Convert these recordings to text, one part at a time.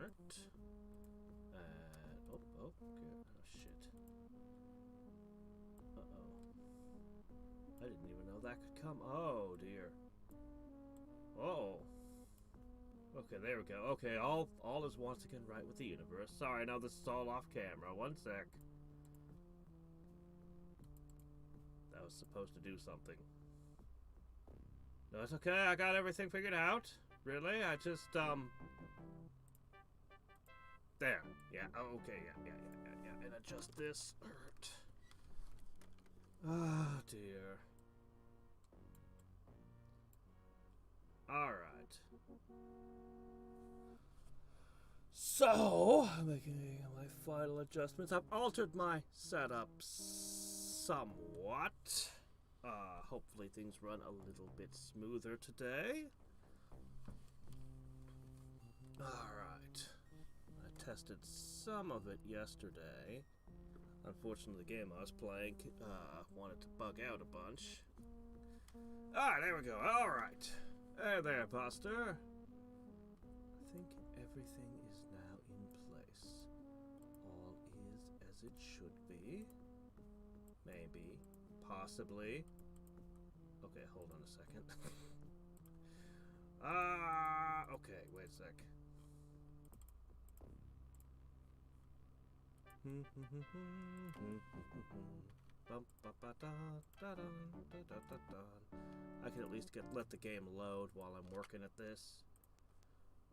start. Oh, good. Oh, shit. Uh-oh. I didn't even know that could come. Oh, dear. Oh. Okay, there we go. Okay, all is once again right with the universe. Sorry, now this is all off camera. One sec. That was supposed to do something. No, it's okay. I got everything figured out. Really? I just, There. Yeah, okay. Yeah. And adjust this. Oh, dear. Alright. So, making my final adjustments. I've altered my setup somewhat. Hopefully things run a little bit smoother today. Alright. I tested some of it yesterday. Unfortunately, the game I was playing wanted to bug out a bunch. Ah, there we go. Alright. Hey there, Buster. I think everything is now in place. All is as it should be. Maybe. Possibly. Okay, hold on a second. Okay, wait a sec. I can at least let the game load while I'm working at this.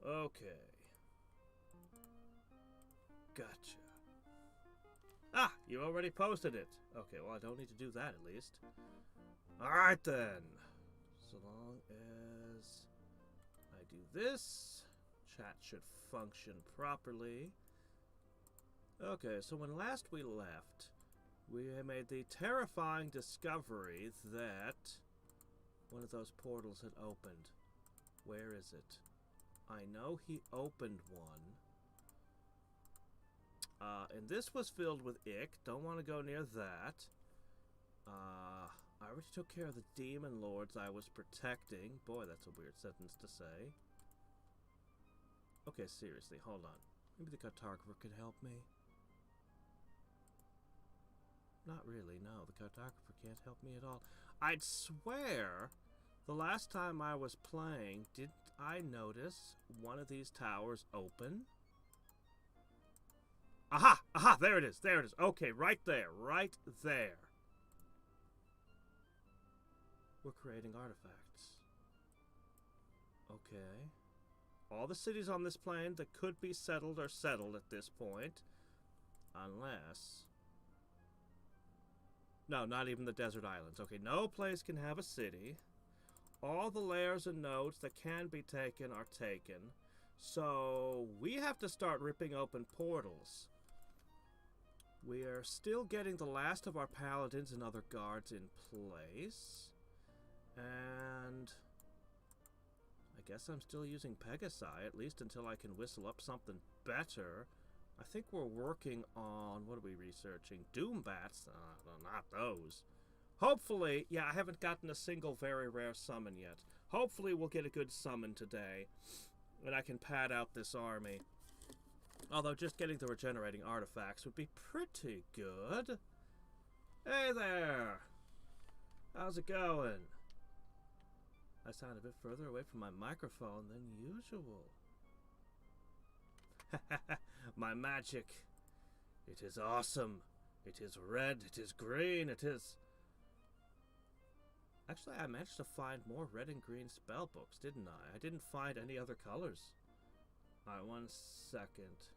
Okay. Gotcha. Ah, you already posted it. Okay, well I don't need to do that at least. Alright then. So long as I do this, chat should function properly. Okay, so when last we left, we made the terrifying discovery that one of those portals had opened. Where is it? I know he opened one. And this was filled with ick. Don't want to go near that. I already took care of the demon lords I was protecting. Boy, that's a weird sentence to say. Okay, seriously, hold on. Maybe the cartographer could help me. Not really, no. The cartographer can't help me at all. I'd swear the last time I was playing, didn't I notice one of these towers open? Aha! Aha! There it is! There it is! Okay, right there. Right there. We're creating artifacts. Okay. All the cities on this plane that could be settled are settled at this point. Unless... No, not even the desert islands. Okay, no place can have a city. All the layers and nodes that can be taken are taken. So, we have to start ripping open portals. We are still getting the last of our paladins and other guards in place. And... I guess I'm still using Pegasi, at least until I can whistle up something better. I think we're working on... What are we researching? Doom bats? Not those. Hopefully... Yeah, I haven't gotten a single very rare summon yet. Hopefully we'll get a good summon today. And I can pad out this army. Although just getting the regenerating artifacts would be pretty good. Hey there! How's it going? I sound a bit further away from my microphone than usual. My magic. It is awesome. It is red. It is green. It is... Actually, I managed to find more red and green spell books, didn't I? I didn't find any other colors. Alright, 1 second.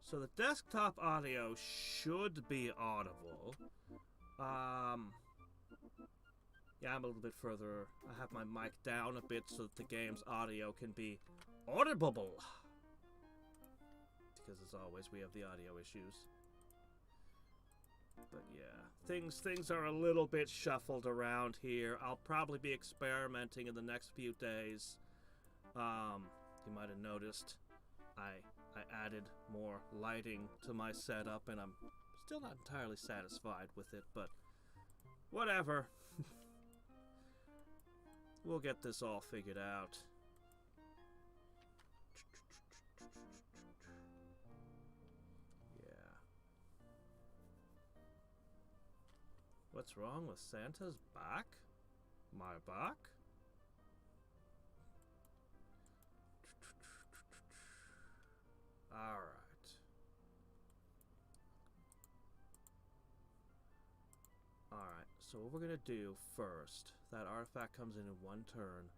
So the desktop audio should be audible. Yeah, I'm a little bit further. I have my mic down a bit so that the game's audio can be audible. Because as always, we have the audio issues. But yeah, things are a little bit shuffled around here. I'll probably be experimenting in the next few days. You might have noticed I added more lighting to my setup, and I'm still not entirely satisfied with it, but whatever. We'll get this all figured out. What's wrong with Santa's back? My back? Alright. Alright, so what we're gonna do first, that artifact comes in one turn.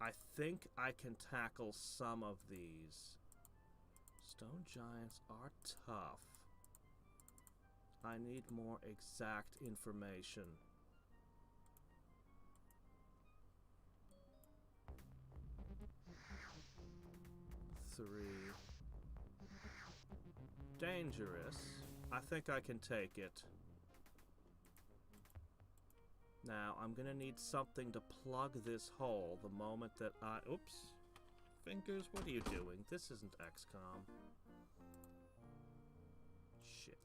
I think I can tackle some of these. Stone giants are tough. I need more exact information. Three. Dangerous. I think I can take it. Now, I'm gonna need something to plug this hole the moment that I... Oops. Fingers, what are you doing? This isn't XCOM. Shit.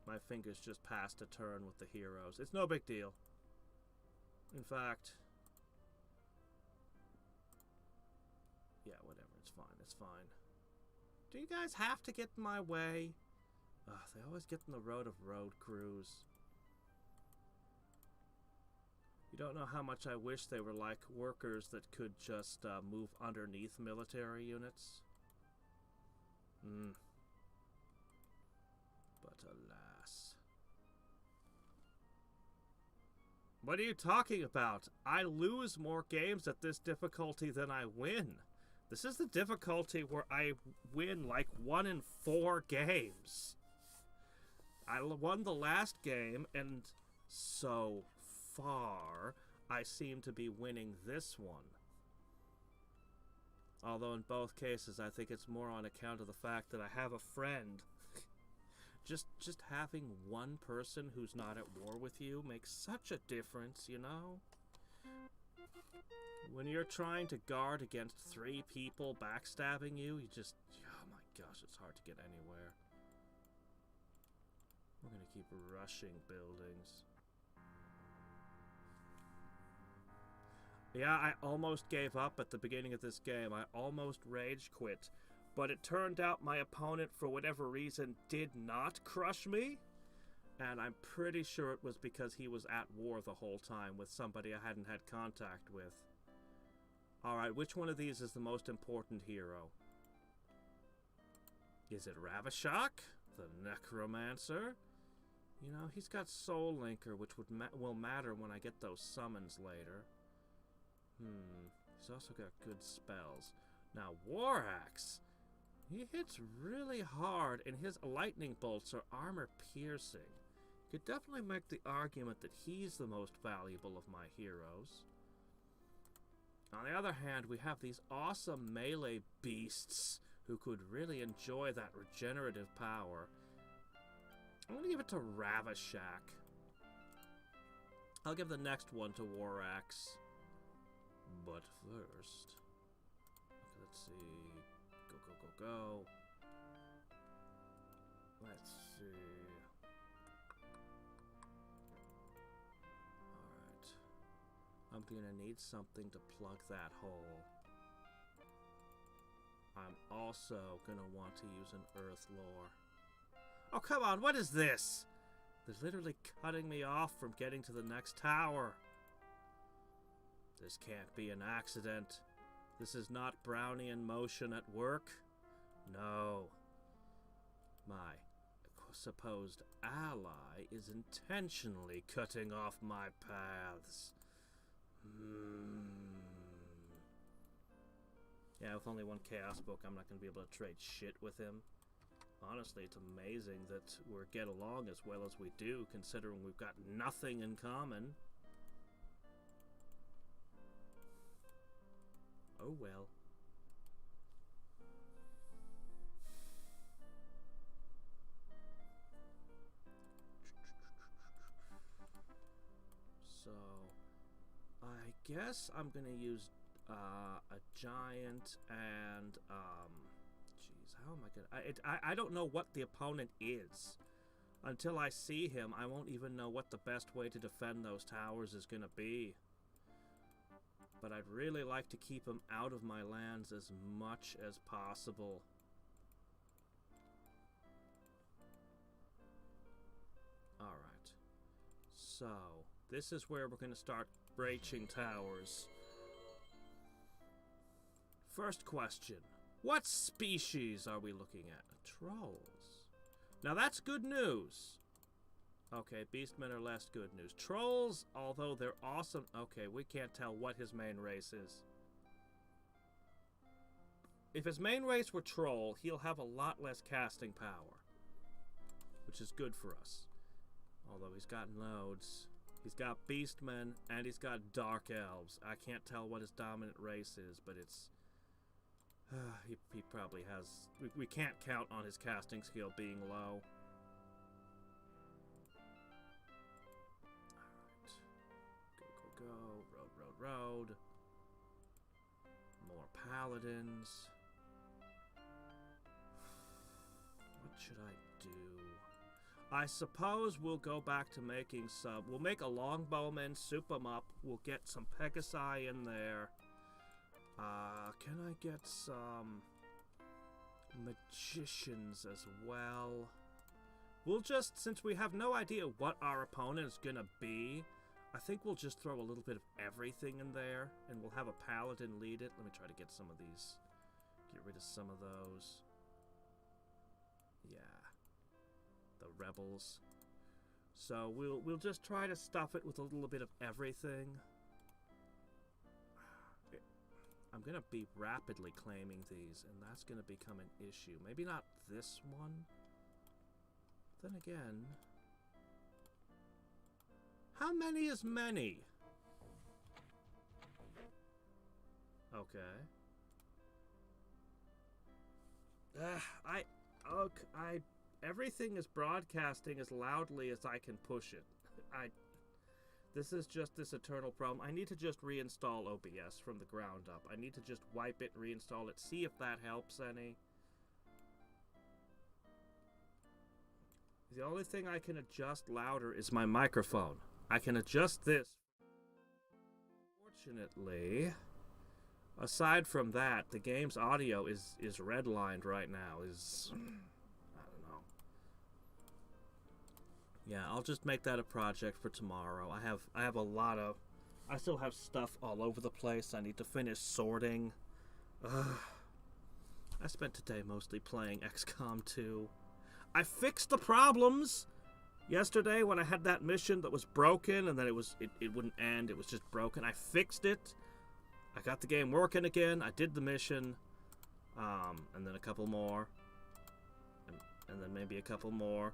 My fingers just passed a turn with the heroes. It's no big deal. In fact... Yeah, whatever. It's fine. It's fine. Do you guys have to get in my way? Ugh, they always get in the road of road crews. You don't know how much I wish they were like workers that could just move underneath military units. But alas. What are you talking about? I lose more games at this difficulty than I win. This is the difficulty where I win like 1 in 4 games. I won the last game, and so far, I seem to be winning this one. Although in both cases, I think it's more on account of the fact that I have a friend. Just having one person who's not at war with you makes such a difference, you know? When you're trying to guard against 3 people backstabbing you, you just... Oh my gosh, it's hard to get anywhere. We're gonna keep rushing buildings. Yeah, I almost gave up at the beginning of this game. I almost rage quit. But it turned out my opponent, for whatever reason, did not crush me. And I'm pretty sure it was because he was at war the whole time with somebody I hadn't had contact with. Alright, which one of these is the most important hero? Is it Ravishok, the Necromancer? You know, he's got Soul Linker, which will matter when I get those summons later. He's also got good spells. Now, Warax, he hits really hard, and his lightning bolts are armor-piercing. You could definitely make the argument that he's the most valuable of my heroes. On the other hand, we have these awesome melee beasts who could really enjoy that regenerative power. I'm going to give it to Ravishok. I'll give the next one to Warax. But first, let's see. Go. Let's see. Alright. I'm gonna need something to plug that hole. I'm also gonna want to use an Earth Lore. Oh, come on, what is this? They're literally cutting me off from getting to the next tower. This can't be an accident. This is not Brownian motion at work. No. My supposed ally is intentionally cutting off my paths. Yeah, with only one Chaos book, I'm not going to be able to trade shit with him. Honestly, it's amazing that we get along as well as we do, considering we've got nothing in common. Oh well. So, I guess I'm gonna use a giant and jeez, how am I gonna? I don't know what the opponent is. Until I see him, I won't even know what the best way to defend those towers is gonna be. But I'd really like to keep him out of my lands as much as possible. Alright. So, this is where we're going to start breaching towers. First question. What species are we looking at? Trolls. Now that's good news. Okay, beastmen are less good news. Trolls, although they're awesome... Okay, we can't tell what his main race is. If his main race were troll, he'll have a lot less casting power. Which is good for us. Although he's got nodes. He's got beastmen, and he's got dark elves. I can't tell what his dominant race is, but it's... he probably has... We can't count on his casting skill being low. Go. Road. More paladins. What should I do? I suppose we'll go back to making some... We'll make a longbowman, soup them up. We'll get some Pegasi in there. Can I get some magicians as well? We'll just, since we have no idea what our opponent is gonna be, I think we'll just throw a little bit of everything in there, and we'll have a paladin lead it. Let me try to get some of these. Get rid of some of those. Yeah. The rebels. So we'll just try to stuff it with a little bit of everything. I'm gonna be rapidly claiming these, and that's gonna become an issue. Maybe not this one. Then again... How many is many? Okay. Everything is broadcasting as loudly as I can push it. This is just this eternal problem. I need to just reinstall OBS from the ground up. I need to just wipe it, reinstall it, see if that helps any. The only thing I can adjust louder is my microphone. I can adjust this. Fortunately, aside from that, the game's audio is redlined right now. I don't know. Yeah, I'll just make that a project for tomorrow. I have a lot of... I still have stuff all over the place. I need to finish sorting. I spent today mostly playing XCOM 2. I fixed the problems! Yesterday, when I had that mission that was broken, and then it wouldn't end, it was just broken, I fixed it. I got the game working again, I did the mission, and then a couple more, and then maybe a couple more.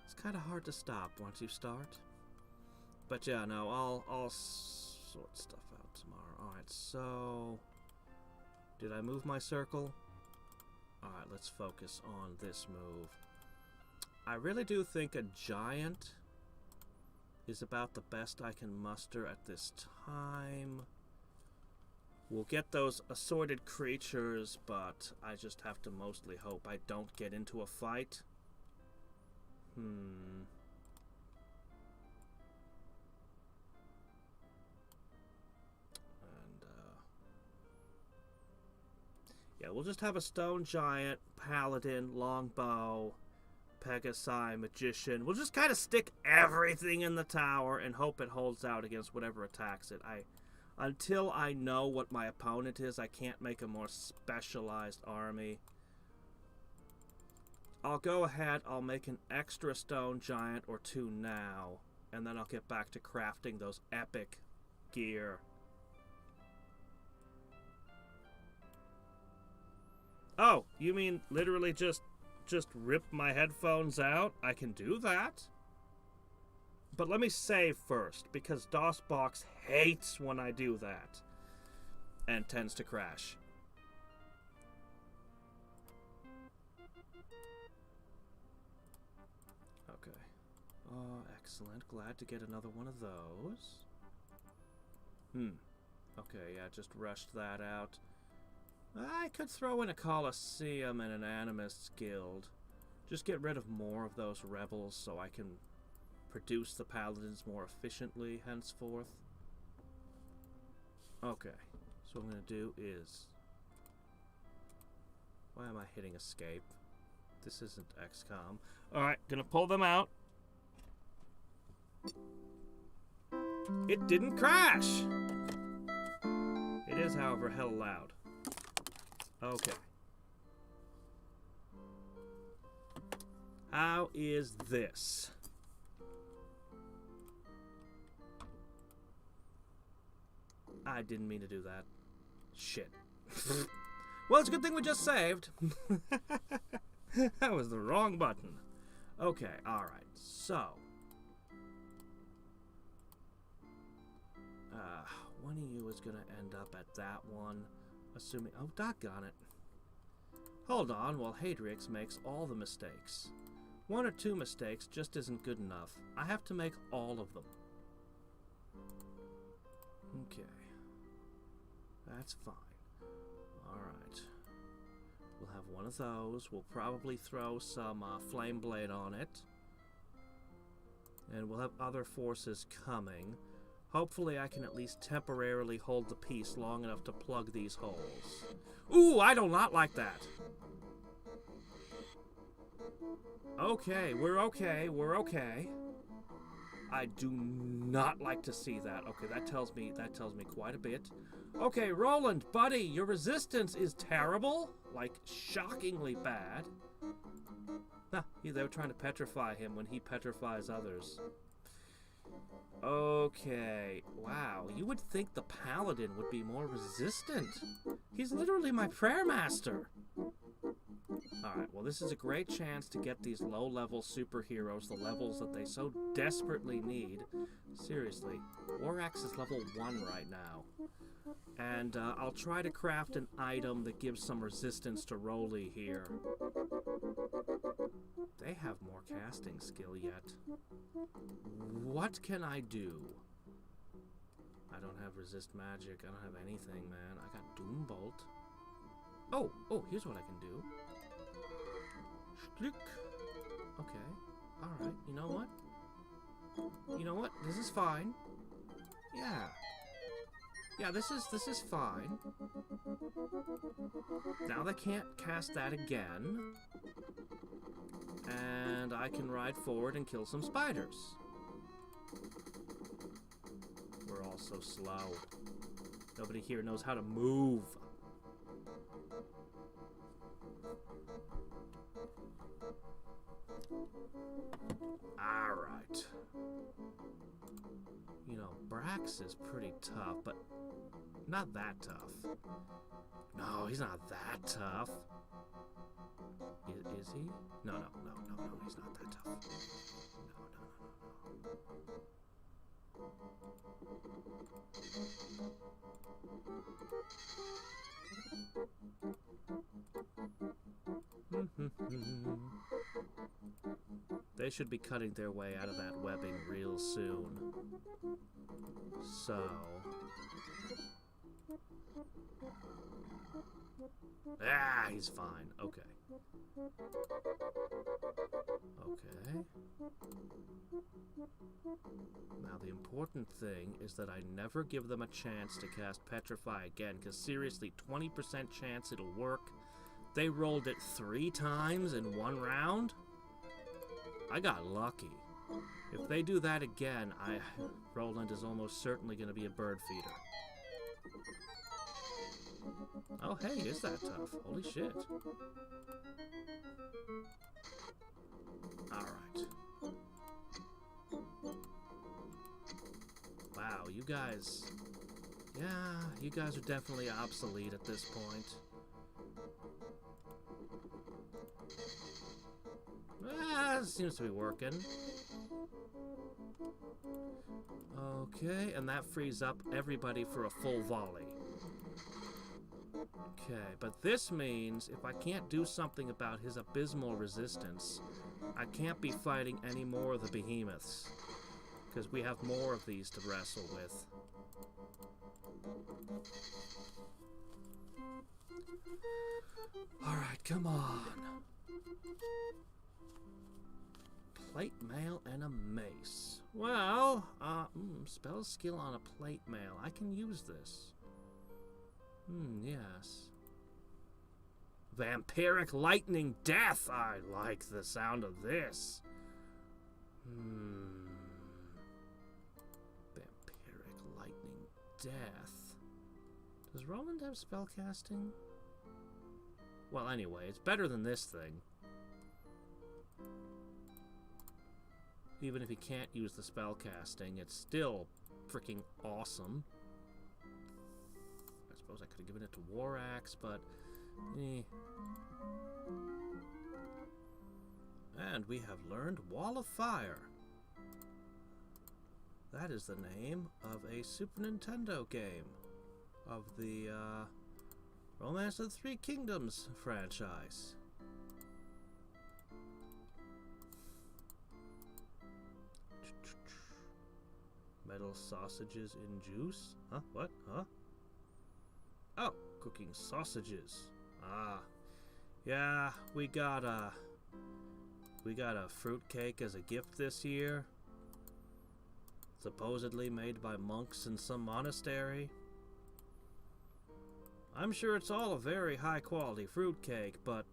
It's kind of hard to stop once you start. But yeah, no, I'll sort stuff out tomorrow. Alright, so... Did I move my circle? Alright, let's focus on this move. I really do think a giant is about the best I can muster at this time. We'll get those assorted creatures, but I just have to mostly hope I don't get into a fight. Yeah, we'll just have a stone giant, paladin, longbow, Pegasi, magician. We'll just kind of stick everything in the tower and hope it holds out against whatever attacks it. Until I know what my opponent is, I can't make a more specialized army. I'll go ahead, I'll make an extra stone giant or two now, and then I'll get back to crafting those epic gear. Oh, you mean literally just rip my headphones out? I can do that. But let me save first, because DOSBox hates when I do that. And tends to crash. Okay. Oh, excellent. Glad to get another one of those. Okay, yeah, just rushed that out. I could throw in a Colosseum and an Animist's Guild. Just get rid of more of those rebels so I can produce the paladins more efficiently henceforth. Okay, so what I'm going to do is... Why am I hitting escape? This isn't XCOM. Alright, gonna pull them out. It didn't crash! It is, however, hell loud. Okay. How is this? I didn't mean to do that. Shit. Well, it's a good thing we just saved. That was the wrong button. Okay, alright. So. One of you is going to end up at that one. Assuming... Oh, doggone it. Hold on while Hadriex makes all the mistakes. One or two mistakes just isn't good enough. I have to make all of them. Okay. That's fine. Alright. We'll have one of those. We'll probably throw some flame blade on it. And we'll have other forces coming. Hopefully I can at least temporarily hold the piece long enough to plug these holes. Ooh, I do not like that. Okay, we're okay, we're okay. I do not like to see that. Okay, that tells me quite a bit. Okay, Roland, buddy, your resistance is terrible. Like, shockingly bad. Huh, they were trying to petrify him when he petrifies others. Okay, wow, you would think the paladin would be more resistant. He's literally my prayer master. Alright, well this is a great chance to get these low-level superheroes the levels that they so desperately need. Seriously, Hadriex is level 1 right now. And I'll try to craft an item that gives some resistance to Roly here. They have more casting skill yet. What can I do? I don't have resist magic. I don't have anything, man. I got Doom Bolt. Oh, here's what I can do. Shlick. Okay. Alright, you know what? You know what? This is fine. Yeah. Yeah, this is fine. Now they can't cast that again. And I can ride forward and kill some spiders. We're all so slow. Nobody here knows how to move. Alright. You know, Brax is pretty tough, but not that tough. No, he's not that tough. Is he? No, he's not that tough. No. They should be cutting their way out of that webbing real soon. So... Ah, he's fine. Okay. Okay. Now the important thing is that I never give them a chance to cast Petrify again, because seriously, 20% chance it'll work. They rolled it 3 times in 1 round. I got lucky. If they do that again, Roland is almost certainly going to be a bird feeder. Oh, hey, is that tough? Holy shit. Alright. Wow, you guys... Yeah, you guys are definitely obsolete at this point. Ah, seems to be working. Okay, and that frees up everybody for a full volley. Okay, but this means if I can't do something about his abysmal resistance, I can't be fighting any more of the behemoths, because we have more of these to wrestle with. Alright, come on. Plate mail and a mace. Well, spell skill on a plate mail. I can use this. Yes. Vampiric lightning death. I like the sound of this. Vampiric death. Does Roland have spellcasting? Well, anyway, it's better than this thing. Even if he can't use the spellcasting, it's still freaking awesome. I suppose I could have given it to War Axe, but... And we have learned Wall of Fire. That is the name of a Super Nintendo game of the Romance of the Three Kingdoms franchise. Metal sausages in juice? Huh? What? Huh? Oh, cooking sausages. Ah. Yeah, we got a fruitcake as a gift this year. Supposedly made by monks in some monastery. I'm sure it's all a very high quality fruitcake, but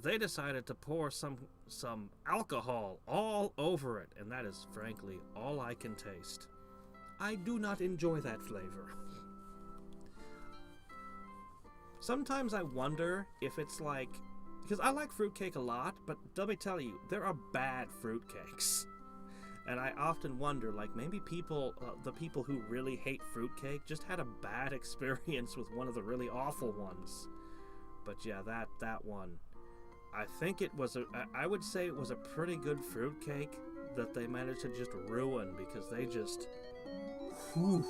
they decided to pour some alcohol all over it, and that is frankly all I can taste. I do not enjoy that flavor. Sometimes I wonder if it's like, because I like fruitcake a lot, but let me tell you, there are bad fruitcakes. And I often wonder, like, maybe people, the people who really hate fruitcake just had a bad experience with one of the really awful ones. But yeah, that one, I think it was I would say it was a pretty good fruitcake that they managed to just ruin because they just, whew.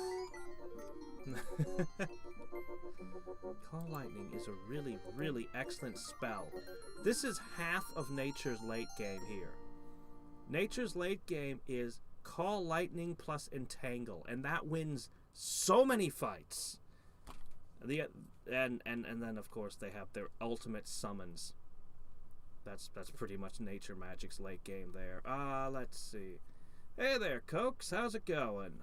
Call Lightning is a really, really excellent spell. This is half of Nature's late game here. Nature's late game is Call Lightning plus Entangle, and that wins so many fights. And then of course they have their ultimate summons. That's pretty much Nature Magic's late game there. Let's see. Hey there, Cokes, how's it going?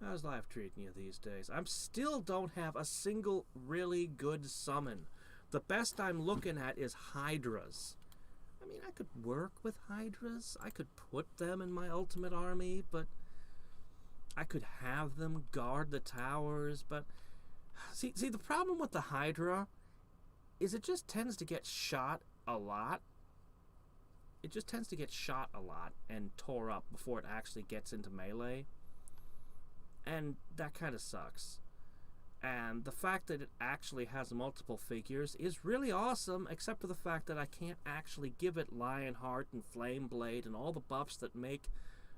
How's life treating you these days? I still don't have a single really good summon. The best I'm looking at is Hydras. I mean, I could work with Hydras. I could put them in my ultimate army, but I could have them guard the towers, but see the problem with the Hydra is it just tends to get shot a lot. It just tends to get shot a lot and tore up before it actually gets into melee. And that kind of sucks. And the fact that it actually has multiple figures is really awesome, except for the fact that I can't actually give it Lionheart and Flame Blade and all the buffs that make...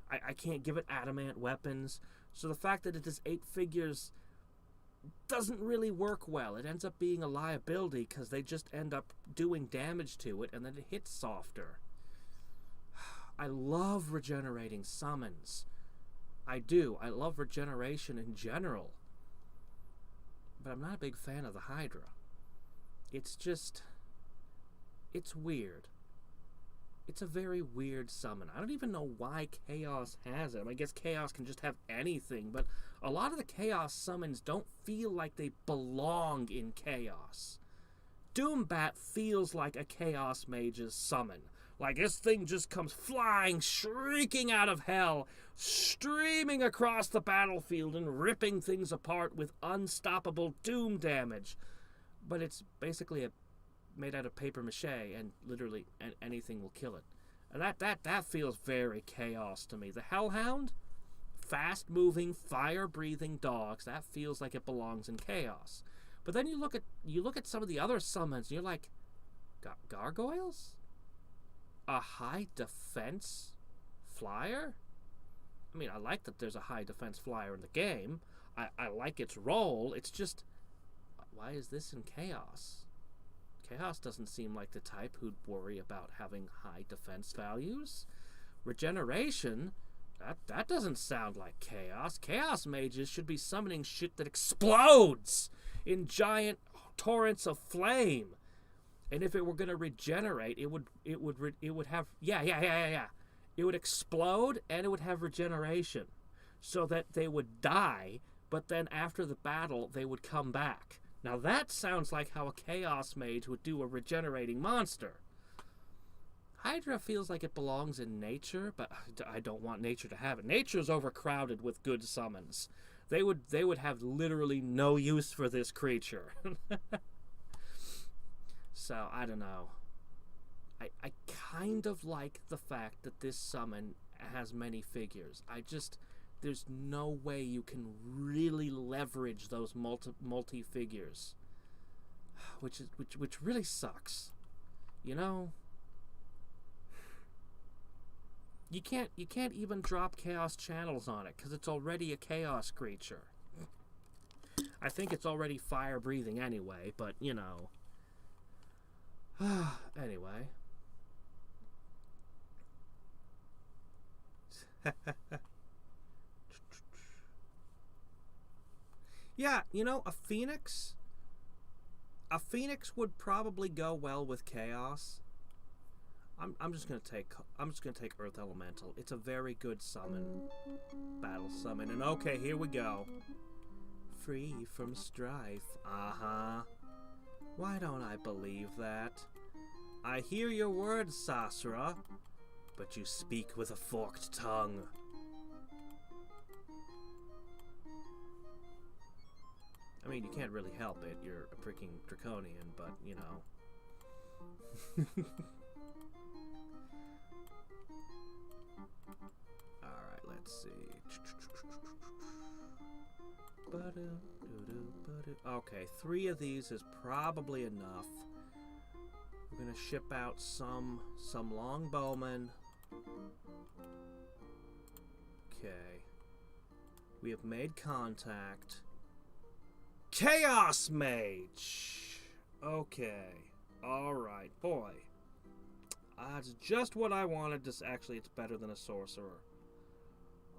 I can't give it adamant weapons. So the fact that it is 8 figures doesn't really work well. It ends up being a liability because they just end up doing damage to it and then it hits softer. I love regenerating summons. I do. I love regeneration in general. But I'm not a big fan of the Hydra. It's just... it's weird. It's a very weird summon. I don't even know why Chaos has it. I guess Chaos can just have anything, but a lot of the Chaos summons don't feel like they belong in Chaos. Doombat feels like a Chaos Mage's summon. Like, this thing just comes flying, shrieking out of hell, streaming across the battlefield and ripping things apart with unstoppable doom damage. But it's basically made out of paper mache, and literally anything will kill it. And that feels very Chaos to me. The Hellhound, fast-moving, fire-breathing dogs, that feels like it belongs in Chaos. But then you look at some of the other summons, and you're like, gargoyles? A high defense flyer? I mean, I like that there's a high defense flyer in the game. I like its role. It's just, why is this in Chaos? Chaos doesn't seem like the type who'd worry about having high defense values. Regeneration? That doesn't sound like Chaos. Chaos mages should be summoning shit that explodes in giant torrents of flame. And if it were going to regenerate, it would have it would explode and it would have regeneration, so that they would die, but then after the battle they would come back. Now that sounds like how a Chaos Mage would do a regenerating monster. Hydra feels like it belongs in Nature, but I don't want Nature to have it. Nature's overcrowded with good summons. They would have literally no use for this creature. So, I don't know. I kind of like the fact that this summon has many figures. There's no way you can really leverage those multi figures, which really sucks. You know, you can't even drop chaos channels on it because it's already a chaos creature. I think it's already fire breathing anyway, but you know. Anyway. Yeah, you know, a phoenix would probably go well with chaos. I'm just gonna take Earth Elemental. It's a very good summon, battle summon. And okay, here we go. Free from strife. Why don't I believe that? I hear your words, Sasra, but you speak with a forked tongue. I mean, you can't really help it. You're a freaking draconian, but, you know. Alright, let's see. Okay, 3 of these is probably enough. We're gonna ship out some longbowmen. Okay. We have made contact. Chaos Mage! Okay. Alright, boy. That's just what I wanted. Actually, it's better than a sorcerer.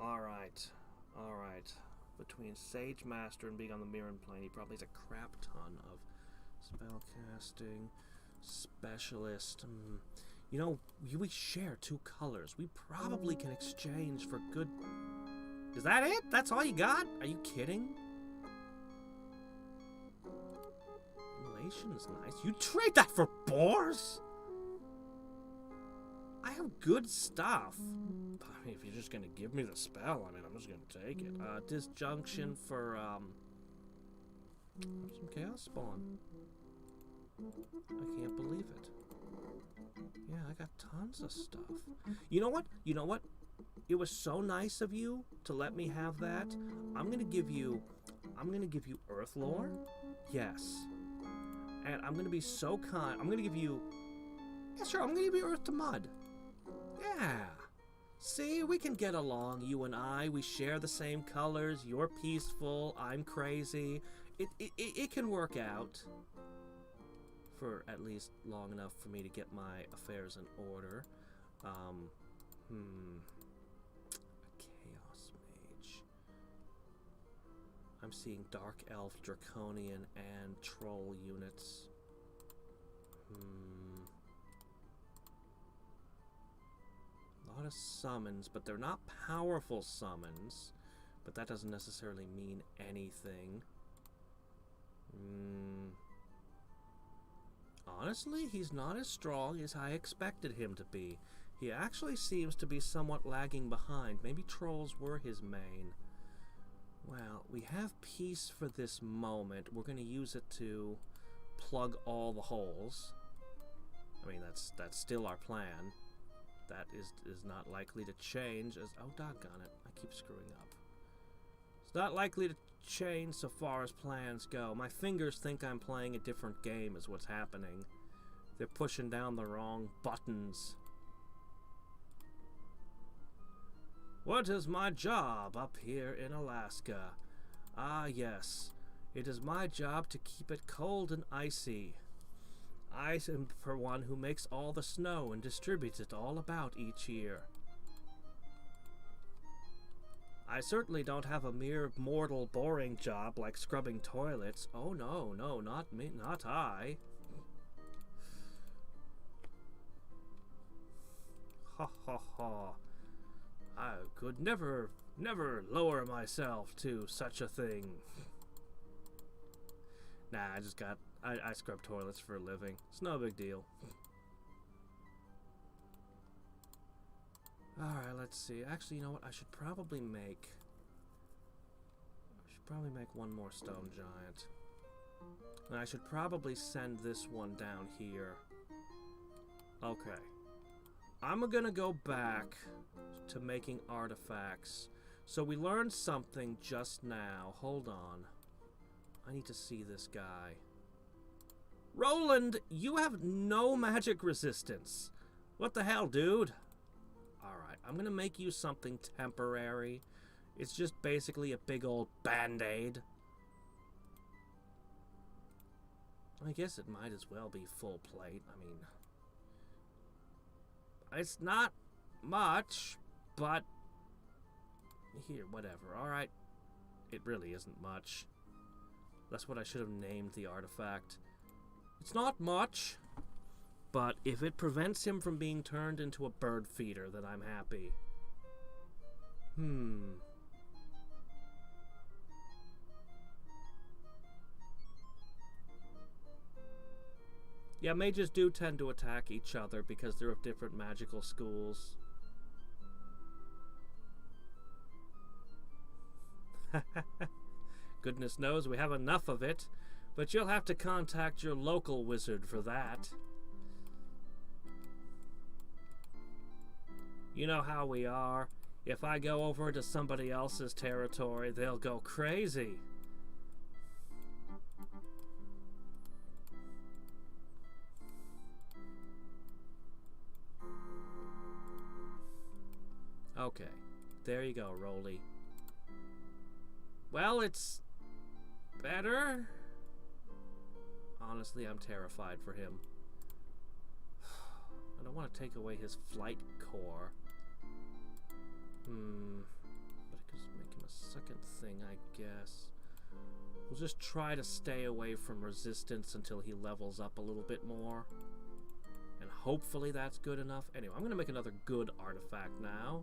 Alright. Alright. Between Sage Master and being on the Mirren Plane, he probably has a crap ton of spellcasting. Specialist. You know, we share 2 colors. We probably can exchange for good... Is that it? That's all you got? Are you kidding? Is nice. You trade that for boars? I have good stuff. I mean, if you're just gonna give me the spell, I mean, I'm just gonna take it. Disjunction for some chaos spawn. I can't believe it. Yeah, I got tons of stuff. You know what? You know what? It was so nice of you to let me have that. I'm gonna give you Earth Lore. Yes. And I'm going to be so kind. I'm going to give you... Yeah, sure, I'm going to give you Earth to Mud. Yeah. See, we can get along, you and I. We share the same colors. You're peaceful. I'm crazy. It can work out. For at least long enough for me to get my affairs in order. A Chaos Mage. I'm seeing Dark Elf, Draconian, and Troll units. A lot of summons, but they're not powerful summons. But that doesn't necessarily mean anything. Honestly, he's not as strong as I expected him to be. He actually seems to be somewhat lagging behind. Maybe trolls were his main. Well, we have peace for this moment. We're going to use it to plug all the holes. I mean, that's still our plan. That is not likely to change as... Oh, doggone it. I keep screwing up. It's not likely to change so far as plans go. My fingers think I'm playing a different game is what's happening. They're pushing down the wrong buttons. What is my job up here in Alaska? Ah, yes. It is my job to keep it cold and icy. I am for one who makes all the snow and distributes it all about each year. I certainly don't have a mere mortal boring job like scrubbing toilets. Oh no, not me, not I. Ha ha ha. I could never lower myself to such a thing. Nah, I scrub toilets for a living. It's no big deal. Alright, let's see. Actually, you know what? I should probably make should probably make one more stone giant. And I should probably send this one down here. Okay. I'm gonna go back to making artifacts. So we learned something just now. Hold on. I need to see this guy. Roland, you have no magic resistance. What the hell, dude? Alright, I'm gonna make you something temporary. It's just basically a big old band-aid. I guess it might as well be full plate. I mean, it's not much, but here, whatever. Alright, it really isn't much. That's what I should have named the artifact. It's not much, but if it prevents him from being turned into a bird feeder, then I'm happy. Yeah, mages do tend to attack each other because they're of different magical schools. Goodness knows we have enough of it, but you'll have to contact your local wizard for that. You know how we are. If I go over to somebody else's territory, they'll go crazy. Okay, there you go, Rolly. Well, it's better. Honestly, I'm terrified for him. I don't want to take away his flight core. But I could just make him a second thing, I guess. We'll just try to stay away from resistance until he levels up a little bit more. And hopefully that's good enough. Anyway, I'm going to make another good artifact now.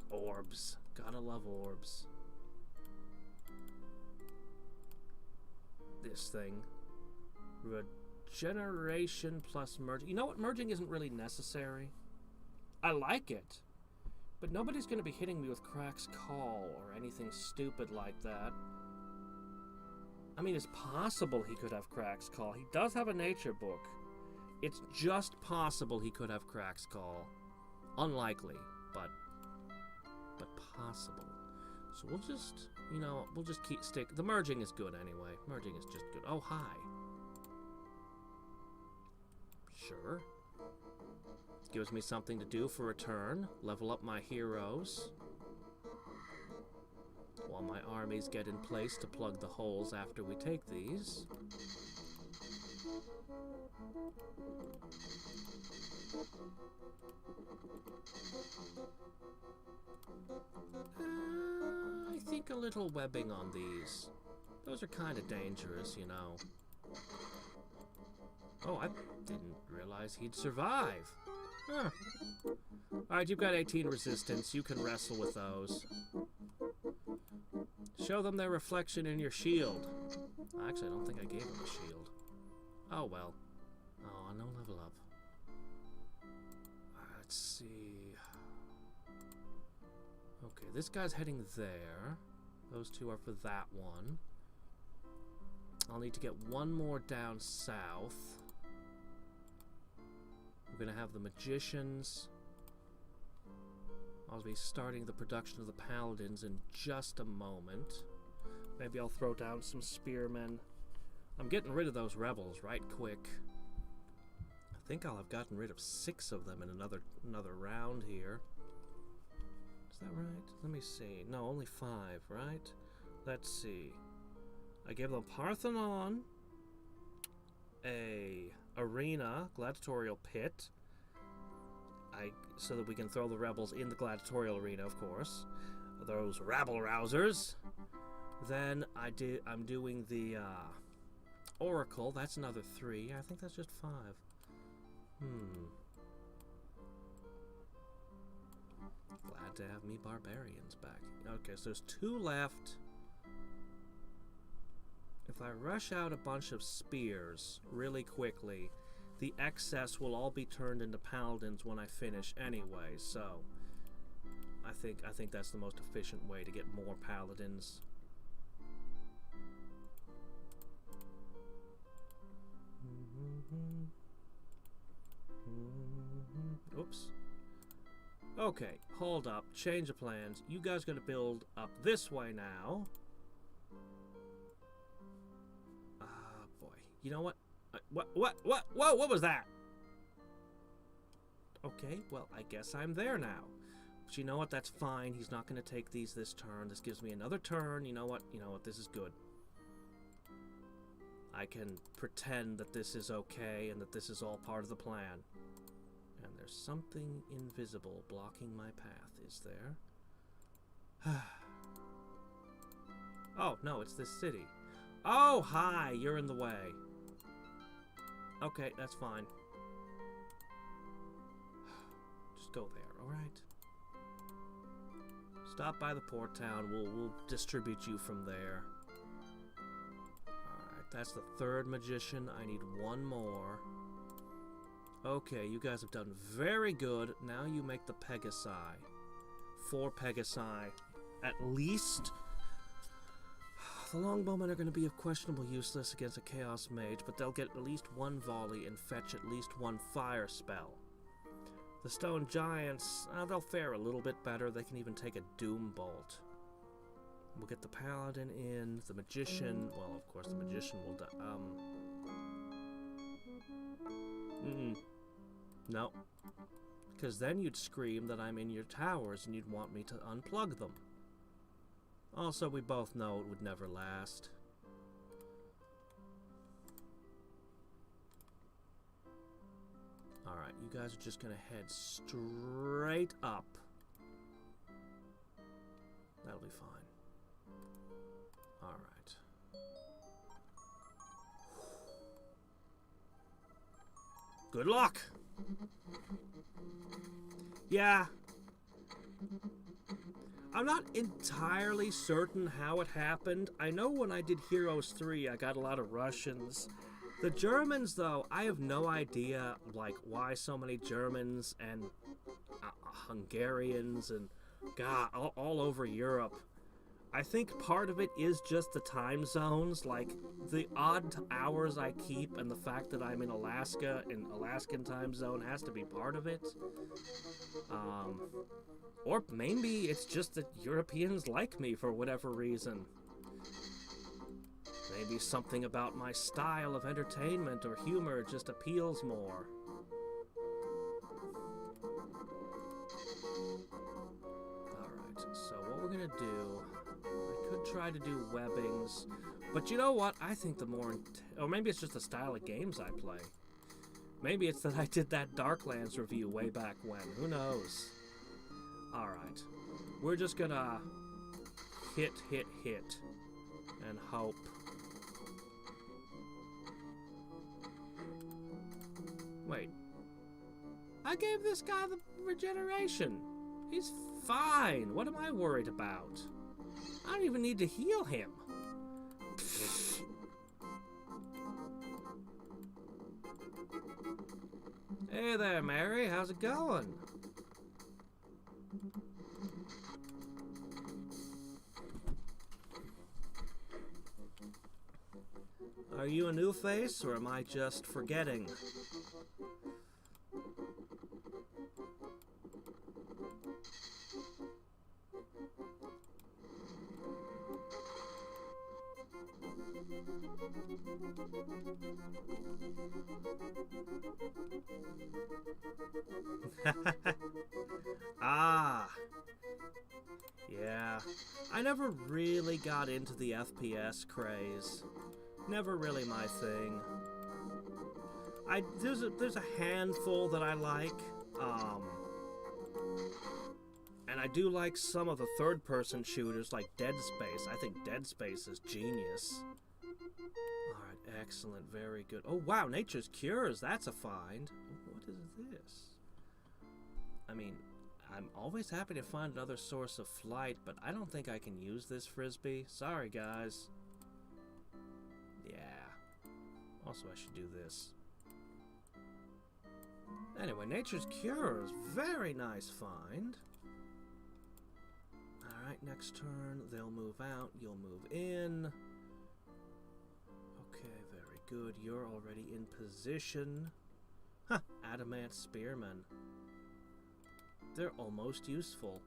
Orbs. Gotta love orbs. This thing. Regeneration plus merging. You know what? Merging isn't really necessary. I like it. But nobody's going to be hitting me with Crack's Call or anything stupid like that. I mean, it's possible he could have Crack's Call. He does have a nature book. It's just possible he could have Crack's Call. Unlikely, but possible. So we'll just, you know, we'll just stick. The merging is good anyway. Merging is just good. Oh, hi. Sure. Gives me something to do for a turn. Level up my heroes. While my armies get in place to plug the holes after we take these. I think a little webbing on these. Those are kind of dangerous, you know. Oh, I didn't realize he'd survive. Huh. Alright, you've got 18 resistance. You can wrestle with those. Show them their reflection in your shield. Actually, I don't think I gave him a shield. Oh, well. Oh, no level up. Let's see. Okay, this guy's heading there. Those two are for that one. I'll need to get one more down south. We're going to have the magicians. I'll be starting the production of the paladins in just a moment. Maybe I'll throw down some spearmen. I'm getting rid of those rebels right quick. I think I'll have gotten rid of 6 of them in another round here. Is that right? Let me see. No, only 5, right? Let's see. I gave them Parthenon, a arena, gladiatorial pit, so that we can throw the rebels in the gladiatorial arena, of course. Those rabble-rousers. Then I'm doing the Oracle. That's another 3. I think that's just 5. Glad to have me barbarians back. Okay, so there's 2 left. If I rush out a bunch of spears really quickly, the excess will all be turned into paladins when I finish anyway, so I think that's the most efficient way to get more paladins. Oops. Okay, hold up. Change of plans. You guys gotta build up this way now. Ah, boy. You know what? What was that? Okay, well, I guess I'm there now. But you know what? That's fine. He's not gonna take these this turn. This gives me another turn. You know what? This is good. I can pretend that this is okay and that this is all part of the plan. And there's something invisible blocking my path, is there? Oh, no, it's this city. Oh, hi, you're in the way. Okay, that's fine. Just go there, alright? Stop by the port town. We'll distribute you from there. Alright, that's the third magician. I need one more. Okay, you guys have done very good. Now you make the Pegasi. 4 Pegasi. At least. The longbowmen are going to be of questionable useless against a Chaos Mage, but they'll get at least 1 volley and fetch at least 1 fire spell. The Stone Giants, they'll fare a little bit better. They can even take a Doom Bolt. We'll get the Paladin in, the Magician. Well, of course, the Magician will die. No. Because then you'd scream that I'm in your towers and you'd want me to unplug them. Also, we both know it would never last. Alright, you guys are just gonna head straight up. That'll be fine. Alright. Good luck! Yeah. I'm not entirely certain how it happened. I know when I did Heroes 3, I got a lot of Russians. The Germans, though, I have no idea, like, why so many Germans and Hungarians and, God, all over Europe. I think part of it is just the time zones, like, the odd hours I keep and the fact that I'm in Alaska, in Alaskan time zone has to be part of it. Or maybe it's just that Europeans like me for whatever reason. Maybe something about my style of entertainment or humor just appeals more. Alright, so what we're gonna do... I could try to do webbings, but you know what? I think the more... Or maybe it's just the style of games I play. Maybe it's that I did that Darklands review way back when. Who knows? Alright. We're just gonna... hit, and hope. Wait. I gave this guy the regeneration. He's fine. What am I worried about? I don't even need to heal him. Hey there, Mary. How's it going? Are you a new face, or am I just forgetting? Ah. Yeah. I never really got into the FPS craze. Never really my thing. There's a handful that I like. And I do like some of the third-person shooters like Dead Space. I think Dead Space is genius. Alright, excellent, very good. Oh wow, Nature's Cures, that's a find. What is this? I mean, I'm always happy to find another source of flight, but I don't think I can use this frisbee. Sorry, guys. Yeah. Also, I should do this. Anyway, Nature's Cures, very nice find. next turn. They'll move out. You'll move in. Okay, very good. You're already in position. Huh, adamant spearmen. They're almost useful.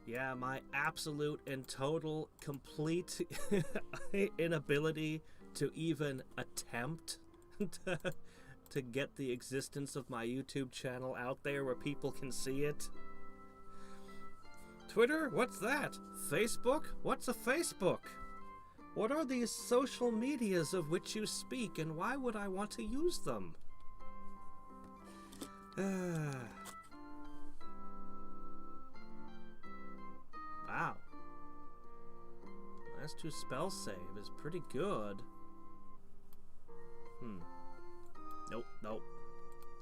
Yeah, my absolute and total complete inability to even attempt to get the existence of my YouTube channel out there where people can see it. Twitter? What's that? Facebook? What's a Facebook? What are these social medias of which you speak, and why would I want to use them? Wow. Last 2 spell save is pretty good. Nope.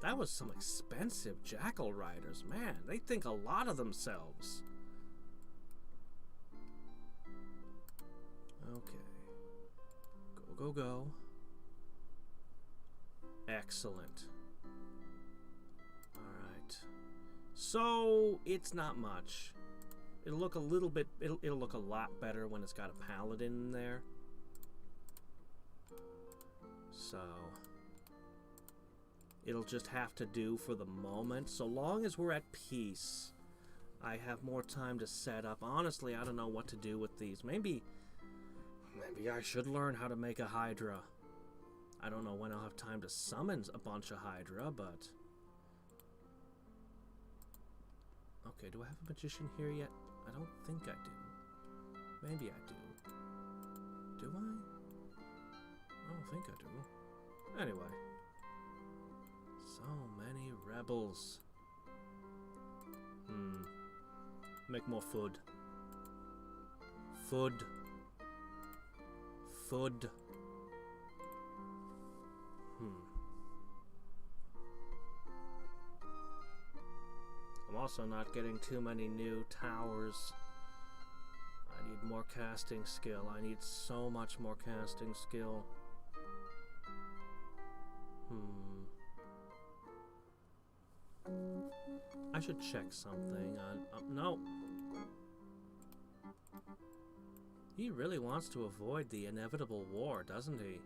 That was some expensive Jackal Riders. Man, they think a lot of themselves. Okay. Go. Excellent. Alright. So, it's not much. It'll look a little bit... It'll look a lot better when it's got a paladin in there. So... It'll just have to do for the moment. So long as we're at peace, I have more time to set up. Honestly, I don't know what to do with these. Maybe I should learn how to make a Hydra. I don't know when I'll have time to summon a bunch of Hydra, but... Okay, do I have a magician here yet? I don't think I do. Maybe I do. Do I? I don't think I do. Anyway. So many rebels. Make more food. Food. I'm also not getting too many new towers. I need more casting skill. I need so much more casting skill. I should check something. No. He really wants to avoid the inevitable war, doesn't he?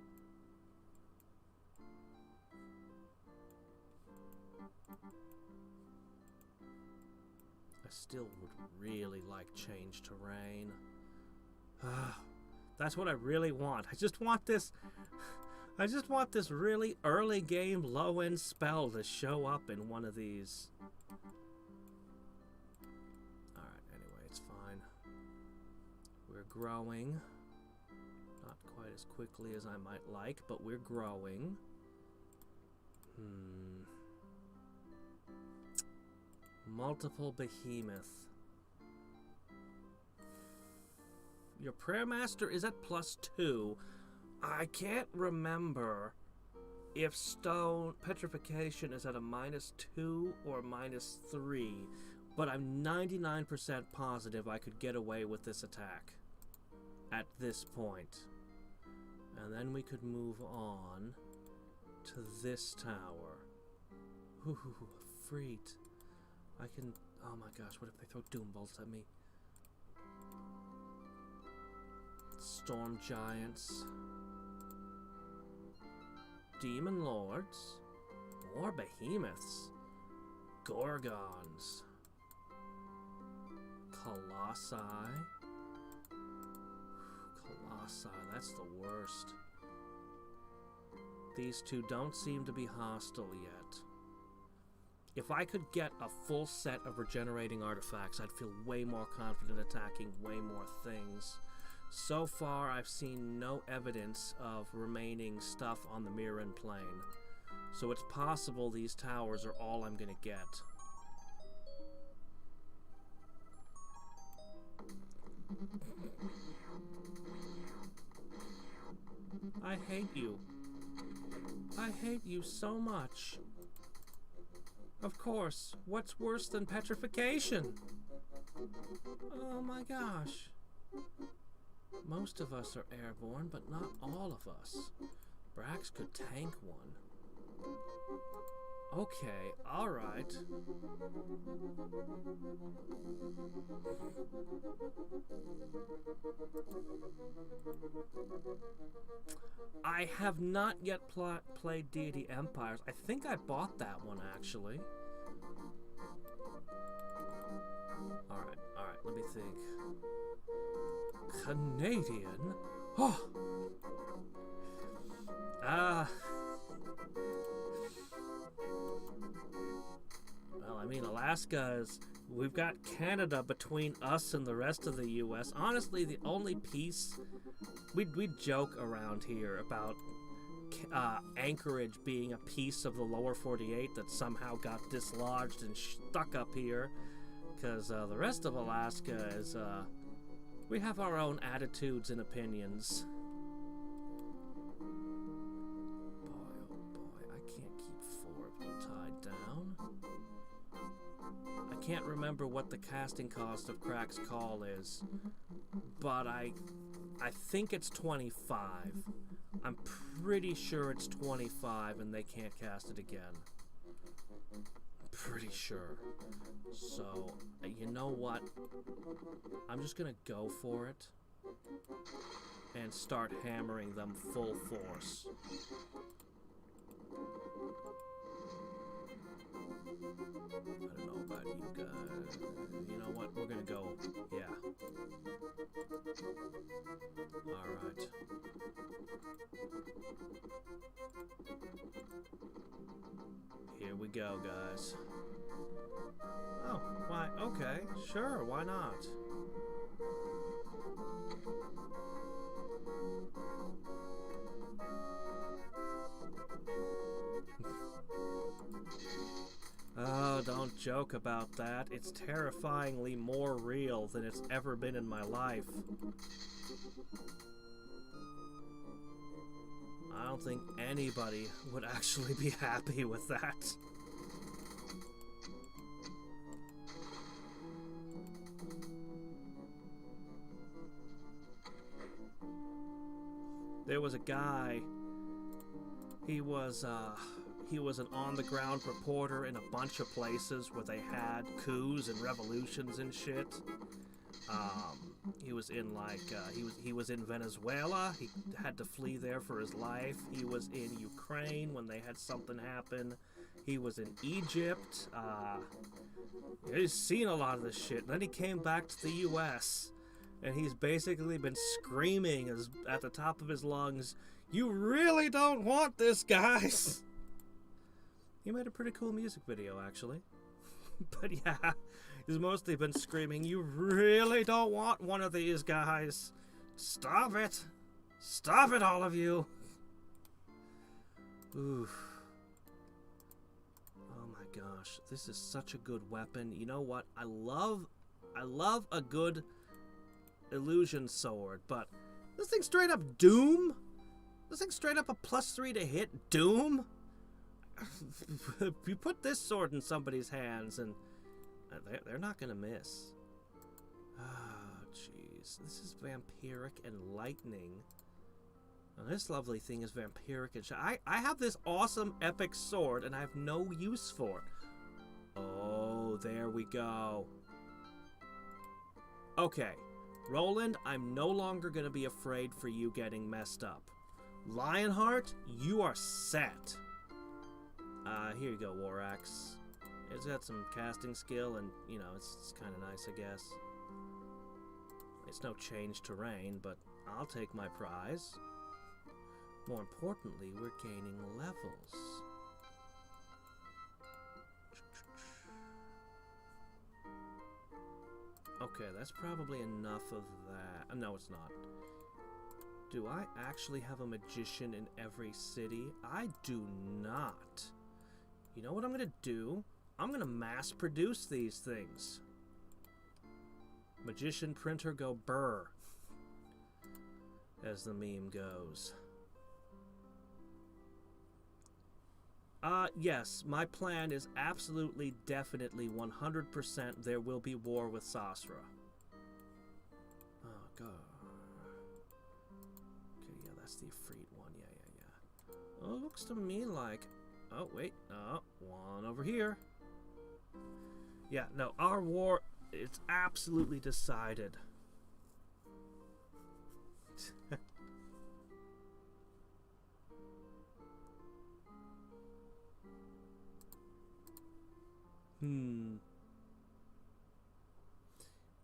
I still would really like change terrain. That's what I really want. I just want this really early game low end spell to show up in one of these. Alright, anyway, it's fine. We're growing. Not quite as quickly as I might like, but we're growing. Multiple behemoth. Your prayer master is at +2. I can't remember if stone petrification is at a -2 or -3, but I'm 99% positive I could get away with this attack at this point. And then we could move on to this tower. Ooh, freet. I can... Oh my gosh, what if they throw doom bolts at me? Storm giants. Demon lords. More behemoths. Gorgons. Colossi. Colossi, that's the worst. These two don't seem to be hostile yet. If I could get a full set of regenerating artifacts, I'd feel way more confident attacking way more things. So far, I've seen no evidence of remaining stuff on the Mirren plane. So it's possible these towers are all I'm gonna get. I hate you. I hate you so much. Of course. What's worse than petrification? Oh my gosh. Most of us are airborne, but not all of us. Brax could tank one. Okay, alright. I have not yet played Deity Empires. I think I bought that one, actually. Alright, let me think. Canadian? Oh! Well, I mean, Alaska is... We've got Canada between us and the rest of the U.S. Honestly, the only piece... We joke around here about Anchorage being a piece of the lower 48 that somehow got dislodged and stuck up here. Because the rest of Alaska is... we have our own attitudes and opinions. I can't remember what the casting cost of Crack's Call is, but I think it's 25. I'm pretty sure it's 25 and they can't cast it again. Pretty sure. So, you know what? I'm just gonna go for it and start hammering them full force. I don't know about you guys. You know what? We're gonna go. Yeah. Alright. Here we go, guys. Oh, why? Okay. Sure, why not? Oh, don't joke about that. It's terrifyingly more real than it's ever been in my life. I don't think anybody would actually be happy with that. There was a guy, he was an on-the-ground reporter in a bunch of places where they had coups and revolutions and shit. He was in he was in Venezuela. He had to flee there for his life. He was in Ukraine when they had something happen. He was in Egypt. He's seen a lot of this shit. Then he came back to the U.S. and he's basically been screaming at the top of his lungs, "You really don't want this, guys!" He made a pretty cool music video, actually. But yeah, he's mostly been screaming, "You really don't want one of these, guys! Stop it! Stop it, all of you!" Oof. Oh my gosh, this is such a good weapon. You know what? I love a good illusion sword, but this thing straight up Doom? This thing straight up a +3 to hit Doom? You put this sword in somebody's hands and they're not gonna miss. Ah, jeez. This is vampiric and lightning. Now this lovely thing is vampiric and I have this awesome epic sword and I have no use for it. Oh, there we go. Okay, Roland, I'm no longer gonna be afraid for you getting messed up. Lionheart, you are set. Here you go, Warax. It's got some casting skill, and, you know, it's kind of nice, I guess. It's no change terrain, but I'll take my prize. More importantly, we're gaining levels. Okay, that's probably enough of that. No, it's not. Do I actually have a magician in every city? I do not. You know what I'm gonna do? I'm gonna mass produce these things. Magician printer go burr, as the meme goes. Yes, my plan is absolutely, definitely, 100% there will be war with Sasra. Oh, God. Okay, yeah, that's the Efreet one. Yeah. Oh, looks to me like... Oh, wait. One over here. Yeah, no, our war, it's absolutely decided.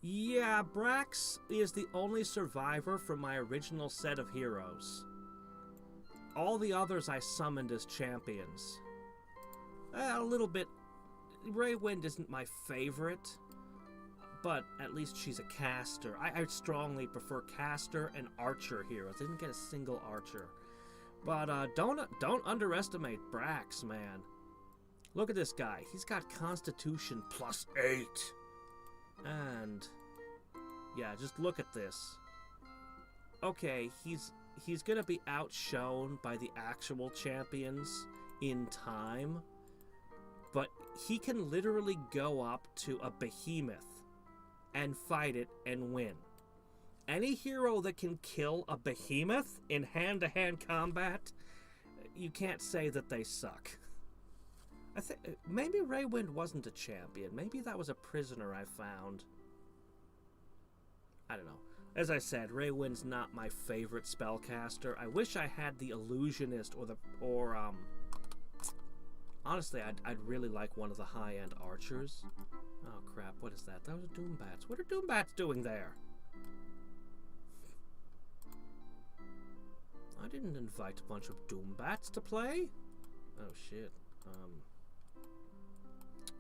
Yeah, Brax is the only survivor from my original set of heroes. All the others I summoned as champions. A little bit... Raywind isn't my favorite, but at least she's a caster. I strongly prefer caster and archer heroes. I didn't get a single archer. But don't underestimate Brax, man. Look at this guy. He's got Constitution +8. And yeah, just look at this. Okay, he's gonna be outshone by the actual champions in time, but he can literally go up to a behemoth and fight it and win. Any hero that can kill a behemoth in hand-to-hand combat, you can't say that they suck. I think maybe Raywind wasn't a champion. Maybe that was a prisoner I found. I don't know. As I said, Raywind's not my favorite spellcaster. I wish I had the Illusionist or honestly, I'd really like one of the high-end archers. Oh crap, what is that? Those are Doombats. What are Doombats doing there? I didn't invite a bunch of Doombats to play. Oh shit.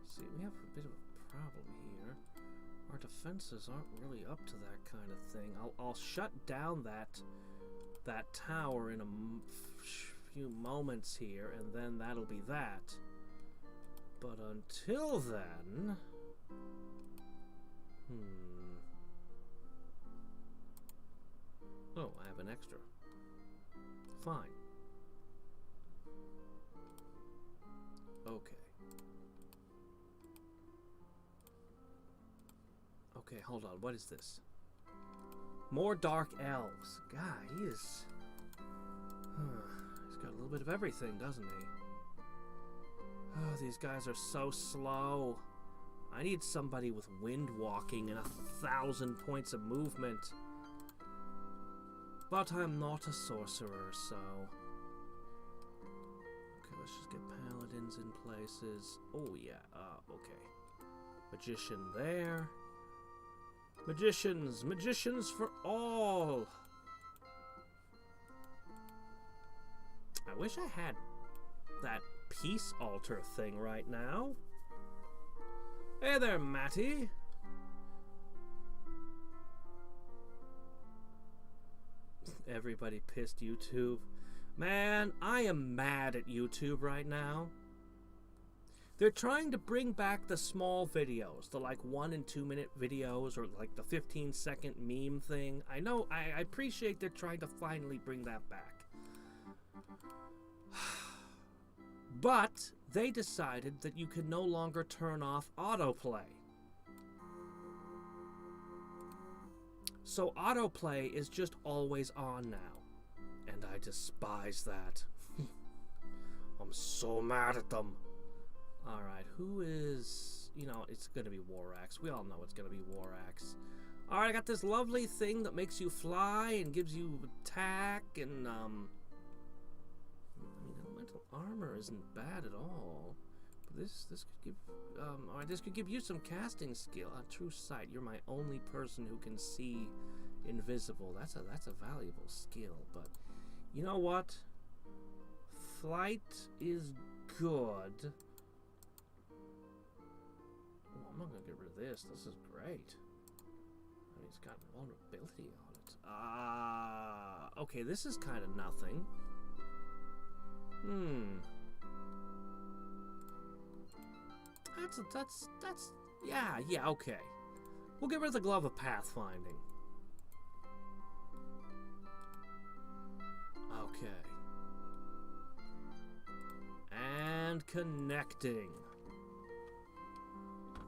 See, we have a bit of a problem here. Our defenses aren't really up to that kind of thing. I'll shut down that tower in a few moments here, and then that'll be that. But until then... Oh, I have an extra. Fine. Okay. Okay, hold on. What is this? More Dark Elves. God, he's got a little bit of everything, doesn't he? Oh, these guys are so slow. I need somebody with wind walking and 1,000 points of movement. But I'm not a sorcerer, so... Okay, let's just get paladins in places. Oh, yeah. Okay. Magician there. Magicians! Magicians for all! I wish I had that peace altar thing right now. Hey there, Matty! Everybody pissed YouTube. Man, I am mad at YouTube right now. They're trying to bring back the small videos, the like 1 and 2 minute videos, or like the 15-second meme thing. I know, I appreciate they're trying to finally bring that back. But they decided that you can no longer turn off autoplay. So autoplay is just always on now. And I despise that. I'm so mad at them. Alright, who is... You know, it's gonna be Warax. We all know it's gonna be Warax. Alright, I got this lovely thing that makes you fly and gives you attack and, I mean, elemental armor isn't bad at all. But this could give... alright, this could give you some casting skill. True sight. You're my only person who can see invisible. That's a valuable skill, but... You know what? Flight is good. Oh, I'm not gonna get rid of this. This is great. I mean, it's got vulnerability on it. Okay, this is kind of nothing. That's yeah, okay. We'll get rid of the Glove of Pathfinding. Okay. And and connecting.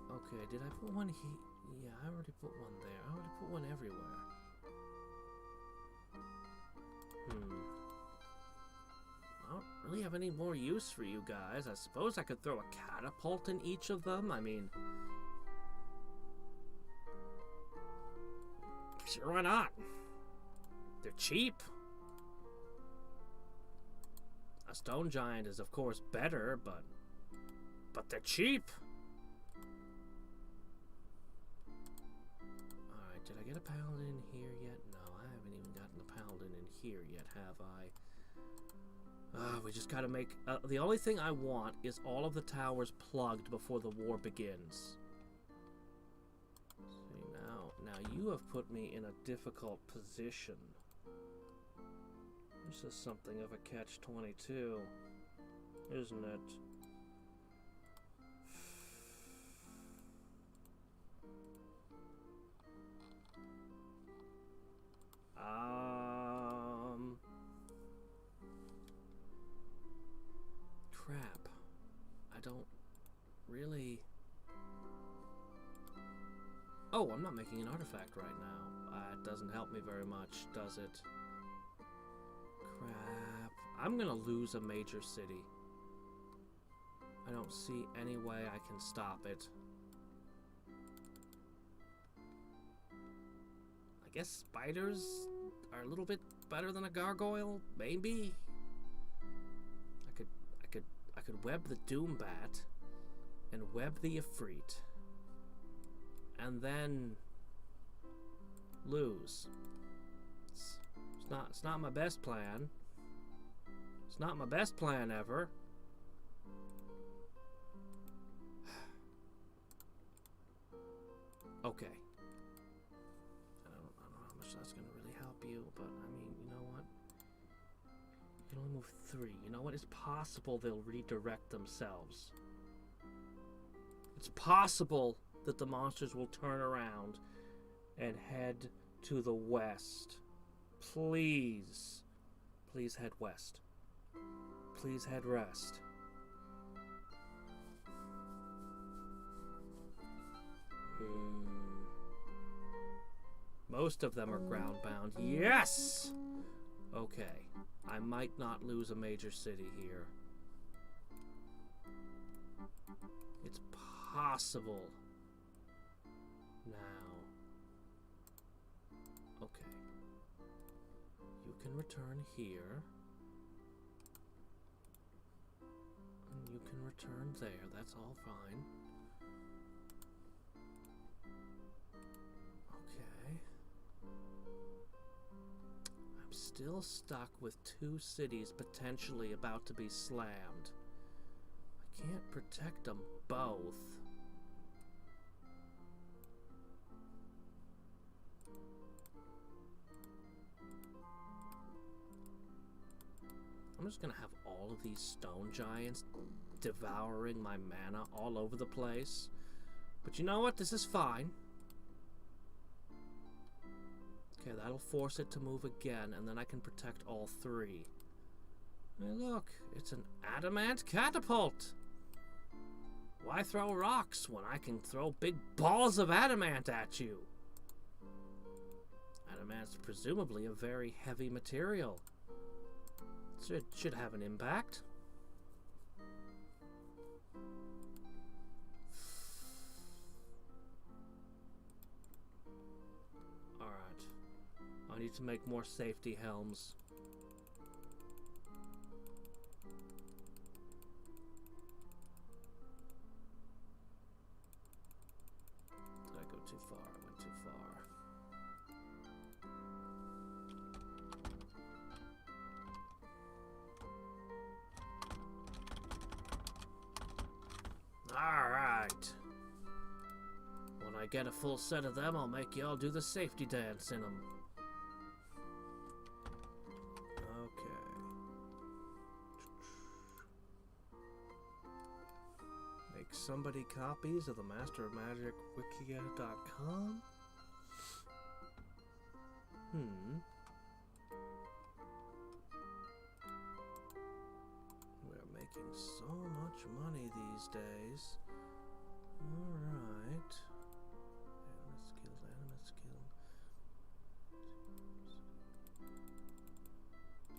Okay, did I put one here? Yeah, I already put one there. I already put one everywhere. I don't really have any more use for you guys. I suppose I could throw a catapult in each of them. I mean, sure, why not? They're cheap. A stone giant is, of course, better, but they're cheap. Alright, did I get a paladin here yet? No, I haven't even gotten a paladin in here yet, have I? We just gotta make... the only thing I want is all of the towers plugged before the war begins. See, now you have put me in a difficult position. This is something of a catch-22, isn't it? Crap. I don't really... Oh, I'm not making an artifact right now. It doesn't help me very much, does it? Crap. I'm gonna lose a major city. I don't see any way I can stop it. I guess spiders are a little bit better than a gargoyle, maybe? I could web the Doombat and web the Ifrit. And then lose. It's not my best plan. It's not my best plan ever. Okay. I don't know how much that's gonna really help you, but I mean, you know what? You can only move 3. You know what? It's possible they'll redirect themselves. It's possible that the monsters will turn around and head to the west. Please. Please head west. Please head west. Most of them are ground-bound. Yes! Okay. I might not lose a major city here. It's possible. Now. Okay. You can return here. And you can return there. That's all fine. Okay. I'm still stuck with 2 cities potentially about to be slammed. I can't protect them both. I'm just gonna have all of these stone giants devouring my mana all over the place. But you know what? This is fine. Okay, that'll force it to move again, and then I can protect all 3. Hey, look, it's an adamant catapult. Why throw rocks when I can throw big balls of adamant at you? Adamant's presumably a very heavy material. So it should have an impact. Alright. I need to make more safety helms. Did I go too far? I went too far. Alright. When I get a full set of them, I'll make y'all do the safety dance in them. Okay. Make somebody copies of the Master of Magic Wikia.com? We're making so much much money these days. Alright. Animus skilled, animus skilled.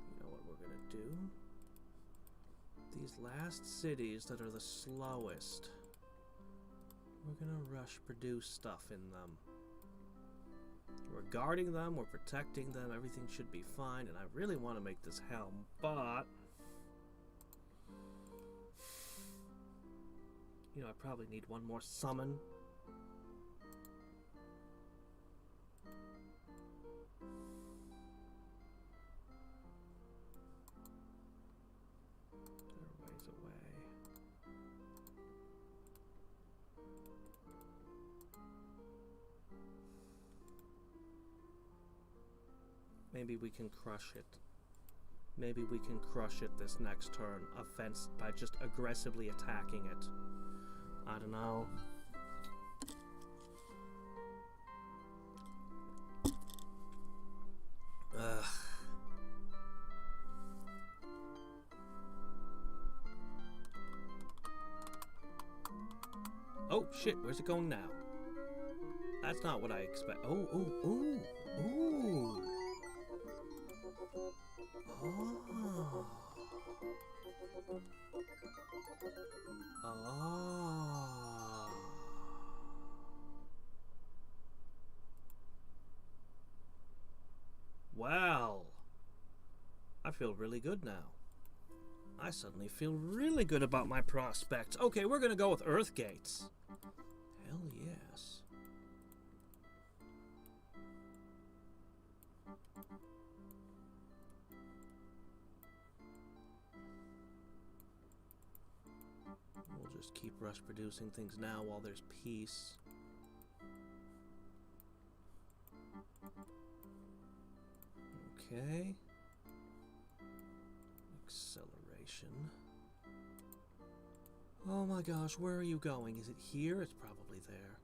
You know what we're gonna do? These last cities that are the slowest, we're gonna rush produce stuff in them. We're guarding them, we're protecting them, everything should be fine, and I really want to make this helm, but you know, I probably need one more summon. They're ways away. Maybe we can crush it. Maybe we can crush it this next turn, offense, by just aggressively attacking it. I don't know. Ugh. Oh shit, where's it going now? That's not what I expect. Oh, ooh, ooh, ooh. Oh. Oh. Well, I feel really good now. I suddenly feel really good about my prospects. Okay, we're gonna go with Earth Gates. Hell yes. We'll just keep rush producing things now while there's peace. Okay. Acceleration. Oh my gosh, where are you going? Is it here? It's probably there.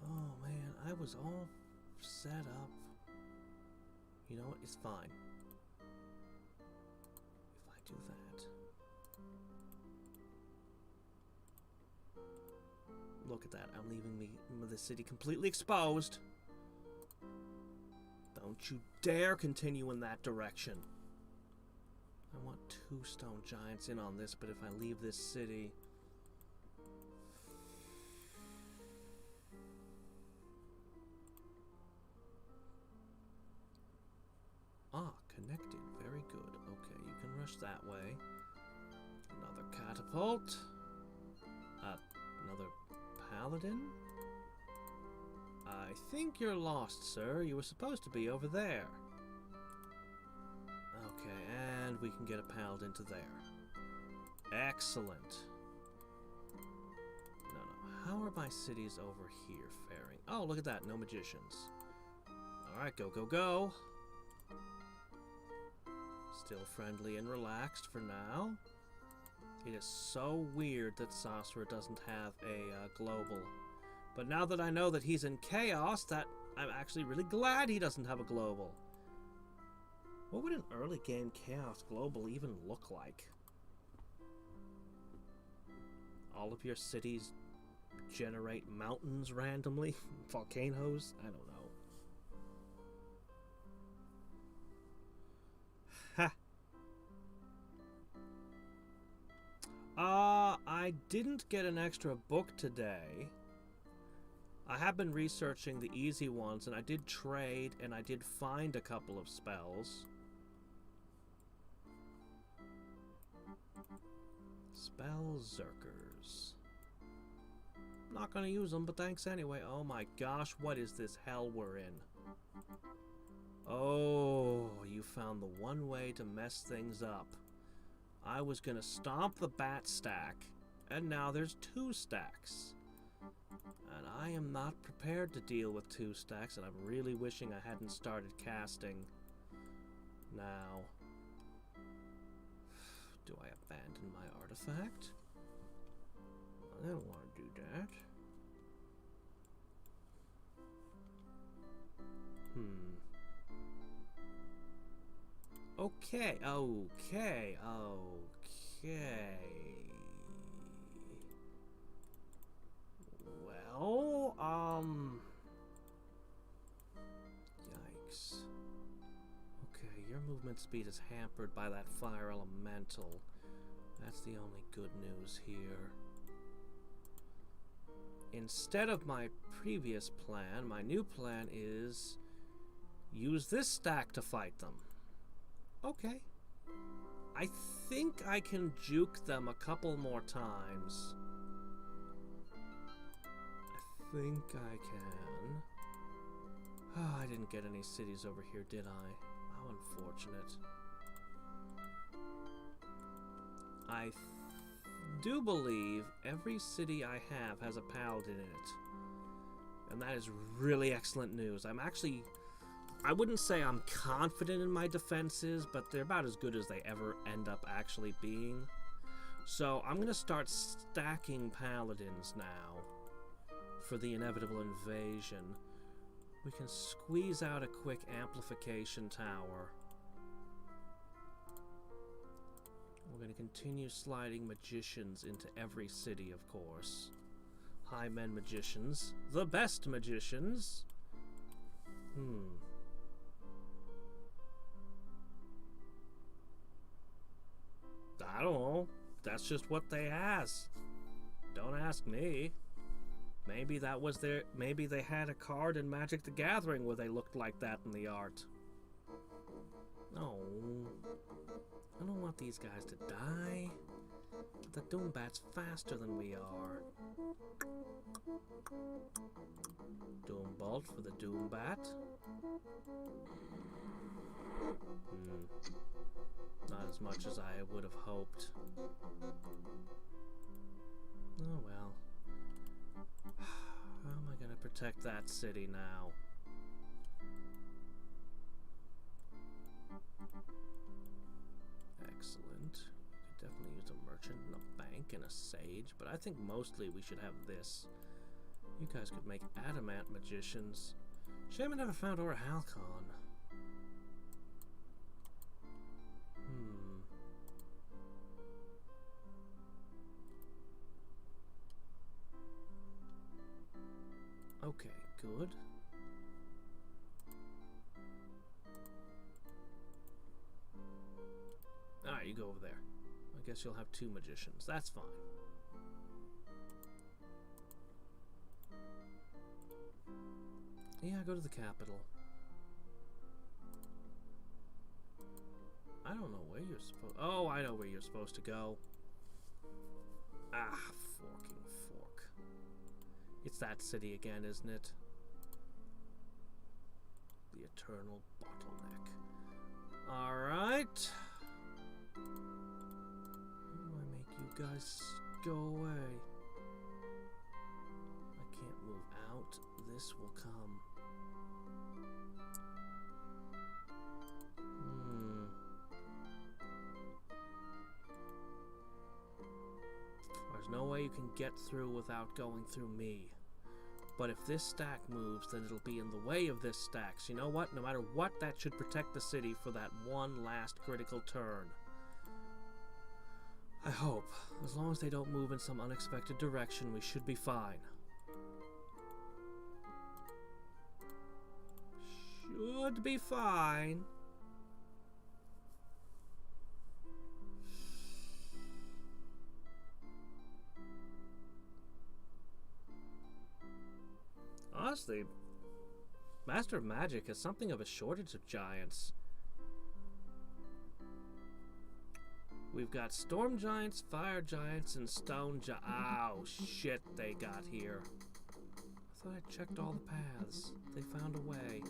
Oh man, I was all set up. You know what? It's fine. If I do that. Look at that. I'm leaving the city completely exposed. Don't you dare continue in that direction. I want 2 stone giants in on this, but if I leave this city... Ah, connected. Very good. Okay, you can rush that way. Another catapult. Another paladin. I think you're lost, sir. You were supposed to be over there. Okay, and we can get a paladin to there. Excellent. No. How are my cities over here faring? Oh, look at that. No magicians. Alright, go, go, go. Still friendly and relaxed for now. It is so weird that Sorcerer doesn't have a global. But now that I know that he's in Chaos, I'm actually really glad he doesn't have a global. What would an early game Chaos global even look like? All of your cities generate mountains randomly? Volcanoes? I don't know. I didn't get an extra book today. I have been researching the easy ones, and I did trade, and I did find a couple of spells. Spellzerkers. Not gonna use them, but thanks anyway. Oh my gosh, what is this hell we're in? Oh, you found the one way to mess things up. I was gonna stomp the bat stack, and now there's 2 stacks. And I am not prepared to deal with 2 stacks, and I'm really wishing I hadn't started casting now. Do I abandon my artifact? I don't want to do that. Okay. Okay. Well, yikes. Okay, your movement speed is hampered by that fire elemental. That's the only good news here. Instead of my previous plan, my new plan is use this stack to fight them. Okay. I think I can juke them a couple more times. I think I can. Oh, I didn't get any cities over here, did I? How unfortunate. I do believe every city I have has a paladin in it. And that is really excellent news. I wouldn't say I'm confident in my defenses, but they're about as good as they ever end up actually being. So I'm going to start stacking paladins now for the inevitable invasion. We can squeeze out a quick amplification tower. We're going to continue sliding magicians into every city, of course. High men magicians. The best magicians. I don't know. That's just what they asked. Don't ask me. Maybe that was their... Maybe they had a card in Magic the Gathering where they looked like that in the art. No. I don't want these guys to die. The Doombat's faster than we are. Doombolt for the Doombat. Not as much as I would have hoped. Oh well. How am I going to protect that city now? Excellent. Could definitely use a merchant and a bank and a sage, but I think mostly we should have this. You guys could make adamant magicians. Shame I never found Aura Halcon. Okay, good. Alright, you go over there. I guess you'll have 2 magicians. That's fine. Yeah, go to the capital. I don't know where you're supposed... Oh, I know where you're supposed to go. Ah, forking fork. It's that city again, isn't it? The eternal bottleneck. Alright. How do I make you guys go away? I can't move out. This will come. There's no way you can get through without going through me. But if this stack moves, then it'll be in the way of this stack. So you know what? No matter what, that should protect the city for that one last critical turn. I hope. As long as they don't move in some unexpected direction, we should be fine. Should be fine. Honestly, Master of Magic has something of a shortage of giants. We've got storm giants, fire giants, and stone giants. Oh, shit, they got here. I thought I checked all the paths. They found a way.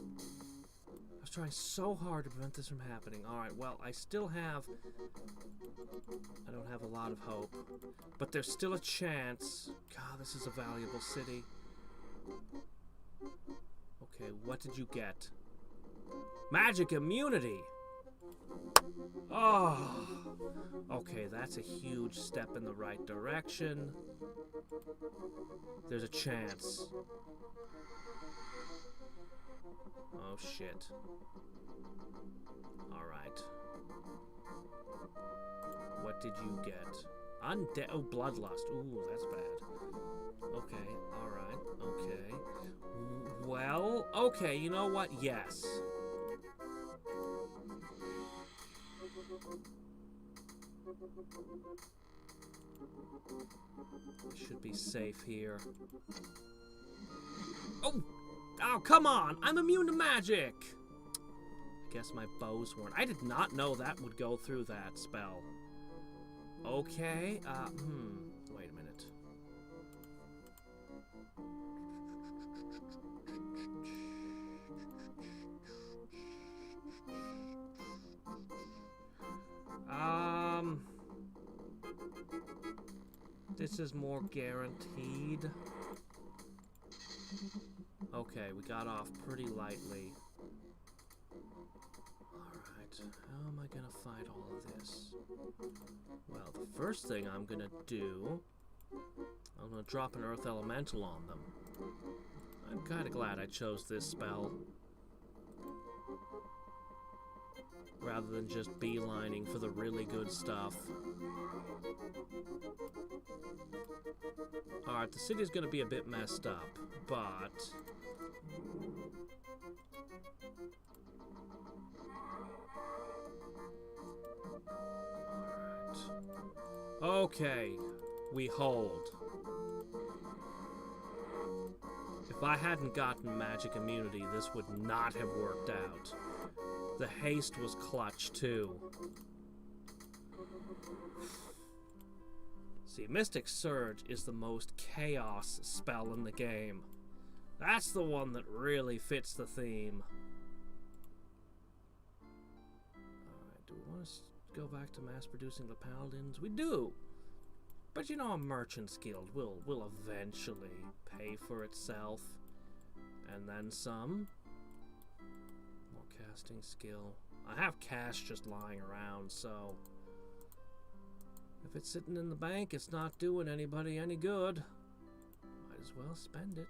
I was trying so hard to prevent this from happening. Alright, well, I still have... I don't have a lot of hope. But there's still a chance. God, this is a valuable city. Okay, what did you get? Magic immunity! Oh, okay, that's a huge step in the right direction. There's a chance. Oh, shit. Alright. What did you get? Oh, Bloodlust. Ooh, that's bad. Okay, alright, okay. Well, okay, you know what? Yes. Should be safe here. Oh! Oh, come on! I'm immune to magic! I guess my bows weren't. I did not know that would go through that spell. Okay, wait a minute. This is more guaranteed. Okay, we got off pretty lightly. Alright, how am I gonna fight all of this? Well, the first thing I'm gonna do, I'm gonna drop an Earth Elemental on them. I'm kinda glad I chose this spell, rather than just beelining for the really good stuff. Alright, the city's gonna be a bit messed up, but... Alright. Okay, we hold. If I hadn't gotten magic immunity, this would not have worked out. The haste was clutch, too. See, Mystic Surge is the most chaos spell in the game. That's the one that really fits the theme. Alright, do we want to go back to mass-producing the Paladins? We do! But you know, a Merchant's Guild will eventually pay for itself. And then some. More casting skill. I have cash just lying around, so... if it's sitting in the bank, it's not doing anybody any good. Might as well spend it.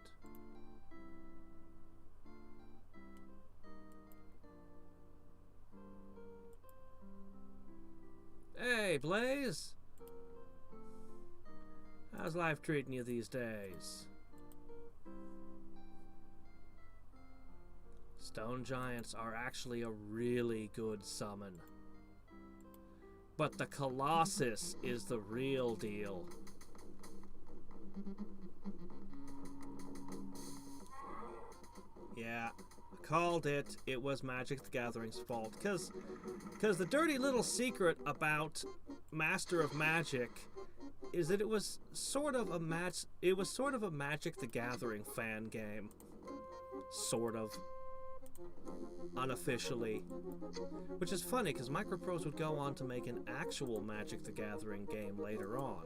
Hey, Blaze! How's life treating you these days? Stone Giants are actually a really good summon. But the Colossus is the real deal. Yeah, I called it. It was Magic the Gathering's fault. Because the dirty little secret about Master of Magic is that it was sort of a Magic the Gathering fan game. Sort of. Unofficially. Which is funny, because Microprose would go on to make an actual Magic the Gathering game later on.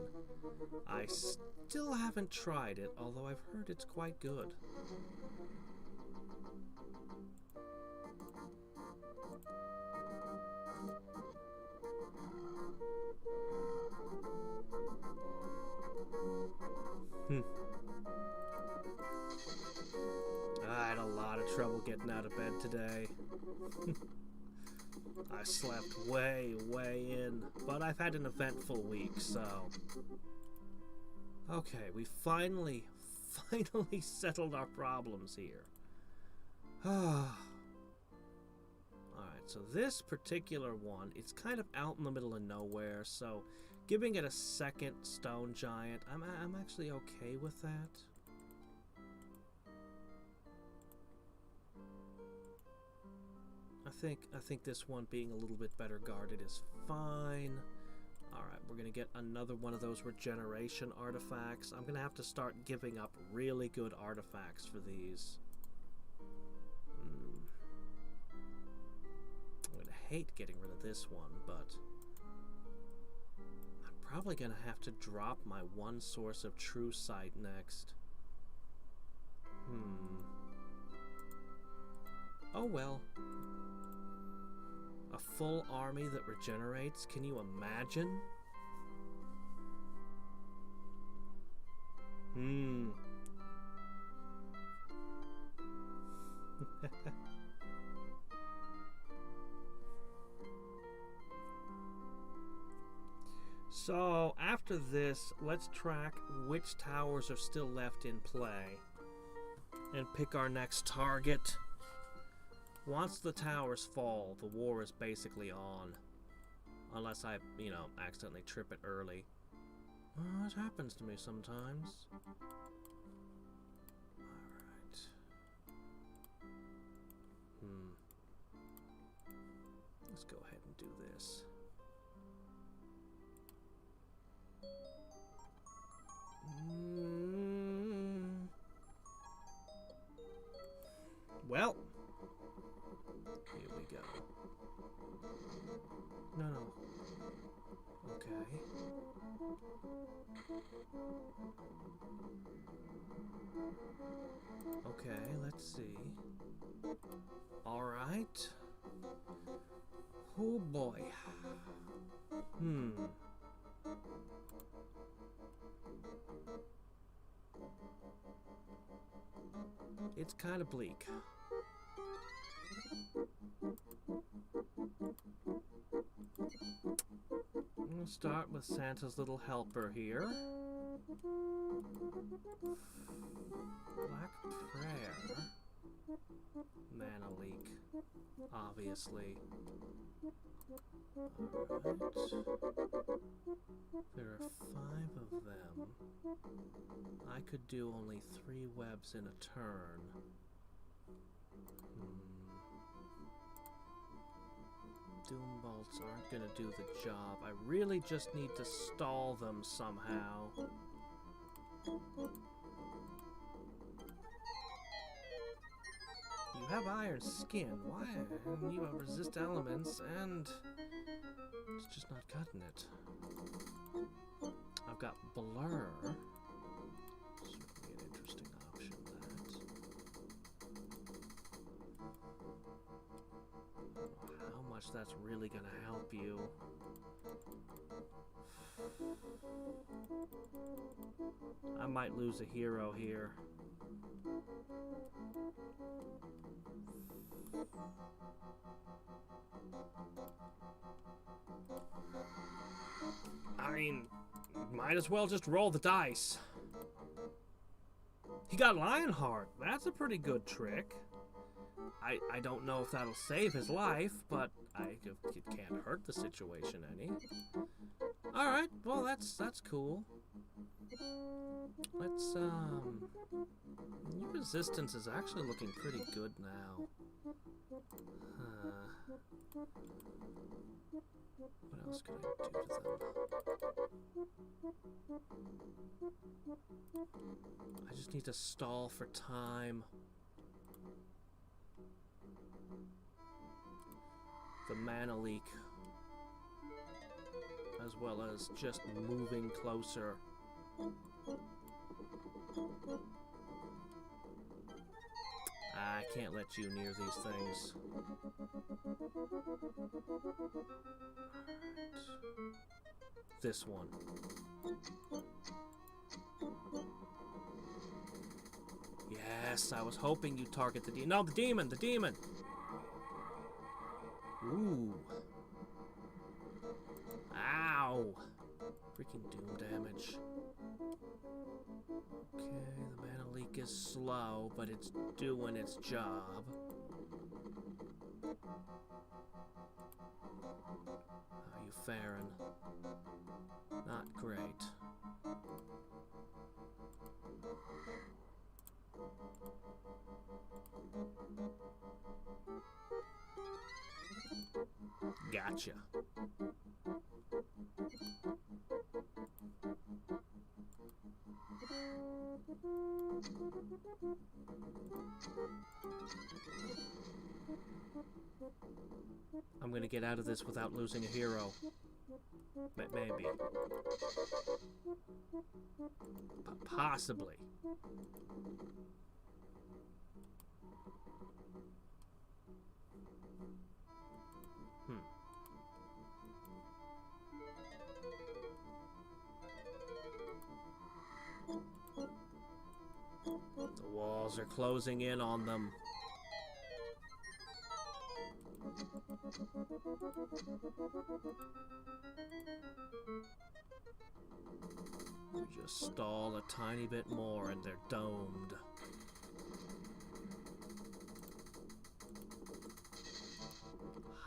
I still haven't tried it, although I've heard it's quite good. I had a lot of trouble getting out of bed today. I slept way in, but I've had an eventful week, so... Okay, we finally settled our problems here. Alright, so this particular one, it's kind of out in the middle of nowhere, so giving it a second Stone Giant, I'm actually okay with that. I think this one being a little bit better guarded is fine. Alright, we're going to get another one of those regeneration artifacts. I'm going to have to start giving up really good artifacts for these. I'm going to hate getting rid of this one, but I'm probably going to have to drop my one source of true sight next. Oh well. A full army that regenerates? Can you imagine? So, after this, let's track which towers are still left in play and pick our next target. Once the towers fall, the war is basically on. Unless I, accidentally trip it early. Well, it happens to me sometimes. Alright. Let's go ahead and do this. Well, here we go. No. Okay. Okay, let's see. Alright. Oh boy. It's kind of bleak. We'll start with Santa's little helper here. Black Prayer. Mana leak. Obviously. Alright. There are 5 of them. I could do only 3 webs in a turn. Doom bolts aren't gonna do the job. I really just need to stall them somehow. You have iron skin. Why? You have resist elements, and it's just not cutting it. I've got blur. Certainly an interesting option, that. I don't know how much that's really going to help you. I might lose a hero here. I mean, might as well just roll the dice. He got Lionheart. That's a pretty good trick. I don't know if that'll save his life, but it can't hurt the situation any. Alright, well that's cool. Let's your resistance is actually looking pretty good now. What else can I do to them? I just need to stall for time. The mana leak, as well as just moving closer. I can't let you near these things. This one. Yes, I was hoping you'd target the demon. No, the demon! The demon! Ooh. Ow! Freaking doom damage. Okay, the mana leak is slow, but it's doing its job. How are you faring? Not great. Gotcha. I'm gonna get out of this without losing a hero. Maybe. Possibly. walls are closing in on them. We just stall a tiny bit more and they're domed.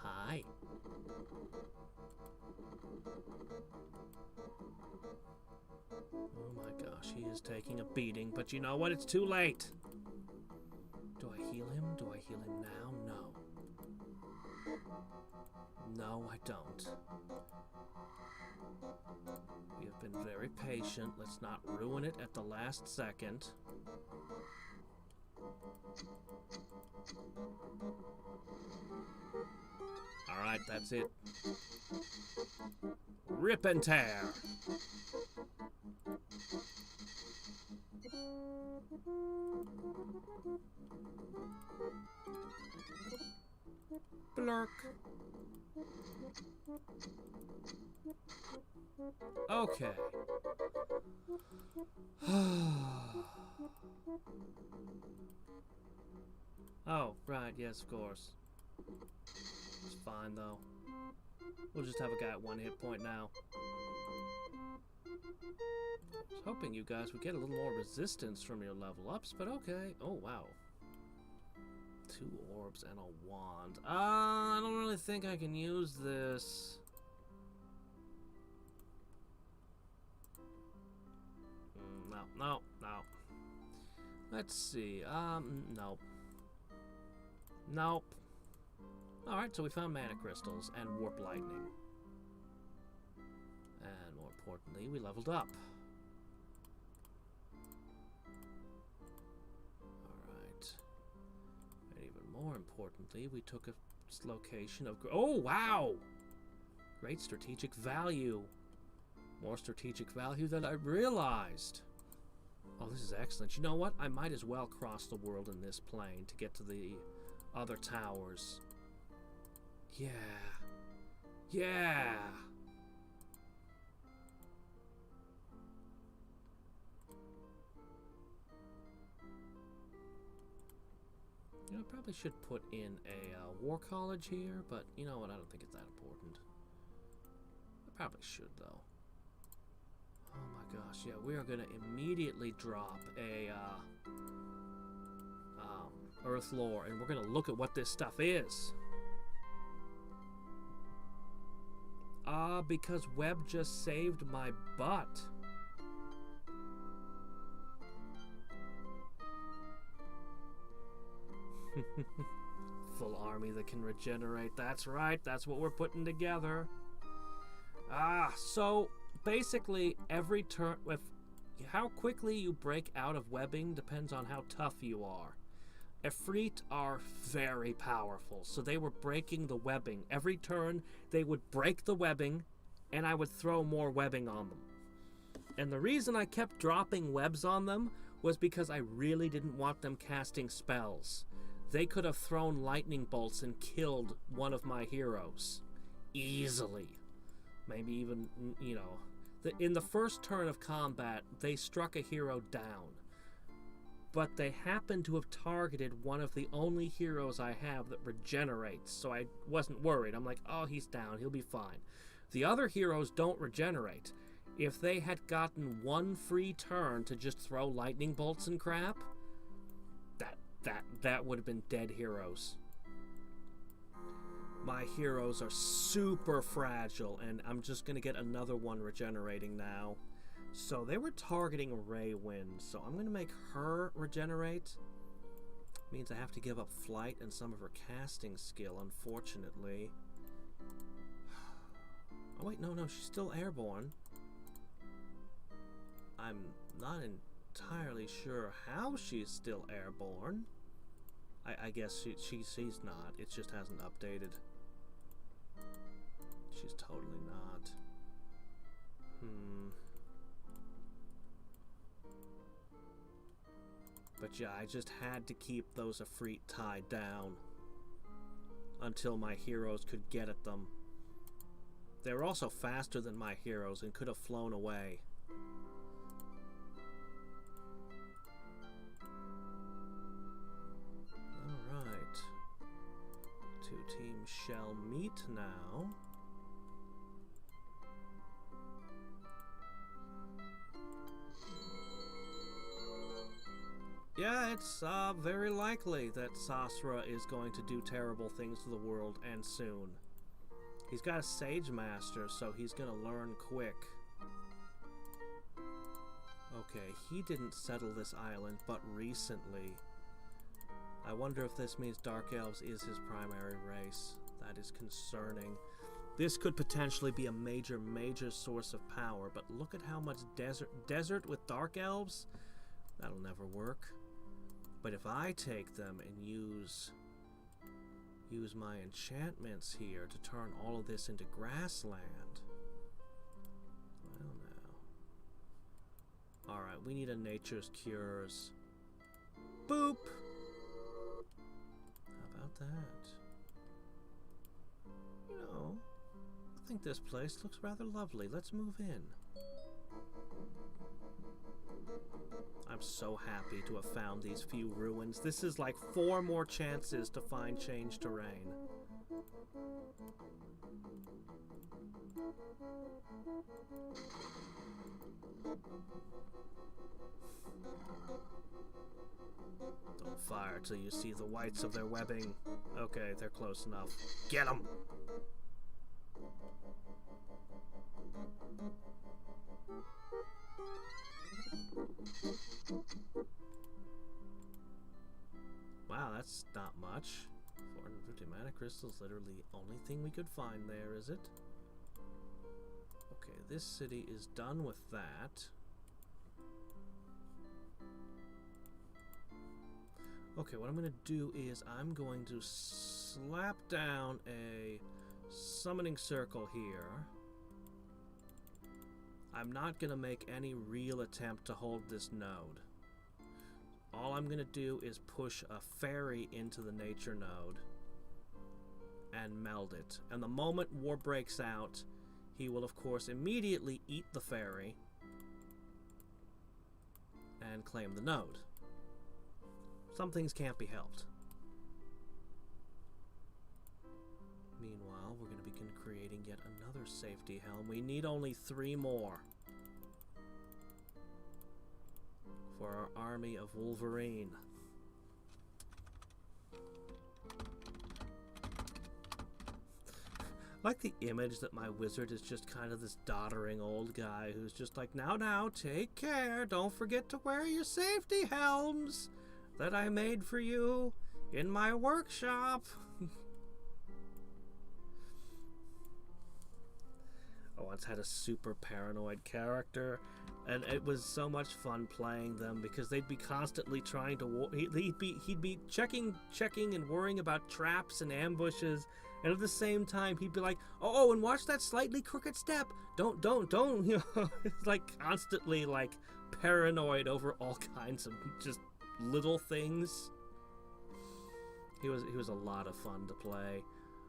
Hi. Oh my gosh, he is taking a beating, but you know what? It's too late. Do I heal him? Do I heal him now? No. No, I don't. We have been very patient. Let's not ruin it at the last second. Alright, that's it. Rip and tear! Blurk. Okay. Oh, right, yes, of course. It's fine, though. We'll just have a guy at 1 hit point now. I was hoping you guys would get a little more resistance from your level ups, but okay. Oh, wow. 2 orbs and a wand. I don't really think I can use this. No. Let's see. Nope. Nope. Alright, so we found mana crystals and warp lightning. And more importantly, we leveled up. Alright. And even more importantly, we took a location of... Oh, wow! Great strategic value. More strategic value than I realized. Oh, this is excellent. You know what? I might as well cross the world in this plane to get to the other towers. Yeah. Yeah! You know, I probably should put in a war college here, but you know what? I don't think it's that important. I probably should, though. Oh my gosh, yeah, we are going to immediately drop a Earth lore, and we're going to look at what this stuff is. Because Webb just saved my butt. Full army that can regenerate. That's right, that's what we're putting together. So basically every turn, how quickly you break out of webbing depends on how tough you are. Efreet are very powerful, so they were breaking the webbing. Every turn, they would break the webbing, and I would throw more webbing on them. And the reason I kept dropping webs on them was because I really didn't want them casting spells. They could have thrown lightning bolts and killed one of my heroes. Easily. Maybe even, you know... In the first turn of combat, they struck a hero down. But they happened to have targeted one of the only heroes I have that regenerates, so I wasn't worried. I'm like, oh, he's down, he'll be fine. The other heroes don't regenerate. If they had gotten one free turn to just throw lightning bolts and crap, that would have been dead heroes. My heroes are super fragile, and I'm just going to get another one regenerating now. So they were targeting Ray Wind, so I'm going to make her regenerate. Means I have to give up flight and some of her casting skill, unfortunately. Oh wait, no, she's still airborne. I'm not entirely sure how she's still airborne. I guess she's not. It just hasn't updated. She's totally not. But yeah, I just had to keep those Efreet tied down until my heroes could get at them. They were also faster than my heroes and could have flown away. shall meet now. Yeah, it's very likely that Sasra is going to do terrible things to the world, and soon. He's got a Sage Master, so he's going to learn quick. Okay, he didn't settle this island, but recently. I wonder if this means Dark Elves is his primary race. That is concerning. This could potentially be a major, major source of power, but look at how much desert with Dark Elves? That'll never work. But if I take them and use my enchantments here to turn all of this into grassland. Well, now. Alright, we need a Nature's Cures. Boop! How about that? You know, I think this place looks rather lovely. Let's move in. I'm so happy to have found these few ruins. This is like 4 more chances to find changed terrain. Don't fire till you see the whites of their webbing. Okay, they're close enough. Get them! Wow, that's not much. 450 mana crystals, literally the only thing we could find there, is it? Okay, this city is done with that. Okay, what I'm going to do is I'm going to slap down a summoning circle here. I'm not going to make any real attempt to hold this node. All I'm going to do is push a fairy into the nature node and meld it. And the moment war breaks out, he will of course immediately eat the fairy and claim the node. Some things can't be helped. Meanwhile, we're going to begin creating yet another safety helm. We need only 3 more for our army of Wolverine. I like the image that my wizard is just kind of this doddering old guy who's just like, now, take care. Don't forget to wear your safety helms that I made for you in my workshop. I once had a super paranoid character, and it was so much fun playing them because they'd be constantly trying to he'd be checking and worrying about traps and ambushes, and at the same time he'd be like, oh, and watch that slightly crooked step. Don't, you know. It's like constantly like paranoid over all kinds of just little things. He was a lot of fun to play.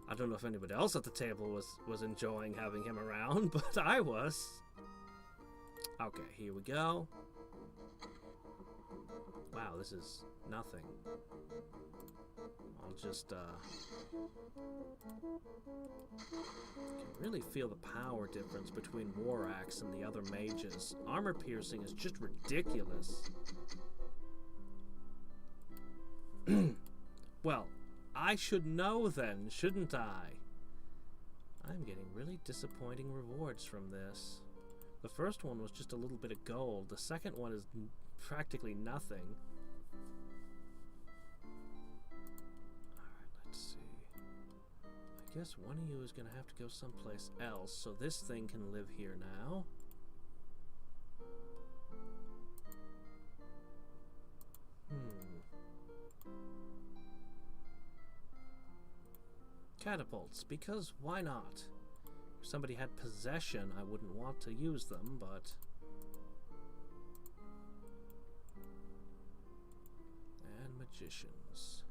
I don't know if anybody else at the table was enjoying having him around, but I was. Okay, here we go. Wow, this is nothing. I'll just, can really feel the power difference between War Axe and the other mages. Armor piercing is just ridiculous. Well, I should know then, shouldn't I? I'm getting really disappointing rewards from this. The first one was just a little bit of gold. The second one is practically nothing. Alright, let's see. I guess one of you is going to have to go someplace else, so this thing can live here now. Catapults, because why not? If somebody had possession, I wouldn't want to use them, but... And magicians.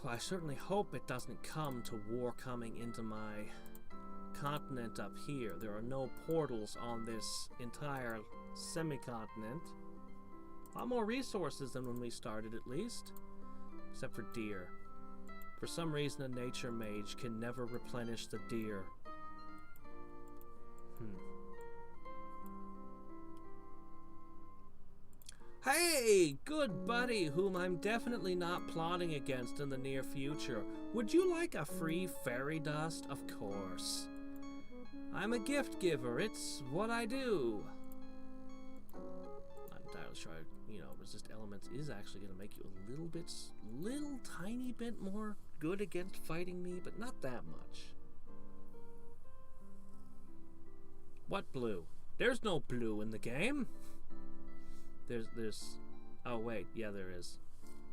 Well, I certainly hope it doesn't come to war coming into my continent up here. There are no portals on this entire semi-continent. A lot more resources than when we started, at least. Except for deer. For some reason, a nature mage can never replenish the deer. Hey, good buddy, whom I'm definitely not plotting against in the near future. Would you like a free fairy dust? Of course. I'm a gift giver. It's what I do. I'm entirely sure, resist elements is actually going to make you a little tiny bit more good against fighting me, but not that much. What blue? There's no blue in the game. There's, oh wait, yeah there is.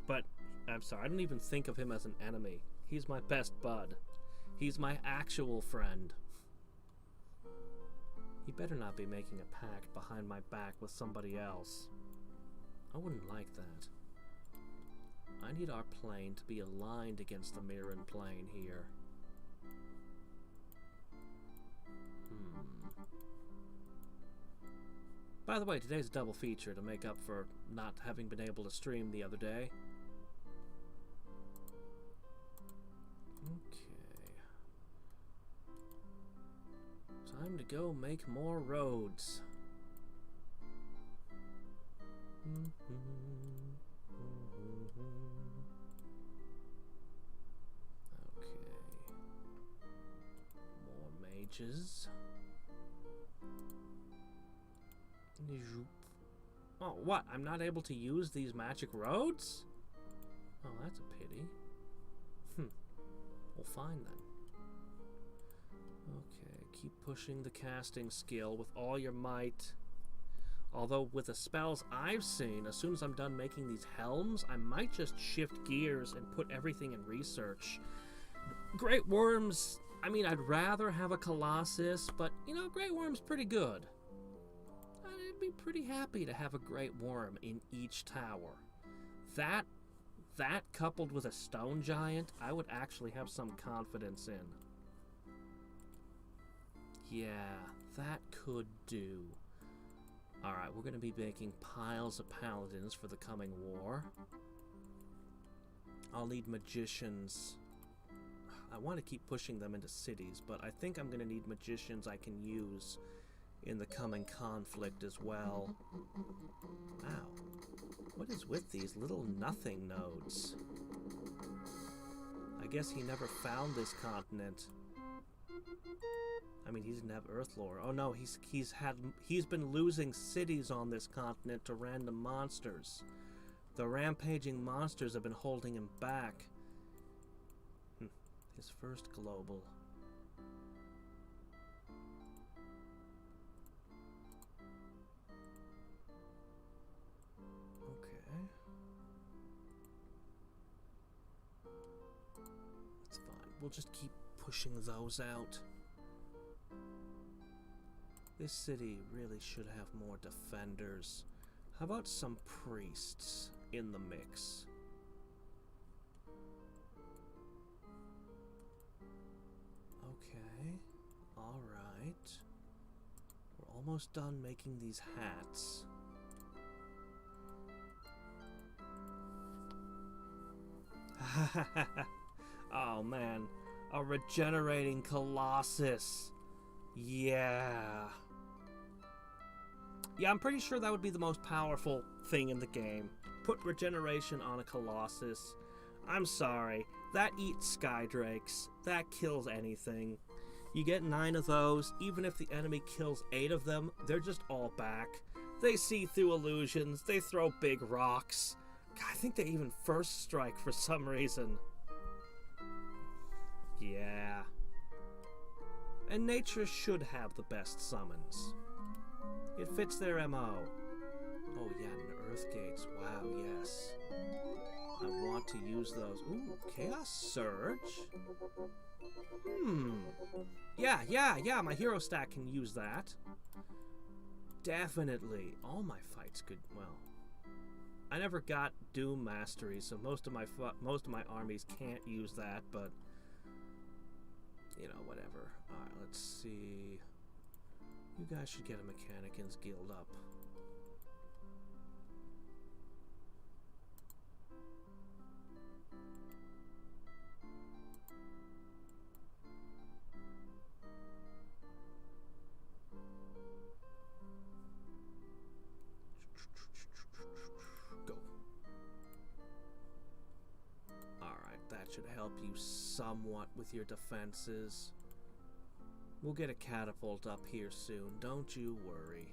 But, I'm sorry, I don't even think of him as an enemy. He's my best bud. He's my actual friend. He better not be making a pact behind my back with somebody else. I wouldn't like that. I need our plane to be aligned against the Mirren plane here. By the way, today's a double feature to make up for not having been able to stream the other day. Okay. Time to go make more roads. Okay. More mages. Oh, what? I'm not able to use these magic roads? Oh, that's a pity. Well, fine then. Okay, keep pushing the casting skill with all your might. Although, with the spells I've seen, as soon as I'm done making these helms, I might just shift gears and put everything in research. Great Worms, I mean, I'd rather have a Colossus, but, Great Worm's pretty good. I'd be pretty happy to have a Great Worm in each tower. That coupled with a Stone Giant, I would actually have some confidence in. Yeah, that could do. Alright, we're going to be making piles of paladins for the coming war. I'll need magicians. I want to keep pushing them into cities, but I think I'm going to need magicians I can use in the coming conflict as well. Wow. What is with these little nothing nodes? I guess he never found this continent. I mean, he didn't have Earthlore. Oh no, he's been losing cities on this continent to random monsters. The rampaging monsters have been holding him back. His first global. Okay. That's fine. We'll just keep pushing those out. This city really should have more defenders. How about some priests in the mix? Okay, alright. We're almost done making these hats. Oh man, a regenerating Colossus. Yeah. Yeah, I'm pretty sure that would be the most powerful thing in the game. Put regeneration on a Colossus. I'm sorry, that eats Skydrakes. That kills anything. You get 9 of those, even if the enemy kills 8 of them, they're just all back. They see through illusions, they throw big rocks. God, I think they even first strike for some reason. Yeah. And nature should have the best summons. It fits their MO. Oh yeah, and Earth Gates. Wow, yes. I want to use those. Ooh, Chaos Surge? Yeah, my hero stack can use that. Definitely. All my fights could, well... I never got Doom Mastery, so most of my armies can't use that, but... whatever. Alright, let's see... You guys should get a Mechanicans Guild up. Alright, that should help you somewhat with your defenses. We'll get a catapult up here soon, don't you worry.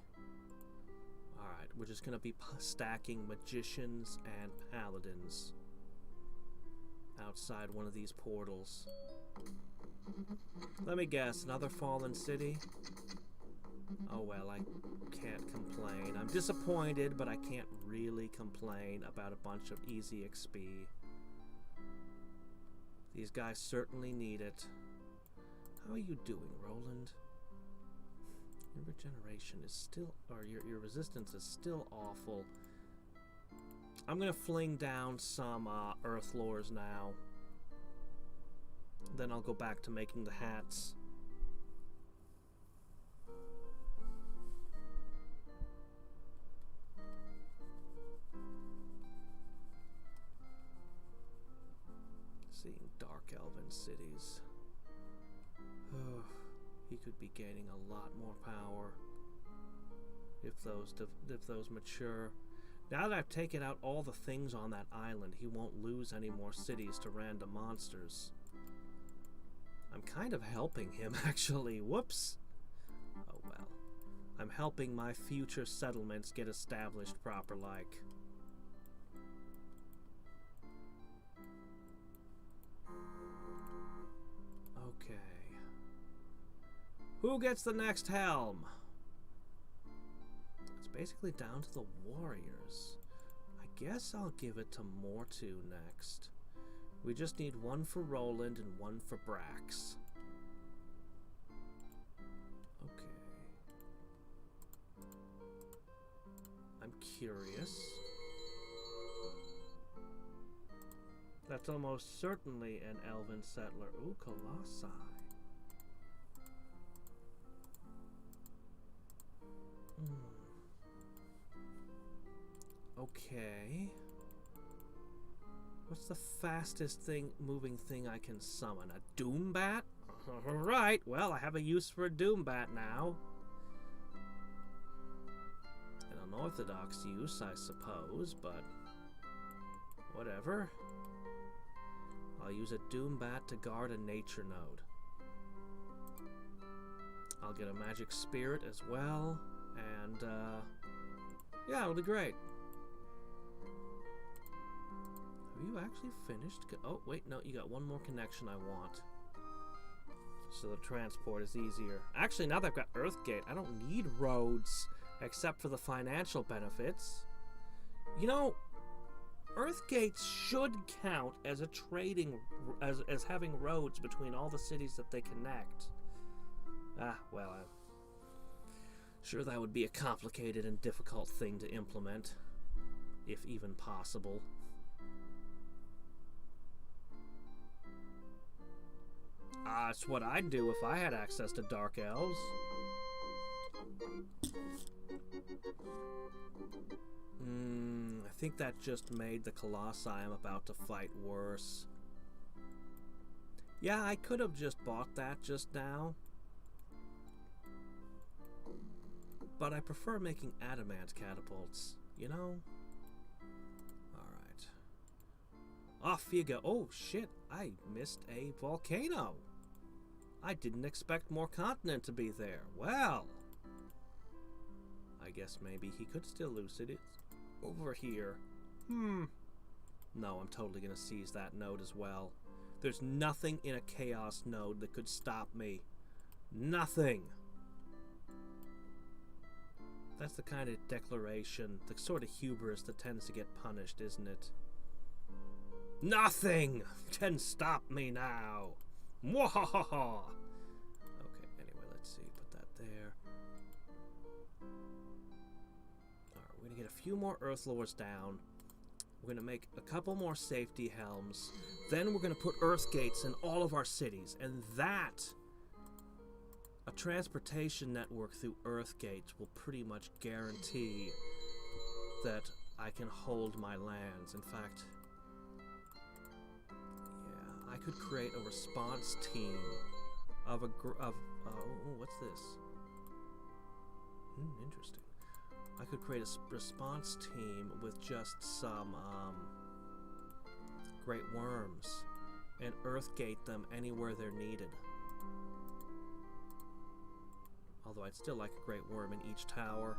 Alright, we're just gonna be stacking magicians and paladins outside one of these portals. Let me guess, another fallen city? Oh well, I can't complain. I'm disappointed, but I can't really complain about a bunch of easy XP. These guys certainly need it. How are you doing, Roland? Your regeneration is still, or your resistance is still awful. I'm gonna fling down some Earth Lores now. Then I'll go back to making the hats. Seeing Dark Elven cities. Oh, he could be gaining a lot more power if those mature. Now that I've taken out all the things on that island, he won't lose any more cities to random monsters. I'm kind of helping him, actually. Whoops. Oh well. I'm helping my future settlements get established proper-like. Okay. Who gets the next helm? It's basically down to the warriors. I guess I'll give it to Mortu next. We just need one for Roland and one for Brax. Okay. I'm curious. That's almost certainly an elven settler. Ooh, Colossi. Okay. What's the fastest moving thing I can summon? A Doombat? Alright, well, I have a use for a Doombat now. An unorthodox use, I suppose, but whatever. I'll use a Doombat to guard a nature node. I'll get a magic spirit as well, and yeah, it'll be great. Have you actually finished? Oh, wait, no, you got one more connection I want. So the transport is easier. Actually, now that I've got Earthgate, I don't need roads except for the financial benefits. You know, Earthgates should count as a trading, as having roads between all the cities that they connect. Ah, well, I'm sure that would be a complicated and difficult thing to implement, if even possible. That's what I'd do if I had access to Dark Elves. I think that just made the Colossi I'm about to fight worse. Yeah, I could have just bought that just now. But I prefer making adamant catapults, you know? Alright. Off you go. Oh, shit. I missed a volcano. I didn't expect more continent to be there. Well, I guess maybe he could still lose it. It's over here. No, I'm totally going to seize that node as well. There's nothing in a chaos node that could stop me. Nothing. That's the kind of declaration, the sort of hubris that tends to get punished, isn't it? Nothing can stop me now. Mwahaha! Okay, anyway, let's see. Put that there. Alright, we're gonna get a few more Earth Lords down. We're gonna make a couple more safety helms. Then we're gonna put Earth Gates in all of our cities. And that, a transportation network through Earth Gates, will pretty much guarantee that I can hold my lands. In fact, I could create a response team of oh, what's this? Interesting. I could create a response team with just some Great Worms and Earthgate them anywhere they're needed. Although I'd still like a Great Worm in each tower.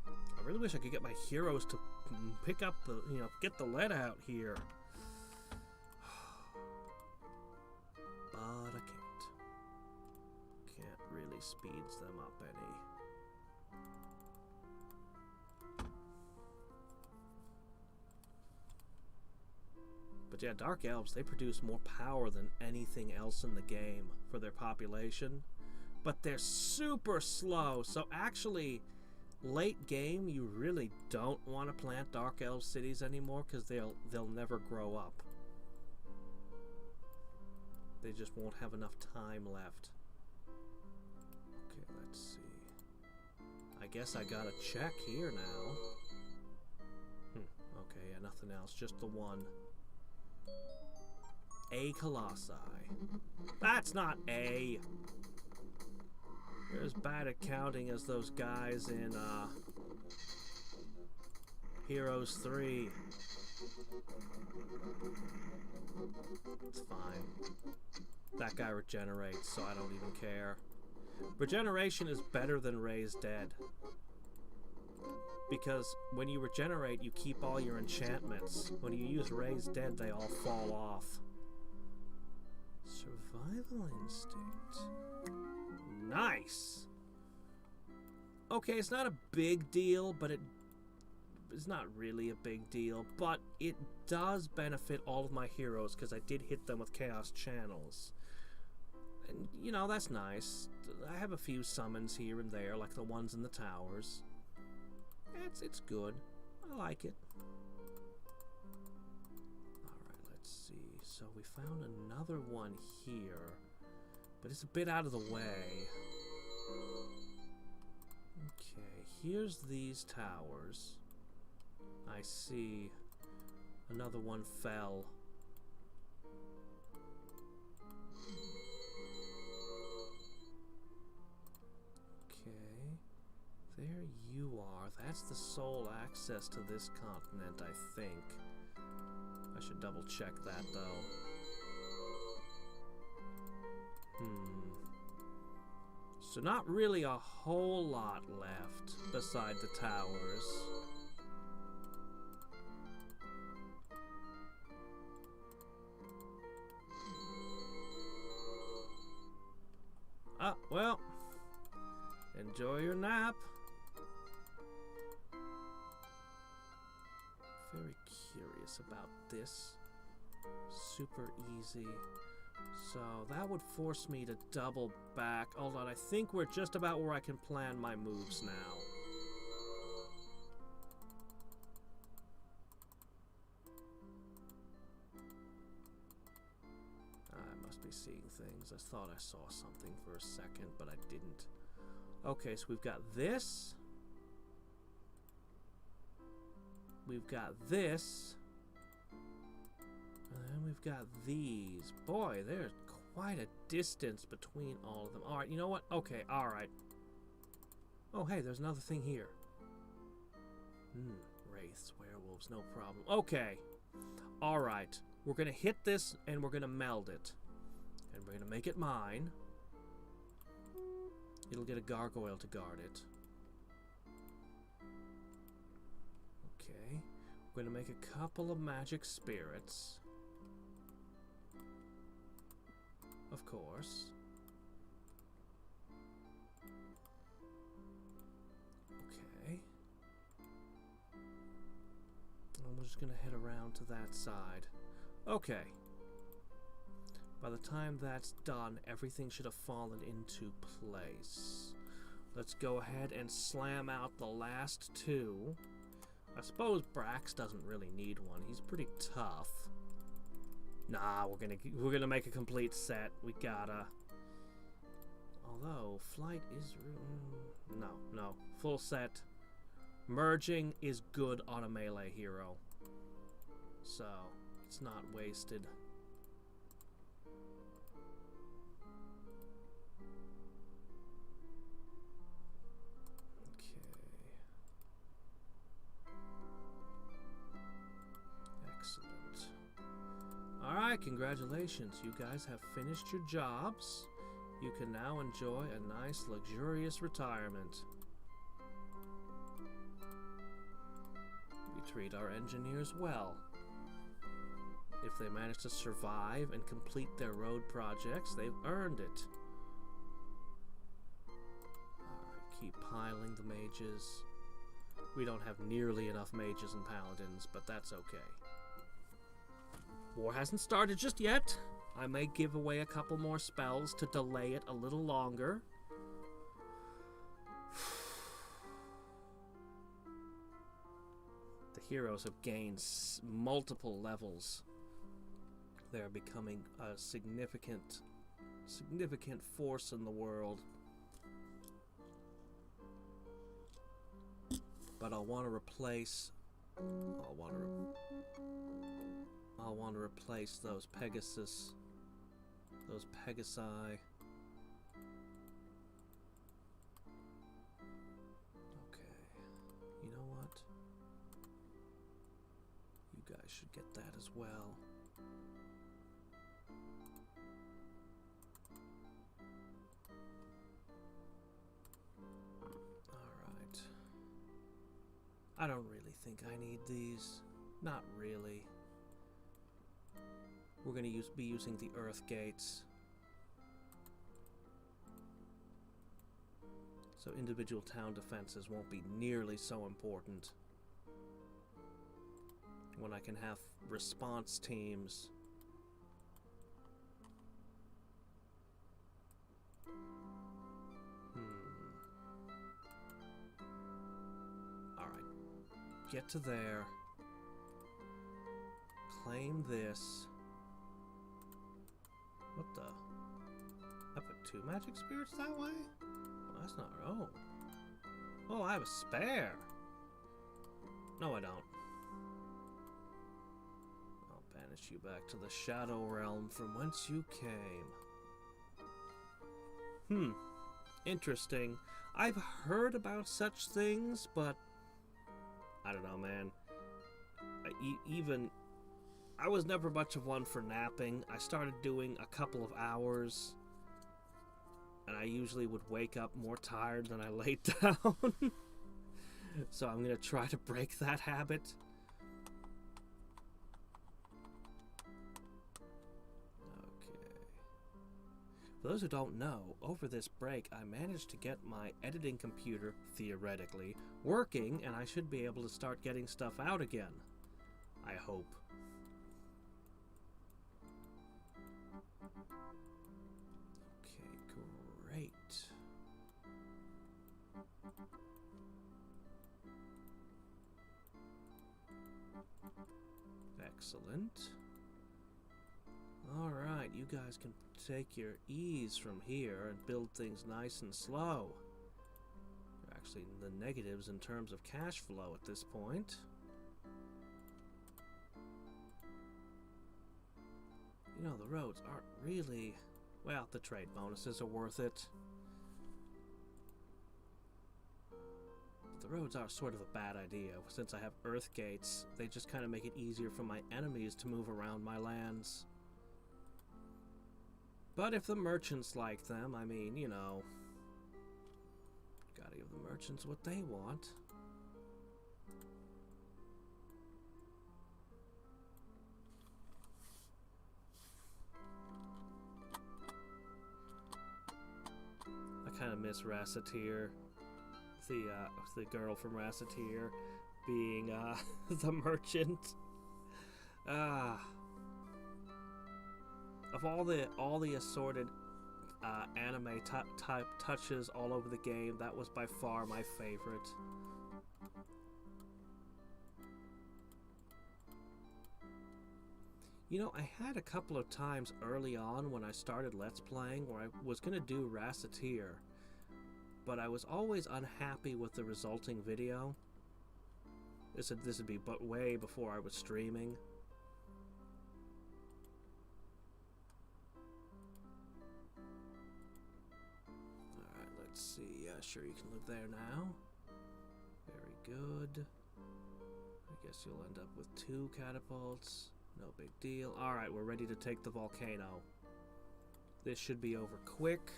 I really wish I could get my heroes to pick up the, get the lead out here. But I can't. Can't really speeds them up any. But yeah, Dark Elves, they produce more power than anything else in the game for their population. But they're super slow, so actually, late game, you really don't want to plant Dark Elf cities anymore because they'll never grow up. They just won't have enough time left. Okay, let's see. I guess I gotta check here now. Okay, yeah, nothing else, just the one. A Colossi. That's not A. You're as bad at counting as those guys in Heroes 3. It's fine. That guy regenerates, so I don't even care. Regeneration is better than Raise Dead. Because when you regenerate, you keep all your enchantments. When you use Raise Dead, they all fall off. Survival instinct. Nice! Okay, it's not a big deal, but it's not really a big deal, but it does benefit all of my heroes because I did hit them with Chaos Channels. And, that's nice. I have a few summons here and there, like the ones in the towers. It's good. I like it. Alright, let's see. So we found another one here, but it's a bit out of the way. Okay, here's these towers. I see another one fell. Okay, there you are. That's the sole access to this continent, I think. I should double check that, though. So not really a whole lot left beside the towers. Well, enjoy your nap. Very curious about this. Super easy. So that would force me to double back. Hold on, I think we're just about where I can plan my moves now. I must be seeing things. I thought I saw something for a second, but I didn't. Okay, so we've got this. We've got this. And then we've got these. Boy, there's quite a distance between all of them. Alright, you know what? Okay, alright. Oh, hey, there's another thing here. Wraiths, werewolves, no problem. Okay. Alright. We're gonna hit this, and we're gonna meld it. And we're gonna make it mine. It'll get a gargoyle to guard it. Okay. We're gonna make a couple of magic spirits. Of course. Okay. And we're just gonna head around to that side. Okay. By the time that's done, everything should have fallen into place. Let's go ahead and slam out the last two. I suppose Brax doesn't really need one. He's pretty tough. Nah, we're gonna make a complete set. We gotta. Although flight is no full set. Merging is good on a melee hero, so it's not wasted. Okay. Excellent. Alright, congratulations. You guys have finished your jobs. You can now enjoy a nice, luxurious retirement. We treat our engineers well. If they manage to survive and complete their road projects, they've earned it. Alright, keep piling the mages. We don't have nearly enough mages and paladins, but that's okay. War hasn't started just yet. I may give away a couple more spells to delay it a little longer. The heroes have gained multiple levels. They are becoming a significant force in the world. But I'll want to replace. I'll want to replace those Pegasi. Okay. You know what? You guys should get that as well. Alright. I don't really think I need these. Not really. We're going to be using the Earth Gates. So individual town defenses won't be nearly so important. When I can have response teams. Alright. Get to there. Claim this. What the? I put 2 magic spirits that way? Well, that's not... Oh. Oh, I have a spare. No, I don't. I'll banish you back to the Shadow Realm from whence you came. Interesting. I've heard about such things, but... I don't know, man. I was never much of one for napping. I started doing a couple of hours, and I usually would wake up more tired than I laid down. So I'm going to try to break that habit. Okay. For those who don't know, over this break I managed to get my editing computer, theoretically, working, and I should be able to start getting stuff out again. I hope. Great. Excellent. Alright, you guys can take your ease from here and build things nice and slow. You're actually in the negatives in terms of cash flow at this point. You know, the roads aren't really... Well, the trade bonuses are worth it. But the roads are sort of a bad idea. Since I have Earth Gates, they just kind of make it easier for my enemies to move around my lands. But if the merchants like them, I mean, you know, gotta give the merchants what they want. I kind of miss Rassatir, the girl from Rassatir, being the merchant. Of all the assorted anime type touches all over the game, that was by far my favorite. You know, I had a couple of times early on when I started Let's Playing where I was going to do Rassatir, but I was always unhappy with the resulting video. This would be but way before I was streaming. Alright, let's see. Yeah, sure, you can live there now. Very good. I guess you'll end up with 2 catapults. No big deal. Alright, we're ready to take the volcano. This should be over quick.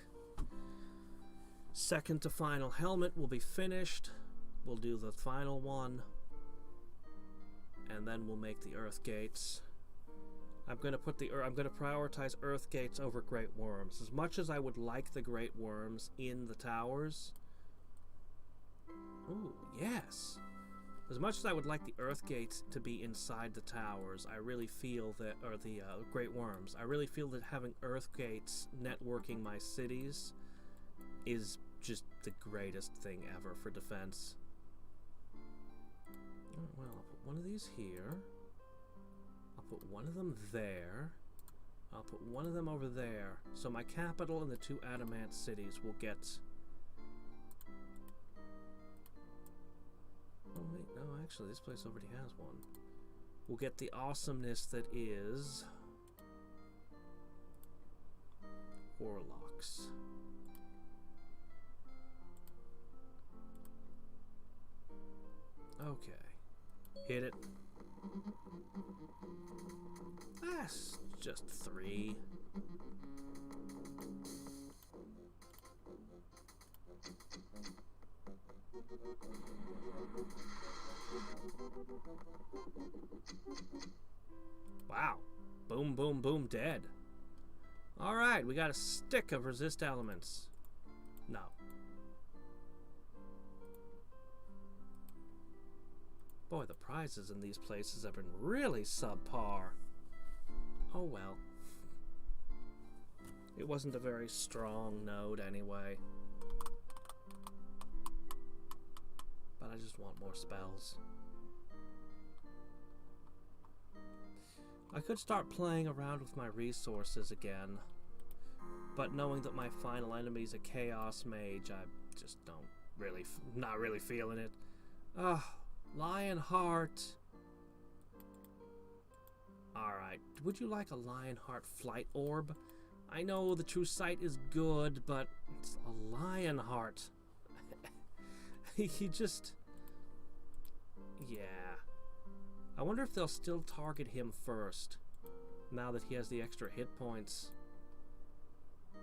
Second to final helmet will be finished. We'll do the final one. And then we'll make the earth gates. I'm gonna prioritize earth gates over great worms. As much as I would like the great worms in the towers. Ooh, yes. As much as I would like the earth gates to be inside the towers, I really feel that, or the great worms, I really feel that having earth gates networking my cities is just the greatest thing ever for defense. Well, I'll put one of these here. I'll put one of them there. I'll put one of them over there. So my capital and the two adamant cities will get... Oh wait, no, actually this place already has one. We'll get the awesomeness that is... Warlocks. Okay. Hit it. That's just 3. Wow. Boom, boom, boom, dead. Alright, we got a stick of resist elements. No. Boy, the prizes in these places have been really subpar. Oh well. It wasn't a very strong node anyway. But I just want more spells. I could start playing around with my resources again. But knowing that my final enemy's a Chaos Mage, I just not really feeling it. Ugh. Lionheart. Alright, would you like a Lionheart Flight Orb? I know the True Sight is good, but it's a Lionheart. He just... Yeah. I wonder if they'll still target him first, now that he has the extra hit points.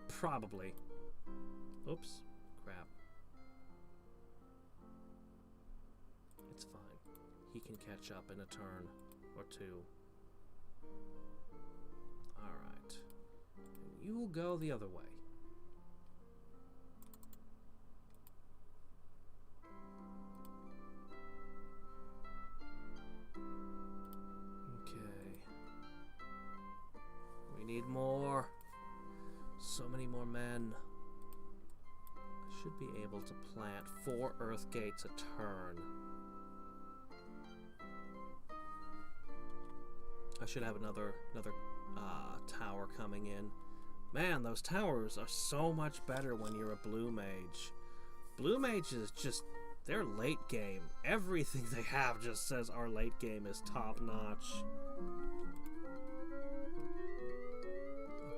Probably. Oops. Crap. It's fine. He can catch up in a turn or two. Alright. You will go the other way. Okay. We need more. So many more men. I should be able to plant 4 earth gates a turn. I should have another tower coming in. Man, those towers are so much better when you're a blue mage. Blue mages just, they're late game. Everything they have just says our late game is top notch.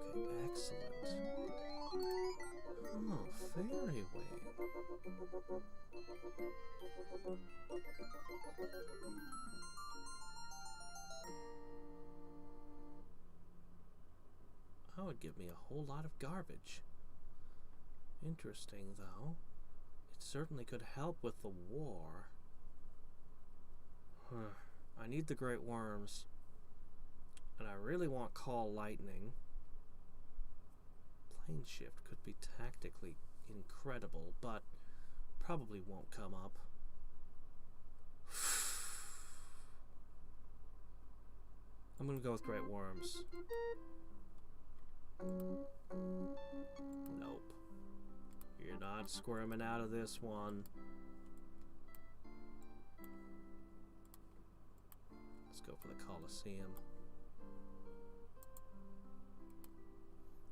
Okay, excellent. Oh, fairy wing. That would give me a whole lot of garbage. Interesting, though. It certainly could help with the war. I need the Great Worms. And I really want Call Lightning. Plane Shift could be tactically incredible, but probably won't come up. I'm gonna go with Great Worms. Nope. You're not squirming out of this one. Let's go for the Colosseum.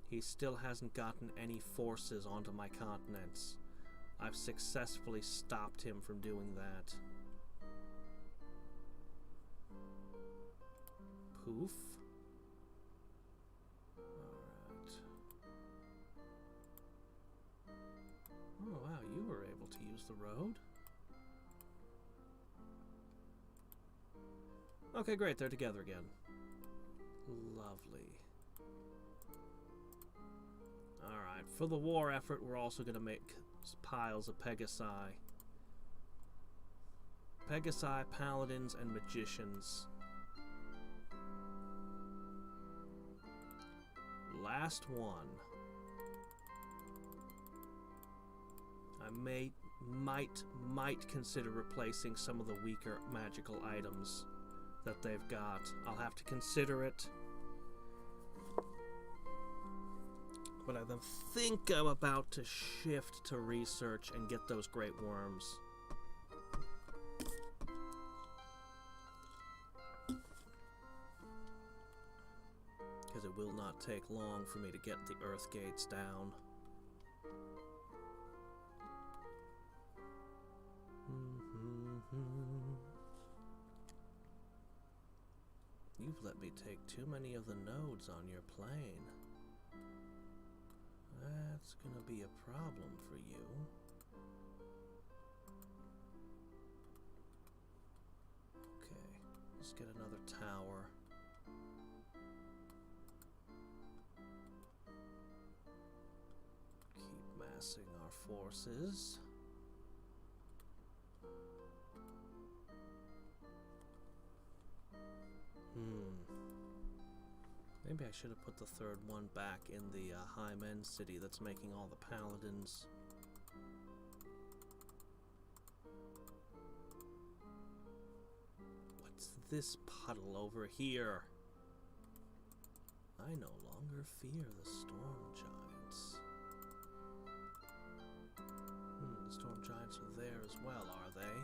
He still hasn't gotten any forces onto my continents. I've successfully stopped him from doing that. Poof. Oh wow, you were able to use the road? Okay, great, they're together again. Lovely. Alright, for the war effort, we're also going to make piles of Pegasi. Pegasi, paladins, and magicians. Last one. I might consider replacing some of the weaker magical items that they've got. I'll have to consider it. But I think I'm about to shift to research and get those great worms. Because it will not take long for me to get the earth gates down. You've let me take too many of the nodes on your plane. That's gonna be a problem for you. Okay, let's get another tower. Keep massing our forces. Maybe I should have put the third one back in the High-Men city that's making all the paladins. What's this puddle over here? I no longer fear the storm giants. The storm giants are there as well, are they?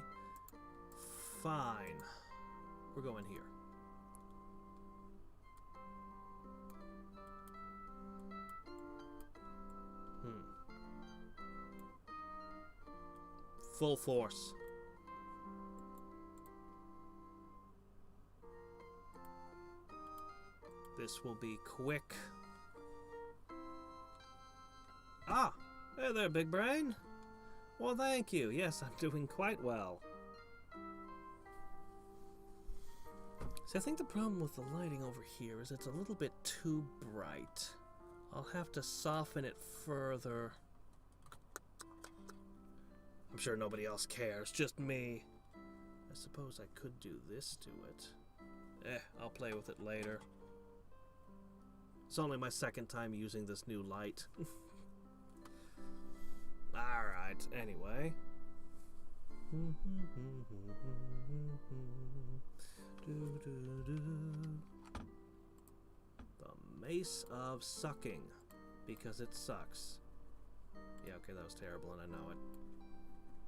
Fine. We're going here. Full force. This will be quick. Ah! Hey there, big brain. Well, thank you. Yes, I'm doing quite well. See, I think the problem with the lighting over here is it's a little bit too bright. I'll have to soften it further. I'm sure nobody else cares, just me. I suppose I could do this to it. I'll play with it later. It's only my second time using this new light. Alright, anyway. The Mace of Sucking. Because it sucks. Yeah, okay, that was terrible and I know it.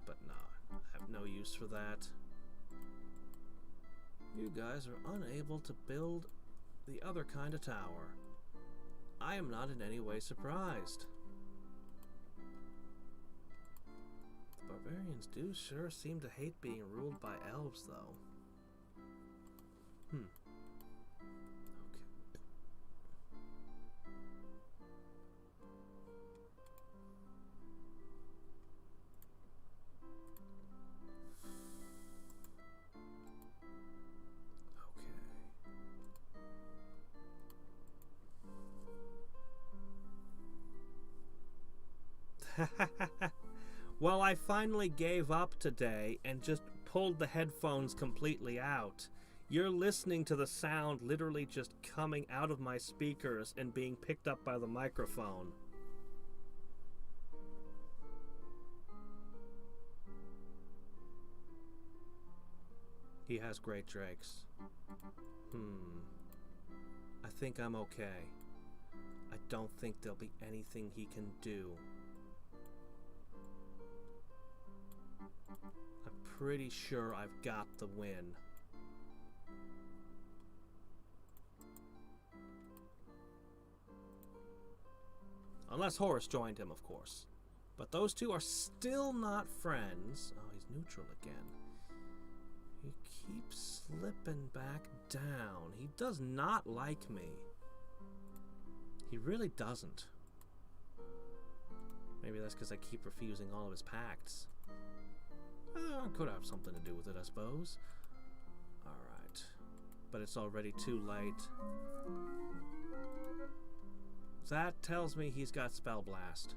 But nah, I have no use for that. You guys are unable to build the other kind of tower. I am not in any way surprised. The barbarians do sure seem to hate being ruled by elves, though. Okay. Well, I finally gave up today and just pulled the headphones completely out. You're listening to the sound literally just coming out of my speakers and being picked up by the microphone. He has great drakes. I think I'm okay. I don't think there'll be anything he can do. I'm pretty sure I've got the win. Unless Horus joined him, of course. But those two are still not friends. Oh, he's neutral again. He keeps slipping back down. He does not like me. He really doesn't. Maybe that's because I keep refusing all of his pacts. Could have something to do with it, I suppose. Alright. But it's already too late. That tells me he's got Spell Blast.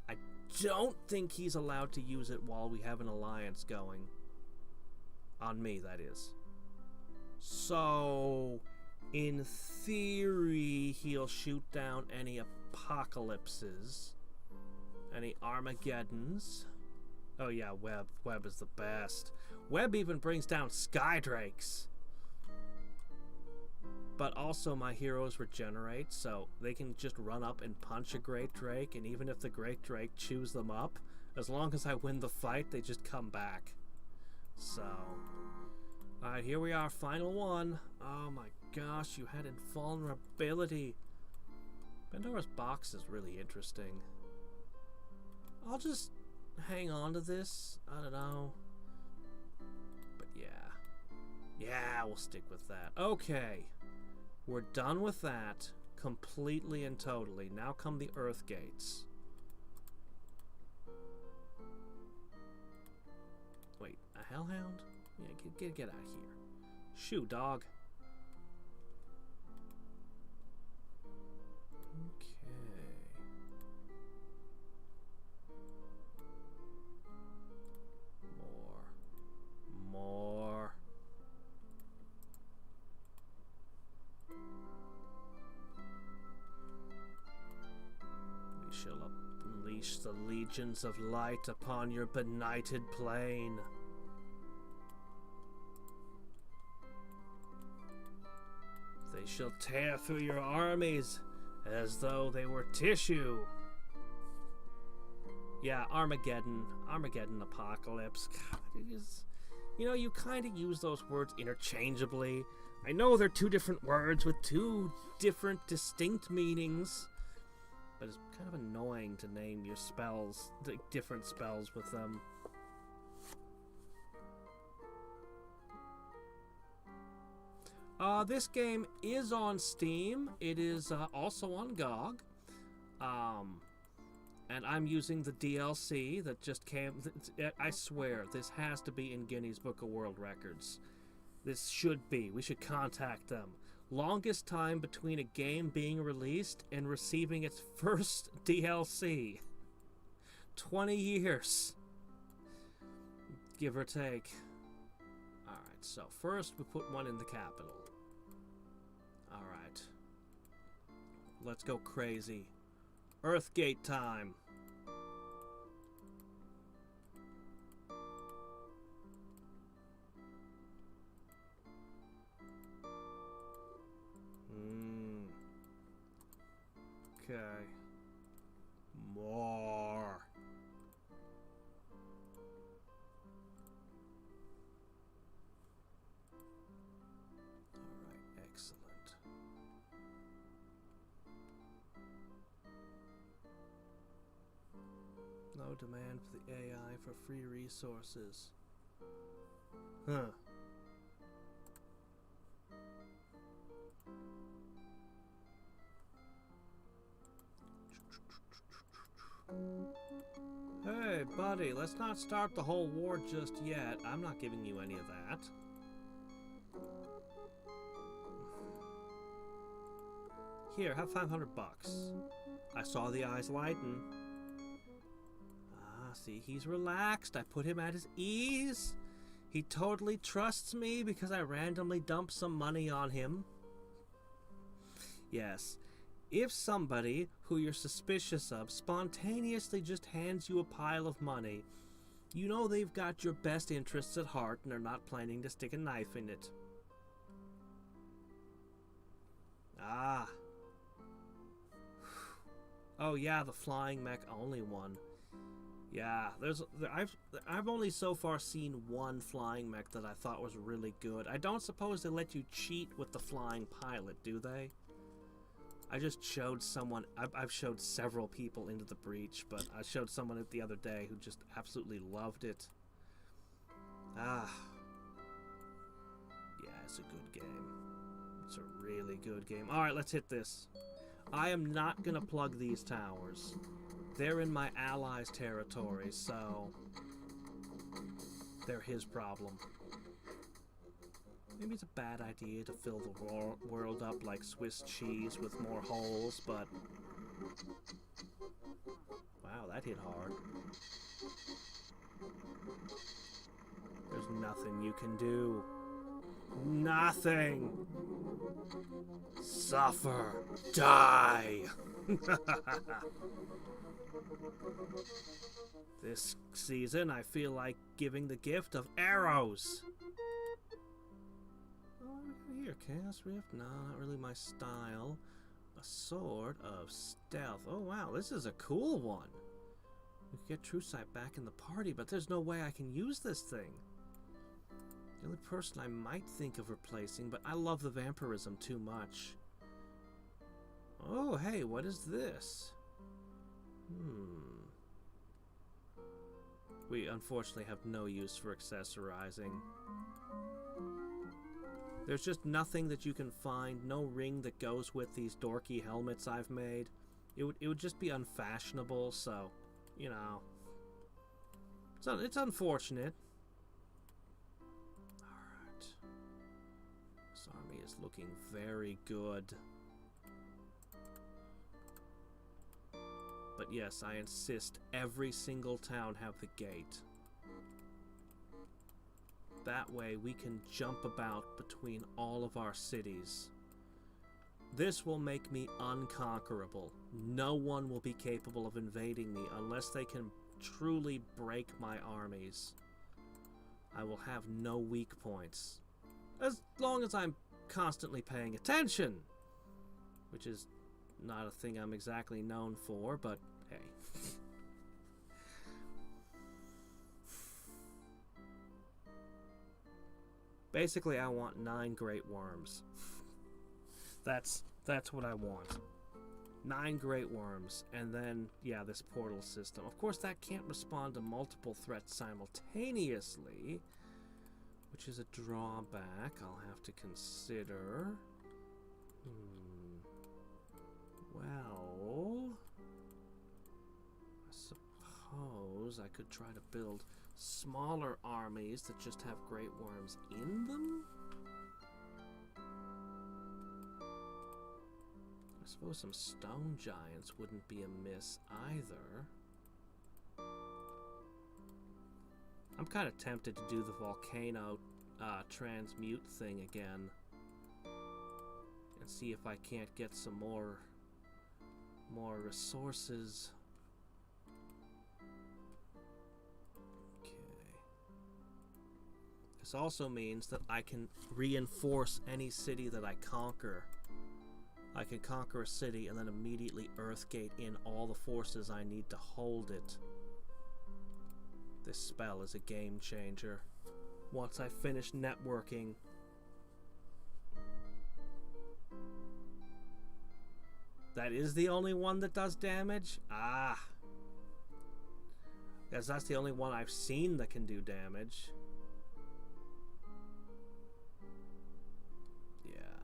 I don't think he's allowed to use it while we have an alliance going. On me, that is. So, in theory, he'll shoot down any apocalypses. Any Armageddons. Oh yeah, Web. Web is the best. Web even brings down Skydrakes. But also my heroes regenerate, so they can just run up and punch a Great Drake, and even if the Great Drake chews them up, as long as I win the fight, they just come back. So, alright, here we are, final one. Oh my gosh, you had invulnerability. Pandora's box is really interesting. I'll just hang on to this. I don't know. But yeah. Yeah, we'll stick with that. Okay. We're done with that. Completely and totally. Now come the Earth Gates. Wait, a Hellhound? Yeah, get out of here. Shoo, dog. More. We shall unleash the legions of light upon your benighted plain. They shall tear through your armies as though they were tissue. Yeah, Armageddon Apocalypse. God, it is... You know, you kind of use those words interchangeably. I know they're two different words with two different distinct meanings, but it's kind of annoying to name your spells, the different spells with them. This game is on Steam. It is also on GOG. And I'm using the DLC that just came. I swear, this has to be in Guinness Book of World Records. This should be. We should contact them. Longest time between a game being released and receiving its first DLC. 20 years. Give or take. Alright, so first we put one in the capital. Alright. Let's go crazy. Earthgate time. Okay. More. Alright, excellent. No demand for the AI for free resources. Huh. Hey, buddy, let's not start the whole war just yet. I'm not giving you any of that. Here, have 500 bucks. I saw the eyes lighten. Ah, see, he's relaxed. I put him at his ease. He totally trusts me because I randomly dumped some money on him. Yes. If somebody who you're suspicious of spontaneously just hands you a pile of money, you know they've got your best interests at heart and are not planning to stick a knife in it. Ah. Oh yeah, the flying mech only one. Yeah, I've only so far seen one flying mech that I thought was really good. I don't suppose they let you cheat with the flying pilot, do they? I just showed someone, I've showed several people Into the Breach, but I showed someone the other day who just absolutely loved it. Ah. Yeah, it's a good game. It's a really good game. Alright, let's hit this. I am not gonna plug these towers. They're in my allies' territory, so they're his problem. Maybe it's a bad idea to fill the world up like Swiss cheese with more holes, but... Wow, that hit hard. There's nothing you can do. Nothing! Suffer! Die! This season, I feel like giving the gift of arrows. Oh, here, Chaos Rift? No, not really my style. A sword of stealth. Oh, wow, this is a cool one. We could get True Sight back in the party, but there's no way I can use this thing. The only person I might think of replacing, but I love the vampirism too much. Oh, hey, what is this? We unfortunately have no use for accessorizing. There's just nothing that you can find, no ring that goes with these dorky helmets I've made. It would just be unfashionable, so, you know. It's unfortunate. Alright. This army is looking very good. But yes, I insist every single town have the gate. That way we can jump about between all of our cities. This will make me unconquerable. No one will be capable of invading me unless they can truly break my armies. I will have no weak points. As long as I'm constantly paying attention. Which is not a thing I'm exactly known for, but hey. Basically, I want 9 great worms. That's what I want. 9 great worms, and then, yeah, this portal system. Of course, that can't respond to multiple threats simultaneously, which is a drawback I'll have to consider. Well, I suppose I could try to build smaller armies that just have great worms in them? I suppose some stone giants wouldn't be amiss either. I'm kind of tempted to do the volcano transmute thing again and see if I can't get some more resources. Okay. This also means that I can reinforce any city that I conquer. I can conquer a city and then immediately Earthgate in all the forces I need to hold it. This spell is a game changer. Once I finish networking. That is the only one that does damage? Ah. Yes, that's the only one I've seen that can do damage. Yeah.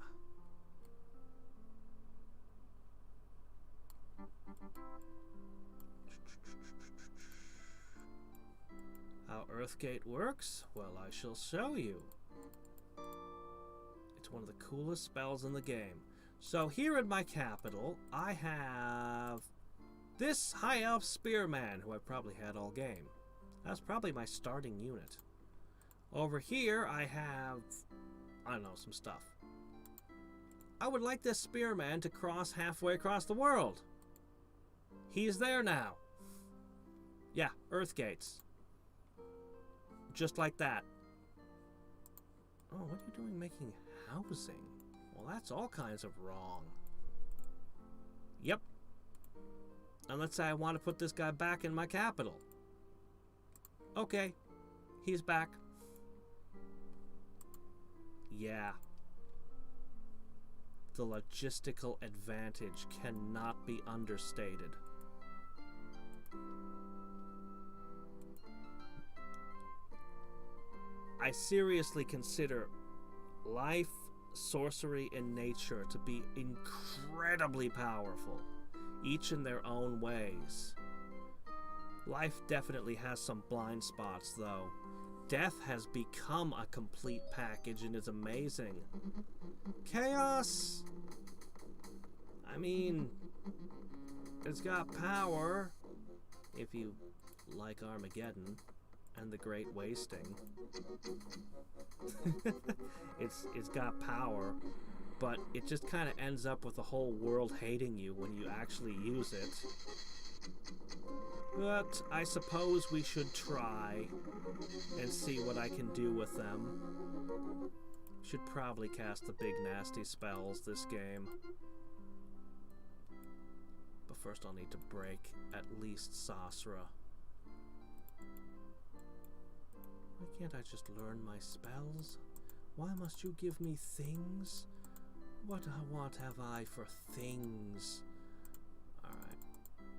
How Earthgate works? Well, I shall show you. It's one of the coolest spells in the game. So here in my capital, I have this High Elf Spearman, who I've probably had all game. That's probably my starting unit. Over here, I have, I don't know, some stuff. I would like this Spearman to cross halfway across the world. He's there now. Yeah, Earthgates. Just like that. Oh, what are you doing making housing? Well, that's all kinds of wrong. Yep. And let's say I want to put this guy back in my capital. Okay. He's back. Yeah. The logistical advantage cannot be understated. I seriously consider life, sorcery, and nature to be incredibly powerful, each in their own ways. Life definitely has some blind spots, though. death has become a complete package and is amazing. Chaos! I mean, it's got power, if you like Armageddon and the Great Wasting. It's got power, but it just kind of ends up with the whole world hating you when you actually use it. But I suppose we should try and see what I can do with them. Should probably cast the big nasty spells this game. But first I'll need to break at least Sasra. Why can't I just learn my spells? Why must you give me things? What have I for things? Alright.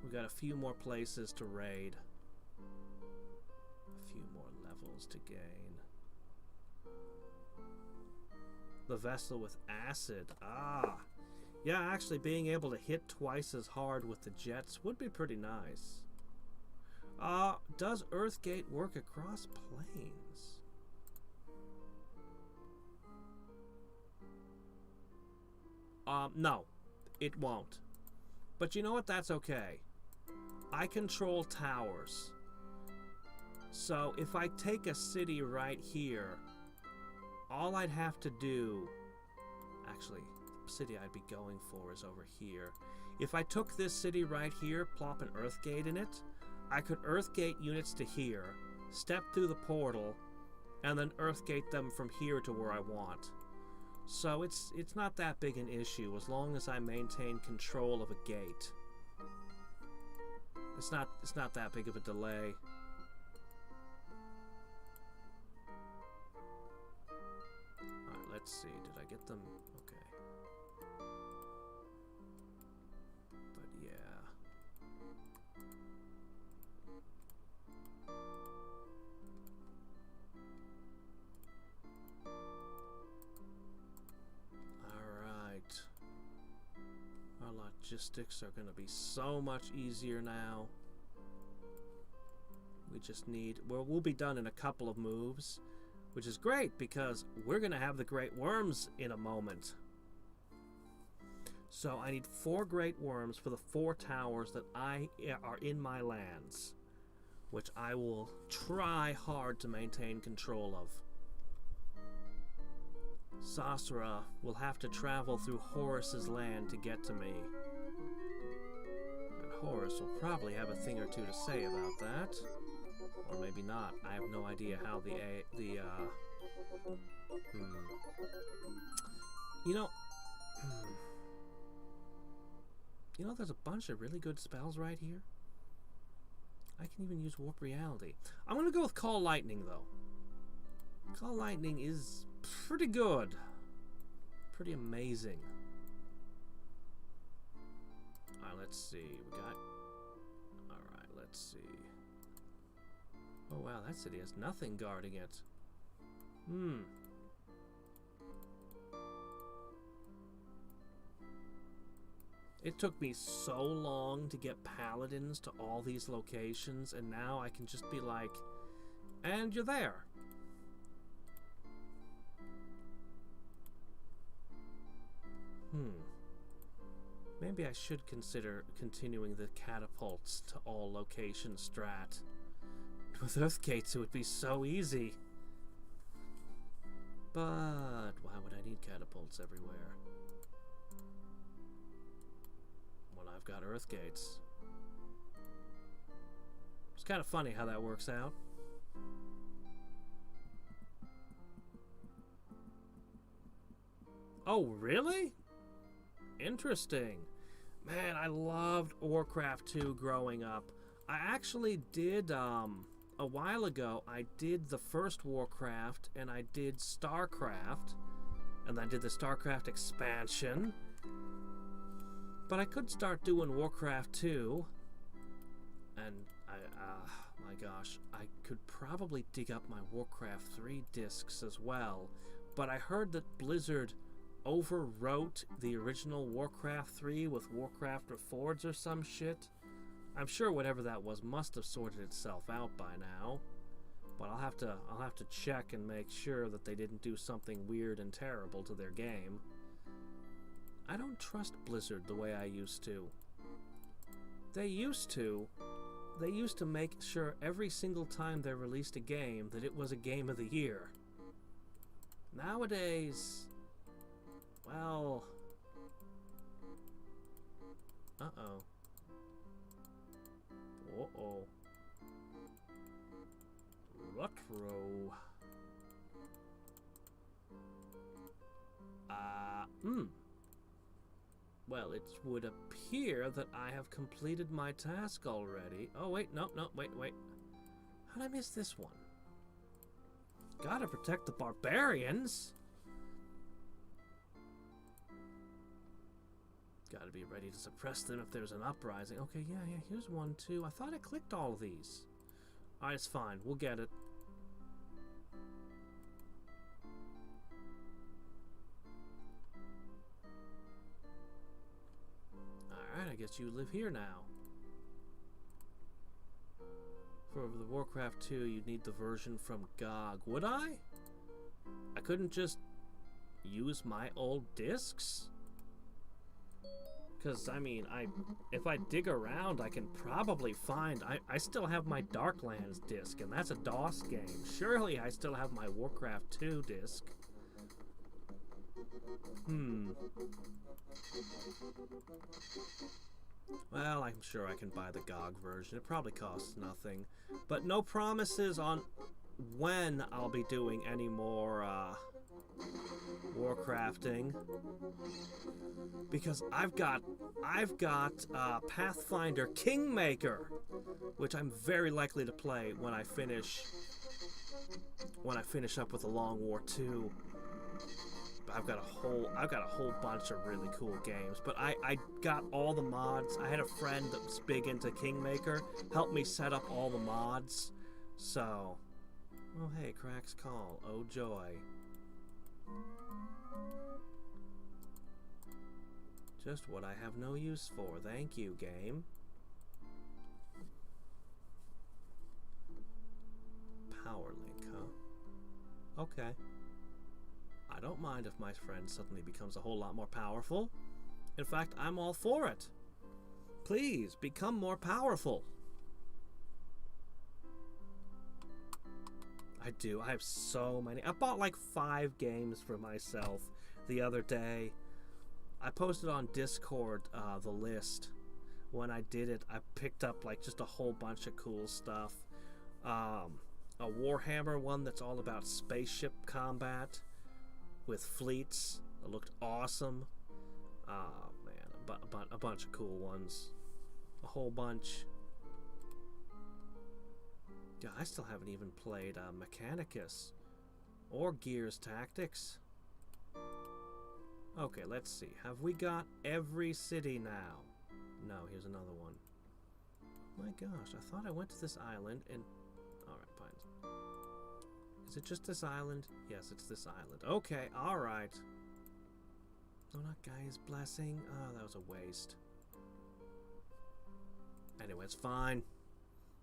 We got a few more places to raid. A few more levels to gain. The vessel with acid. Ah! Yeah, actually being able to hit twice as hard with the jets would be pretty nice. Does Earthgate work across planes? No, it won't. But you know what? That's okay. I control towers. So if I take a city right here, all I'd have to do... Actually, the city I'd be going for is over here. If I took this city right here, plop an Earthgate in it, I could Earthgate units to here, step through the portal, and then Earthgate them from here to where I want. So it's not that big an issue as long as I maintain control of a gate. It's not that big of a delay. Alright, let's see. Did I get them? Okay. But yeah. Our logistics are going to be so much easier now. We just need... Well, we'll be done in a couple of moves, which is great because we're going to have the Great Worms in a moment. So I need 4 Great Worms for the 4 towers that are in my lands, which I will try hard to maintain control of. Sasra will have to travel through Horus's land to get to me. And Horus will probably have a thing or two to say about that. Or maybe not. I have no idea how You know... You know, there's a bunch of really good spells right here. I can even use Warp Reality. I'm going to go with Call Lightning, though. Call Lightning is pretty good. Pretty amazing. Alright, let's see. We got... Alright, let's see. Oh, wow, that city has nothing guarding it. It took me so long to get paladins to all these locations, and now I can just be like, and you're there. Maybe I should consider continuing the catapults to all locations strat. With Earthgates it would be so easy. But why would I need catapults everywhere when I've got Earthgates? It's kind of funny how that works out. Oh, really? Interesting. Man, I loved Warcraft 2 growing up. I actually did, a while ago, I did the first Warcraft, and I did StarCraft, and I did the StarCraft expansion. But I could start doing Warcraft 2, and my gosh, I could probably dig up my Warcraft 3 discs as well. But I heard that Blizzard overwrote the original Warcraft 3 with Warcraft Reforged or some shit. I'm sure whatever that was must have sorted itself out by now. But I'll have to check and make sure that they didn't do something weird and terrible to their game. I don't trust Blizzard the way I used to. They used to make sure every single time they released a game that it was a game of the year. Nowadays, well, uh-oh. Uh-oh. Retro. Well, it would appear that I have completed my task already. Oh, wait, no, wait. How'd I miss this one? Gotta protect the barbarians. Gotta be ready to suppress them if there's an uprising. Okay, yeah, here's one, too. I thought I clicked all of these. Alright, it's fine. We'll get it. Alright, I guess you live here now. For the Warcraft 2, you'd need the version from GOG. Would I? I couldn't just use my old discs? Because, I mean, if I dig around, I can probably find... I still have my Darklands disc, and that's a DOS game. Surely I still have my Warcraft 2 disc. Well, I'm sure I can buy the GOG version. It probably costs nothing. But no promises on when I'll be doing any more Warcrafting. Because I've got Pathfinder Kingmaker, which I'm very likely to play when I finish up with the Long War 2. I've got a whole bunch of really cool games, but I got all the mods. I had a friend that was big into Kingmaker, helped me set up all the mods. So, oh hey, Crack's call. Oh joy. Just what I have no use for. Thank you, game. Power link, huh? Okay. I don't mind if my friend suddenly becomes a whole lot more powerful. In fact, I'm all for it. Please, become more powerful. I do. I have so many. I bought like 5 games for myself the other day. I posted on Discord the list. When I did it, I picked up like just a whole bunch of cool stuff. A Warhammer one that's all about spaceship combat with fleets. It looked awesome. Oh man, a bunch of cool ones. A whole bunch. Yeah, I still haven't even played Mechanicus or Gears Tactics. Okay, let's see. Have we got every city now? No, here's another one. My gosh, I thought I went to this island and... Alright, fine. Is it just this island? Yes, it's this island. Okay, alright. Oh, not Gaia's Blessing. Oh, that was a waste. Anyway, it's fine.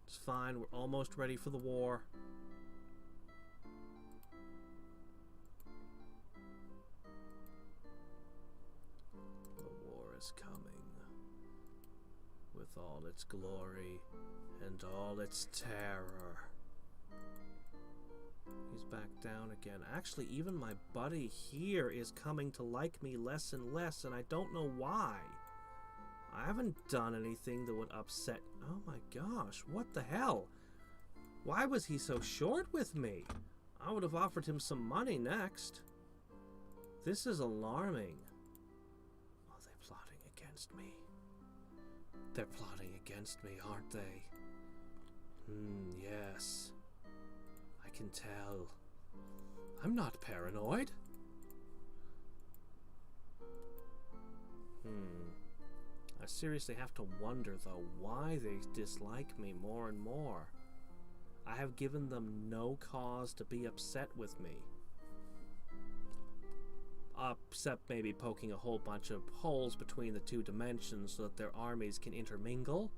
It's fine. We're almost ready for the war. The war is coming. With all its glory and all its terror. He's back down again. Actually, even my buddy here is coming to like me less and less, and I don't know why. I haven't done anything that would upset... Oh my gosh, what the hell? Why was he so short with me? I would have offered him some money next. This is alarming. Oh, they're plotting against me. They're plotting against me, aren't they? Yes. I can tell. I'm not paranoid. I seriously have to wonder, though, why they dislike me more and more. I have given them no cause to be upset with me. Except maybe poking a whole bunch of holes between the 2 dimensions so that their armies can intermingle.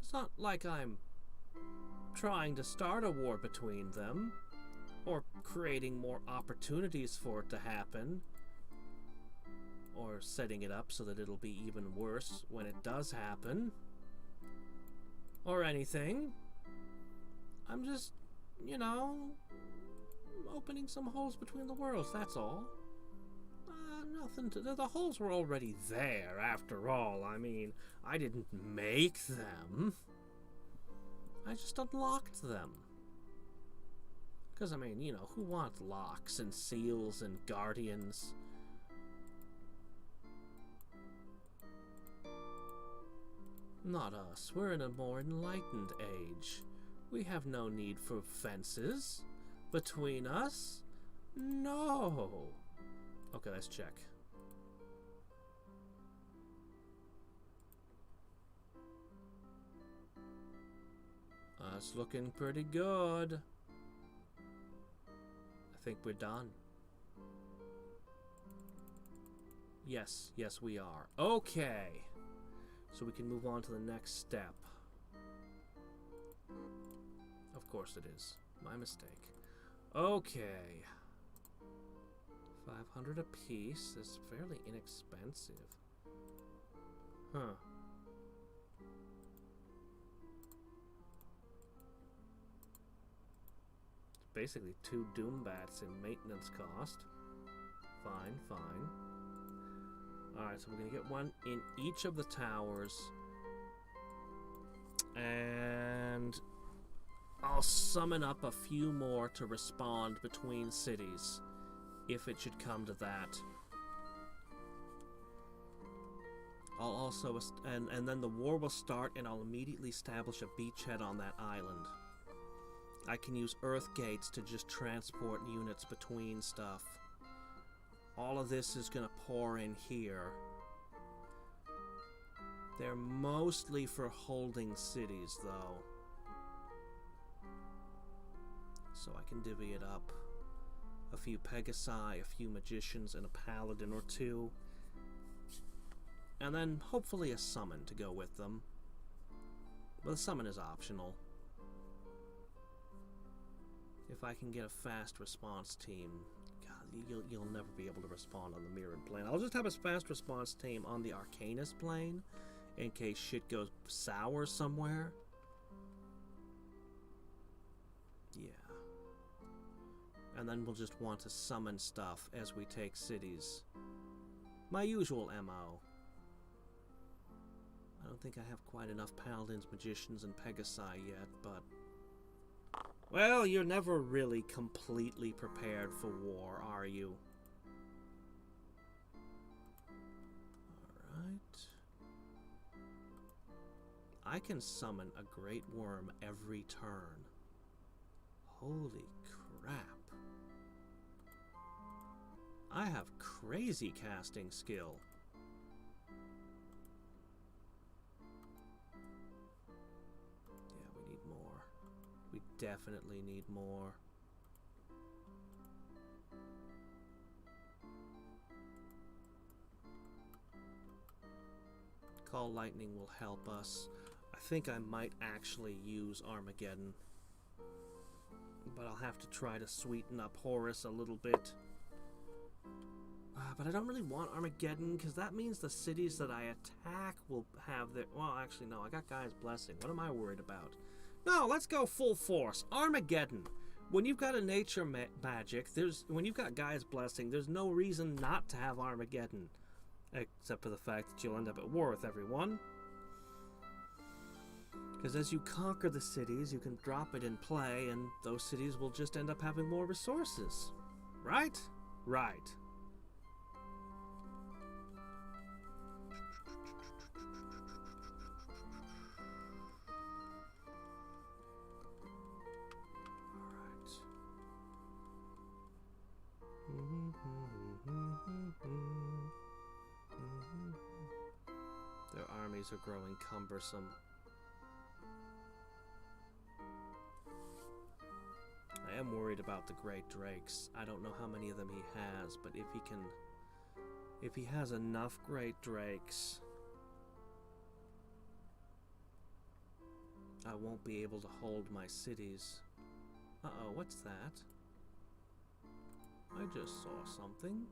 It's not like I'm trying to start a war between them, or creating more opportunities for it to happen, or setting it up so that it'll be even worse when it does happen, or anything. I'm just, you know, opening some holes between the worlds, that's all. Nothing to... The holes were already there, after all. I mean, I didn't make them. I just unlocked them. Because, I mean, you know, who wants locks and seals and guardians? Not us. We're in a more enlightened age. We have no need for fences between us. No. Okay, let's check. That's looking pretty good. I think we're done. Yes, yes we are. Okay. So we can move on to the next step. Of course it is. My mistake. Okay. 500 apiece. That's fairly inexpensive. Huh. It's basically 2 Doombats in maintenance cost. Fine, fine. Alright, so we're going to get one in each of the towers. And I'll summon up a few more to respond between cities, if it should come to that. I'll also... And then the war will start, and I'll immediately establish a beachhead on that island. I can use Earth Gates to just transport units between stuff. All of this is going to pour in here. They're mostly for holding cities, though. So I can divvy it up. A few Pegasi, a few Magicians, and a Paladin or 2. And then hopefully a Summon to go with them. But the Summon is optional. If I can get a fast response team... You'll never be able to respond on the mirrored plane. I'll just have a fast response team on the Arcanus plane in case shit goes sour somewhere. Yeah. And then we'll just want to summon stuff as we take cities. My usual MO. I don't think I have quite enough Paladins, Magicians, and Pegasi yet, but... Well, you're never really completely prepared for war, are you? Alright. I can summon a Great Worm every turn. Holy crap. I have crazy casting skill. We definitely need more. Call Lightning will help us. I think I might actually use Armageddon. But I'll have to try to sweeten up Horus a little bit. But I don't really want Armageddon, because that means the cities that I attack will have their... Well, actually, no. I got Gaia's Blessing. What am I worried about? No, let's go full force. Armageddon. When you've got a nature magic, when you've got Gaia's Blessing, there's no reason not to have Armageddon. Except for the fact that you'll end up at war with everyone. Because as you conquer the cities, you can drop it in play, and those cities will just end up having more resources. Right? Right. Their armies are growing cumbersome. I am worried about the Great Drakes. I don't know how many of them he has, but if he has enough Great Drakes, I won't be able to hold my cities. Uh-oh, what's that? I just saw something.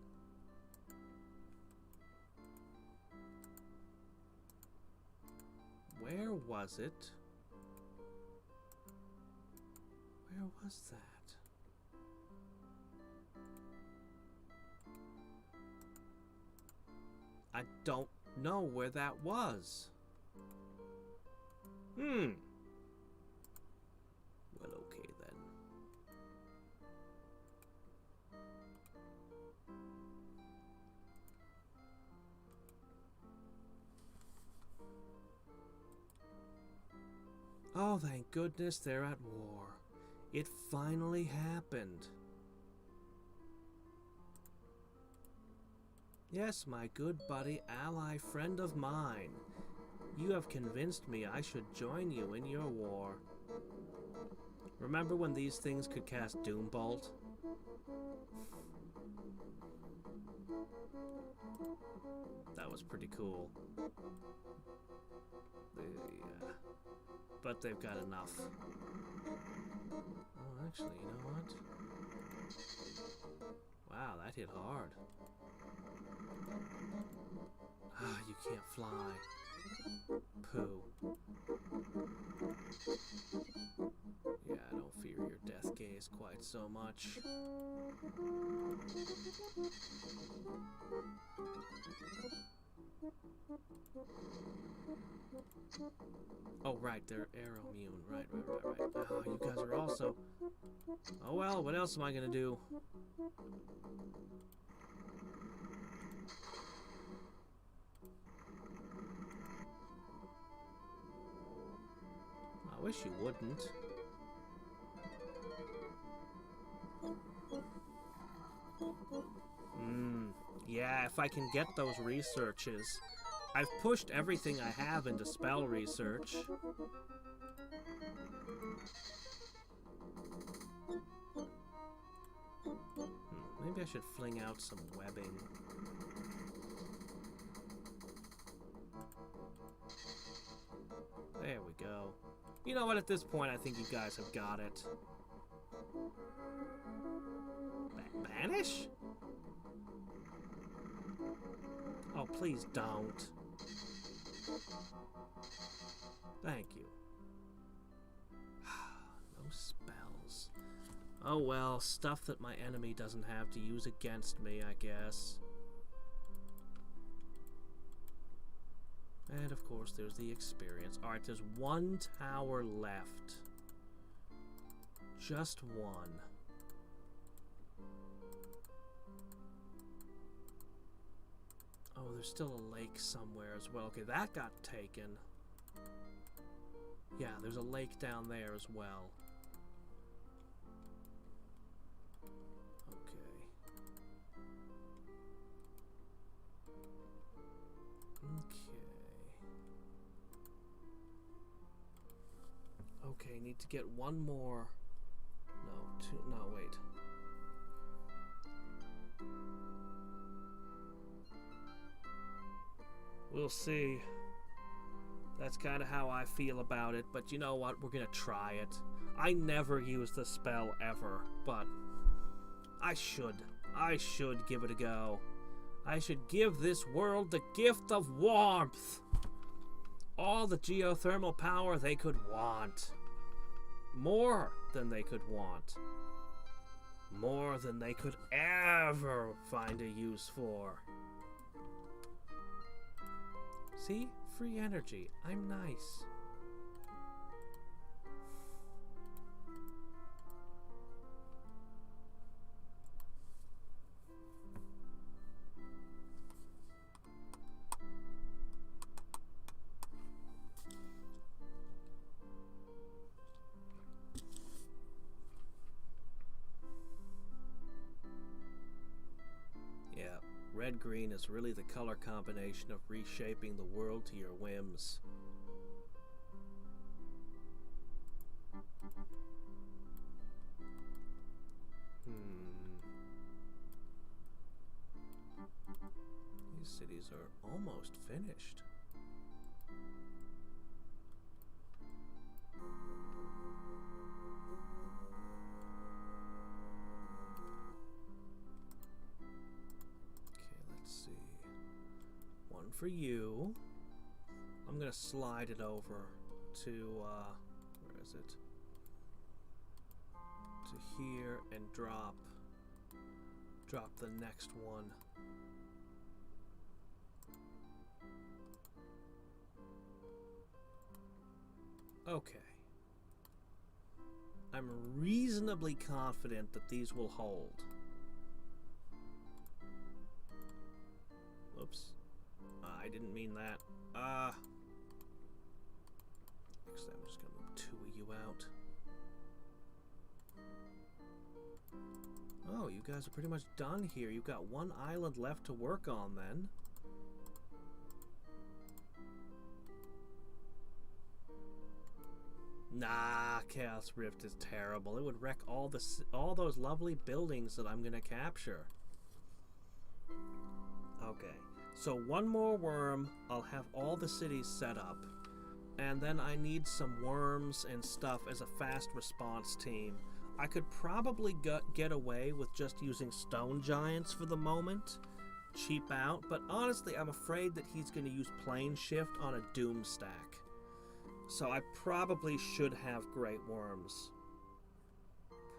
Where was it? Where was that? I don't know where that was. Well, okay then. Oh, thank goodness they're at war. It finally happened. Yes, my good buddy, ally, friend of mine. You have convinced me I should join you in your war. Remember when these things could cast Doombolt? That was pretty cool. But they've got enough. Oh, actually, you know what? Wow, that hit hard. Ah, you can't fly. Pooh. Yeah, I don't fear your death gaze quite so much. Oh, right, they're arrow immune. Right. Oh, you guys are also... Oh, well, what else am I gonna do? I wish you wouldn't. Yeah, if I can get those researches. I've pushed everything I have into spell research. Maybe I should fling out some webbing. There we go. You know what, at this point I think you guys have got it. Banish? Oh, please don't. Thank you. No spells. Oh well, stuff that my enemy doesn't have to use against me, I guess. And of course, there's the experience. Alright, there's one tower left. Just one. Oh, there's still a lake somewhere as well. Okay, that got taken. Yeah, there's a lake down there as well. Okay, need to get one more. No, two. No, wait. We'll see. That's kind of how I feel about it, but you know what? We're gonna try it. I never use the spell ever, but I should give it a go. I should give this world the gift of warmth. All the geothermal power they could want. More than they could want. More than they could ever find a use for. See? Free energy. I'm nice. Red-green is really the color combination of reshaping the world to your whims. These cities are almost finished. for you. I'm gonna slide it over to, where is it? To here and drop the next one. Okay. I'm reasonably confident that these will hold. Oops. I didn't mean that. Actually, I'm just gonna move 2 of you out. Oh, you guys are pretty much done here. You've got 1 island left to work on then. Nah, Chaos Rift is terrible. It would wreck all those lovely buildings that I'm gonna capture. Okay, so 1 more worm, I'll have all the cities set up. And then I need some worms and stuff as a fast response team. I could probably get away with just using stone giants for the moment. Cheap out, but honestly I'm afraid that he's going to use plane shift on a doom stack. So I probably should have great worms.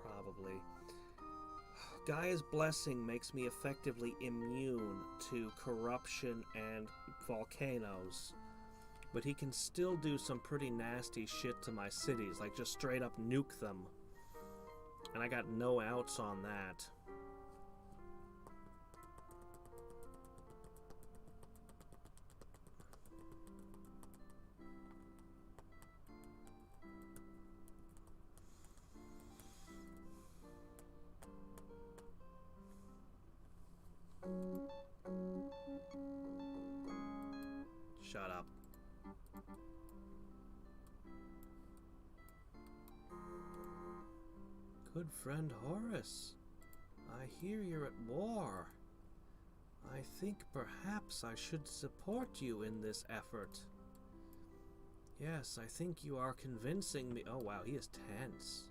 Probably. Gaia's Blessing makes me effectively immune to corruption and volcanoes. But he can still do some pretty nasty shit to my cities, like just straight up nuke them. And I got no outs on that. Shut up. Good friend Horace, I hear you're at war. I think perhaps I should support you in this effort. Yes, I think you are convincing me. Oh wow, he is tense.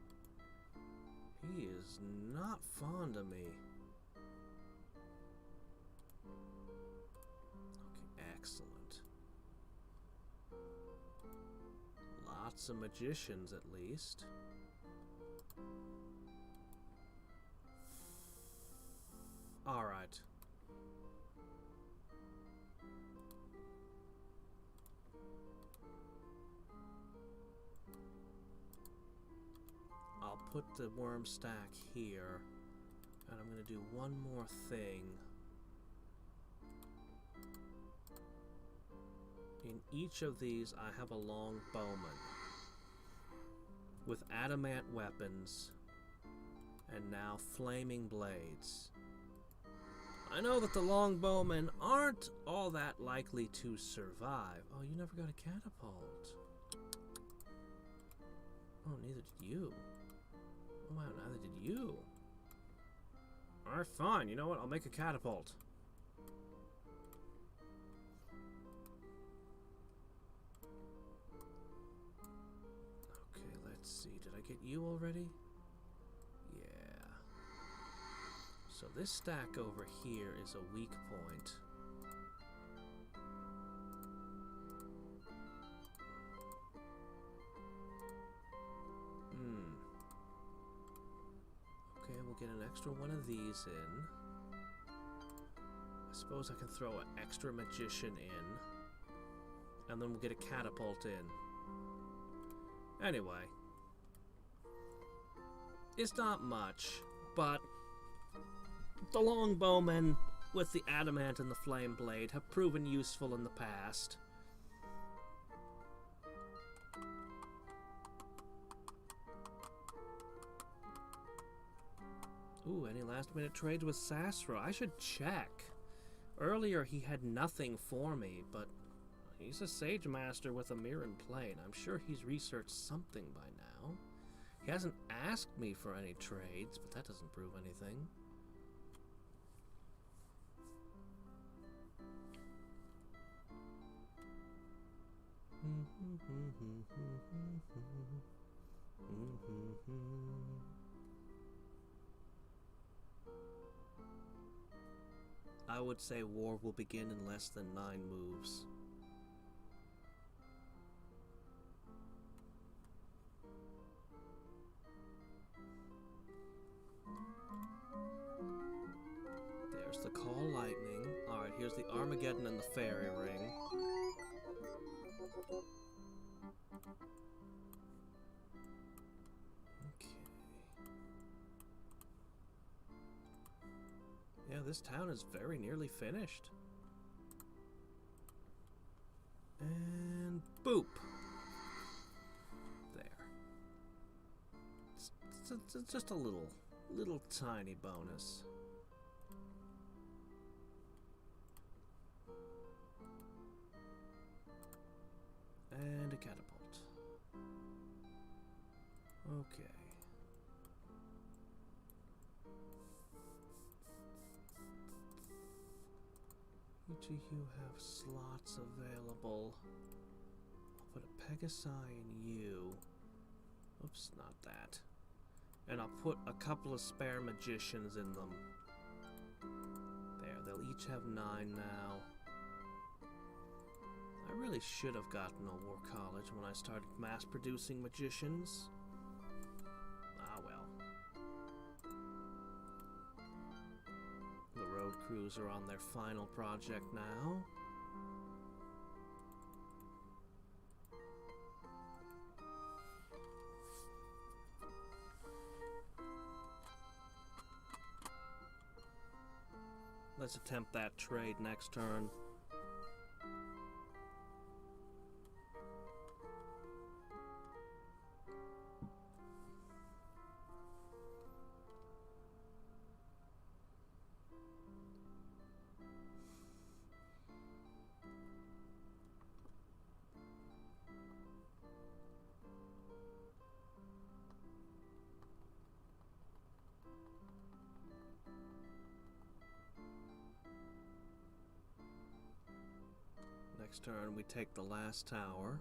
He is not fond of me. Okay, excellent. Lots of magicians at least. All right. I'll put the worm stack here, and I'm going to do one more thing. In each of these, I have a long bowman with adamant weapons and now flaming blades. I know that the longbowmen aren't all that likely to survive. Oh, you never got a catapult. Oh, neither did you. Oh, wow, neither did you. Alright, fine. You know what? I'll make a catapult. Okay, let's see. Did I get you already? So this stack over here is a weak point. Okay, we'll get an extra one of these in. I suppose I can throw an extra magician in. And then we'll get a catapult in. Anyway. It's not much, but the longbowmen with the adamant and the flame blade have proven useful in the past. Ooh, any last-minute trades with Sasra? I should check. Earlier he had nothing for me, but he's a Sage Master with a Mirren Plane. I'm sure he's researched something by now. He hasn't asked me for any trades, but that doesn't prove anything. I would say war will begin in less than 9 moves. There's the Call Lightning. Alright, here's the Armageddon and the Fairy Ring. Yeah, this town is very nearly finished. And boop. There. It's just a little tiny bonus. And a catapult. Okay. Each of you have slots available. I'll put a Pegasi in you. Oops, not that. And I'll put a couple of spare magicians in them. There, they'll each have 9 now. I really should have gotten a war college when I started mass-producing magicians. Ah, well. The road crews are on their final project now. Let's attempt that trade next turn. Next turn, we take the last tower.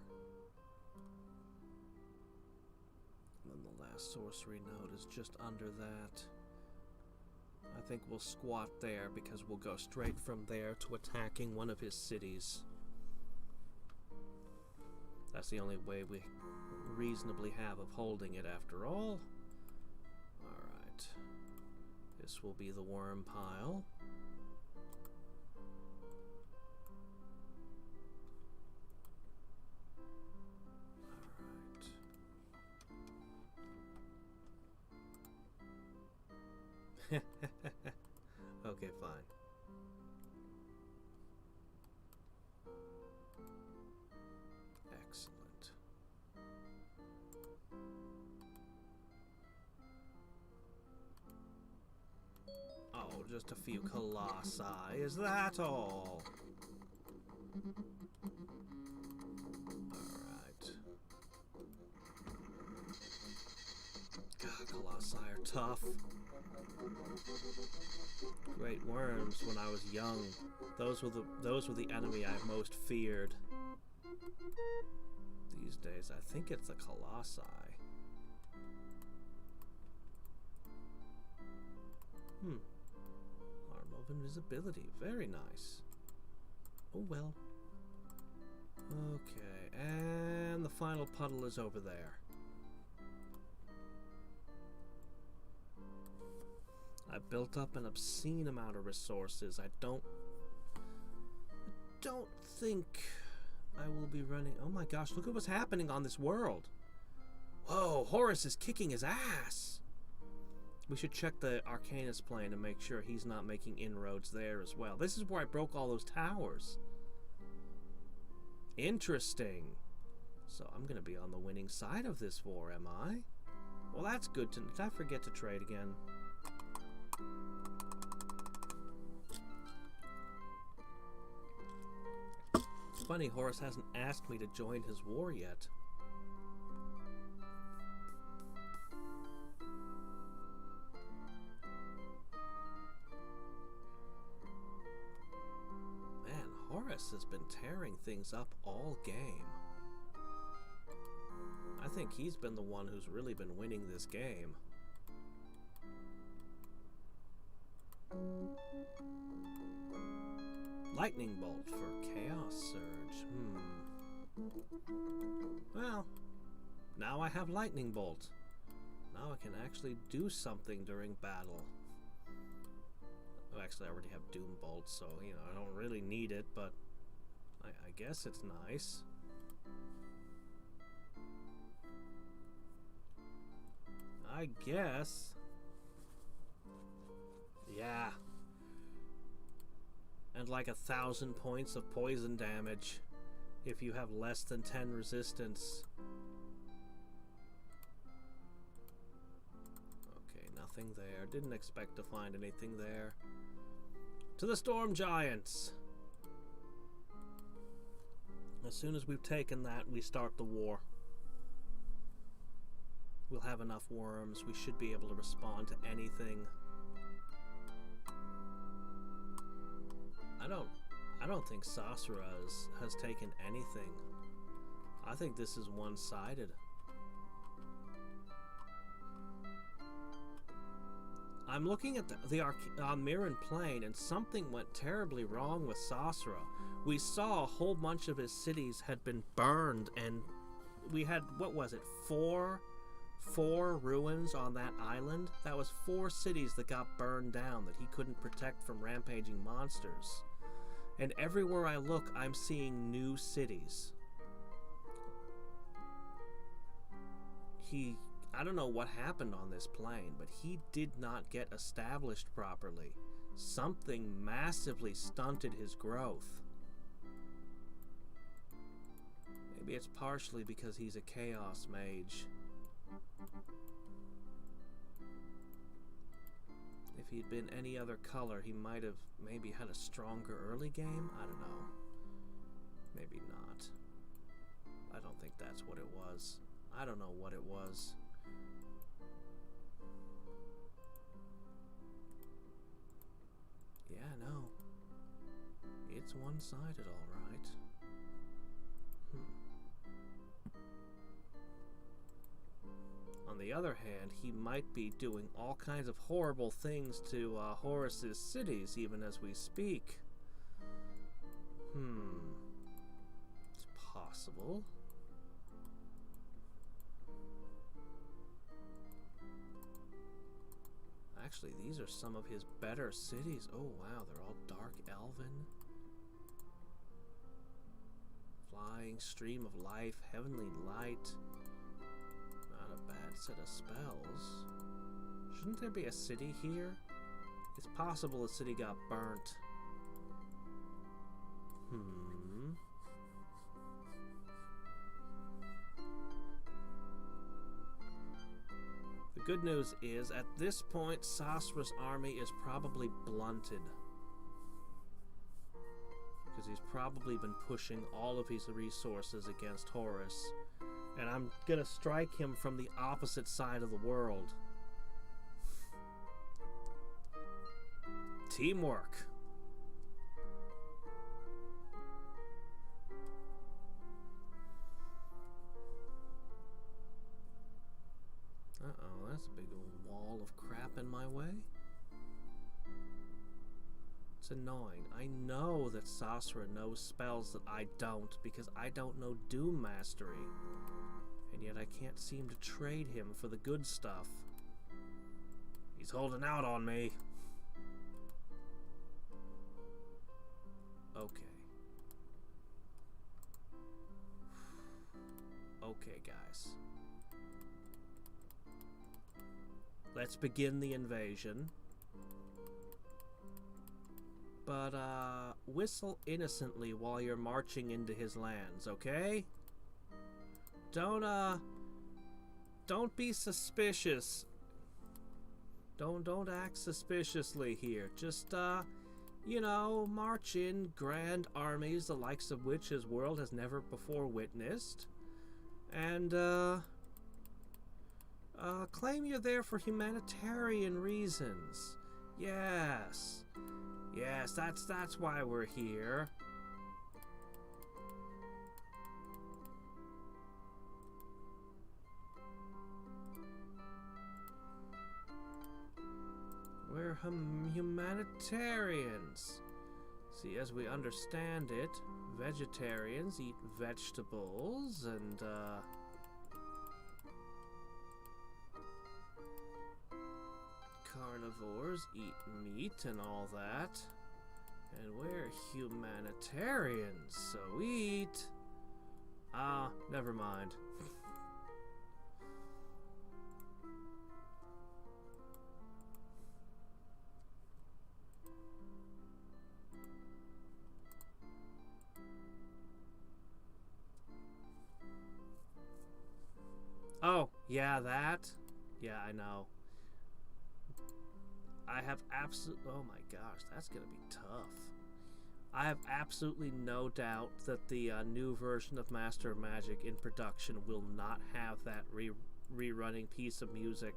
And then the last sorcery node is just under that. I think we'll squat there because we'll go straight from there to attacking one of his cities. That's the only way we reasonably have of holding it after all. Alright. This will be the worm pile. Okay, fine. Excellent. Oh, just a few colossi. Is that all? Alright. God, colossi are tough. Great worms when I was young. Those were the enemy I most feared. These days, I think it's the colossi. Arm of invisibility. Very nice. Oh well. Okay, and the final puddle is over there. I built up an obscene amount of resources. I don't think I will be running... Oh my gosh, look at what's happening on this world. Whoa, Horus is kicking his ass. We should check the Arcanus plane to make sure he's not making inroads there as well. This is where I broke all those towers. Interesting. So I'm going to be on the winning side of this war, am I? Well, that's good to... Did I forget to trade again? Funny, Horus hasn't asked me to join his war yet. Man, Horus has been tearing things up all game. I think he's been the one who's really been winning this game. lightning bolt for chaos surge. Well, now I have lightning bolt. Now I can actually do something during battle. Oh, actually, I already have doom bolt, so, you know, I don't really need it, but I guess it's nice. I guess. Yeah. And like 1,000 points of poison damage if you have less than 10 resistance. Okay, nothing there. Didn't expect to find anything there. To the Storm Giants! As soon as we've taken that, we start the war. We'll have enough worms. We should be able to respond to anything. I don't think Sasra has taken anything. I think this is one-sided. I'm looking at the Miran Plain, and something went terribly wrong with Sasra. We saw a whole bunch of his cities had been burned, and we had, what was it, four ruins on that island? That was 4 cities that got burned down that he couldn't protect from rampaging monsters. And everywhere I look, I'm seeing new cities. I don't know what happened on this plane, but he did not get established properly. Something massively stunted his growth. Maybe it's partially because he's a chaos mage. If he'd been any other color, he might have maybe had a stronger early game? I don't know. Maybe not. I don't think that's what it was. I don't know what it was. Yeah, no. It's one-sided, all right. On the other hand, he might be doing all kinds of horrible things to Horus's cities even as we speak. It's possible. Actually, these are some of his better cities. Oh wow, they're all dark elven. Flying, stream of life, heavenly light. Not a bad set of spells. Shouldn't there be a city here? It's possible the city got burnt. The good news is, at this point, Sasra's army is probably blunted. Because he's probably been pushing all of his resources against Horus. And I'm gonna strike him from the opposite side of the world. Teamwork. Uh-oh, that's a big old wall of crap in my way. It's annoying. I know that Sasra knows spells that I don't because I don't know Doom Mastery. And yet I can't seem to trade him for the good stuff. He's holding out on me. Okay. Okay, guys. Let's begin the invasion. But, whistle innocently while you're marching into his lands, okay? Don't be suspicious. Don't act suspiciously here. Just, you know, march in grand armies, the likes of which his world has never before witnessed. And, claim you're there for humanitarian reasons. Yes. Yes, that's why we're here. We're humanitarians. See, as we understand it, vegetarians eat vegetables and, carnivores eat meat and all that. And we're humanitarians, so we eat... never mind. Oh, yeah, that? Yeah, I know. I have oh my gosh, that's gonna be tough. I have absolutely no doubt that the new version of Master of Magic in production will not have that rerunning piece of music.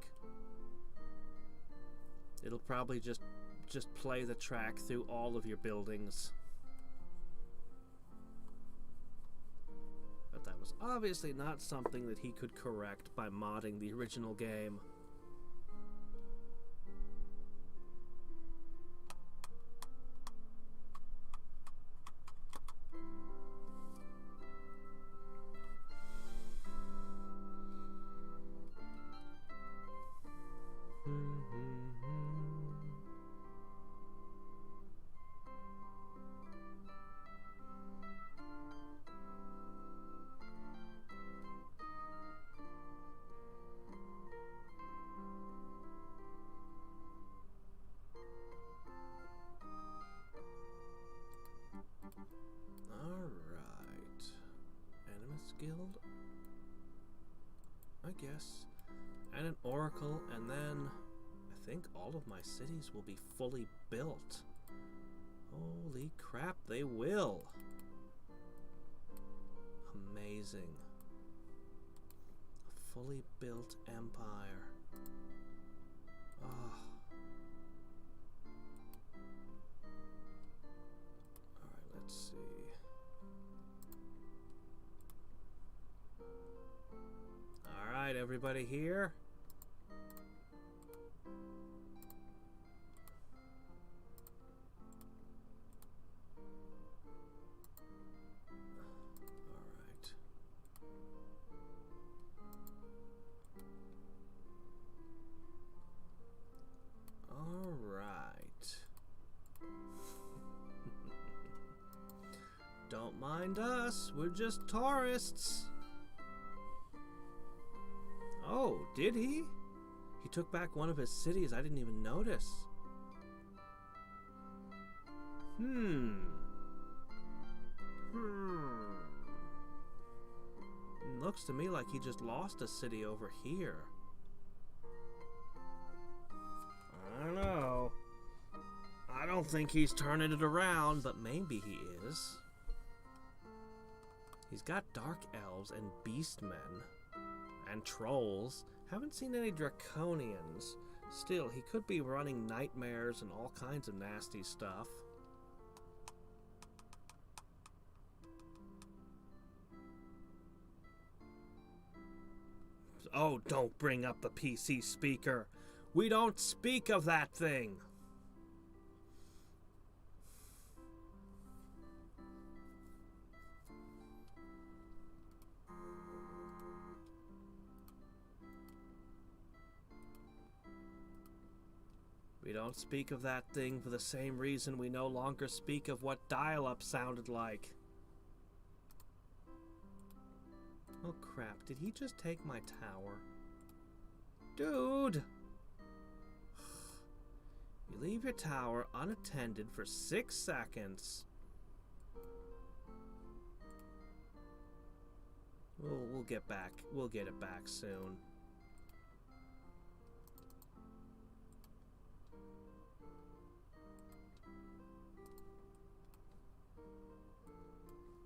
It'll probably just play the track through all of your buildings. But that was obviously not something that he could correct by modding the original game. Guild, I guess, and an oracle, and then I think all of my cities will be fully built. Holy crap, they will! Amazing. A fully built empire. Oh. Alright, let's see. Alright, everybody here? Alright. Don't mind us, we're just tourists. Oh, did he? He took back one of his cities. I didn't even notice. Looks to me like he just lost a city over here. I don't know. I don't think he's turning it around, but maybe he is. He's got dark elves and beastmen. And trolls. Haven't seen any draconians. Still, he could be running nightmares and all kinds of nasty stuff. Oh, don't bring up the PC speaker. We don't speak of that thing. We don't speak of that thing for the same reason we no longer speak of what dial-up sounded like. Oh crap, did he just take my tower? Dude! You leave your tower unattended for 6 seconds. We'll get back. We'll get it back soon.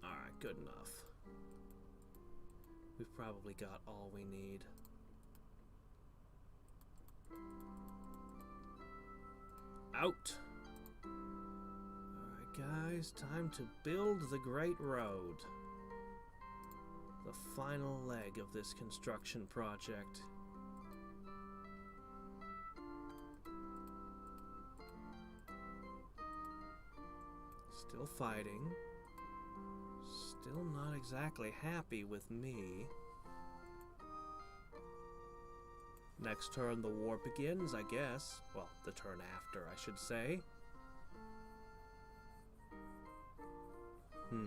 Alright, good enough. We've probably got all we need. Out! Alright guys, time to build the Great Road. The final leg of this construction project. Still fighting. Still not exactly happy with me. Next turn the war begins, I guess. Well, the turn after, I should say. If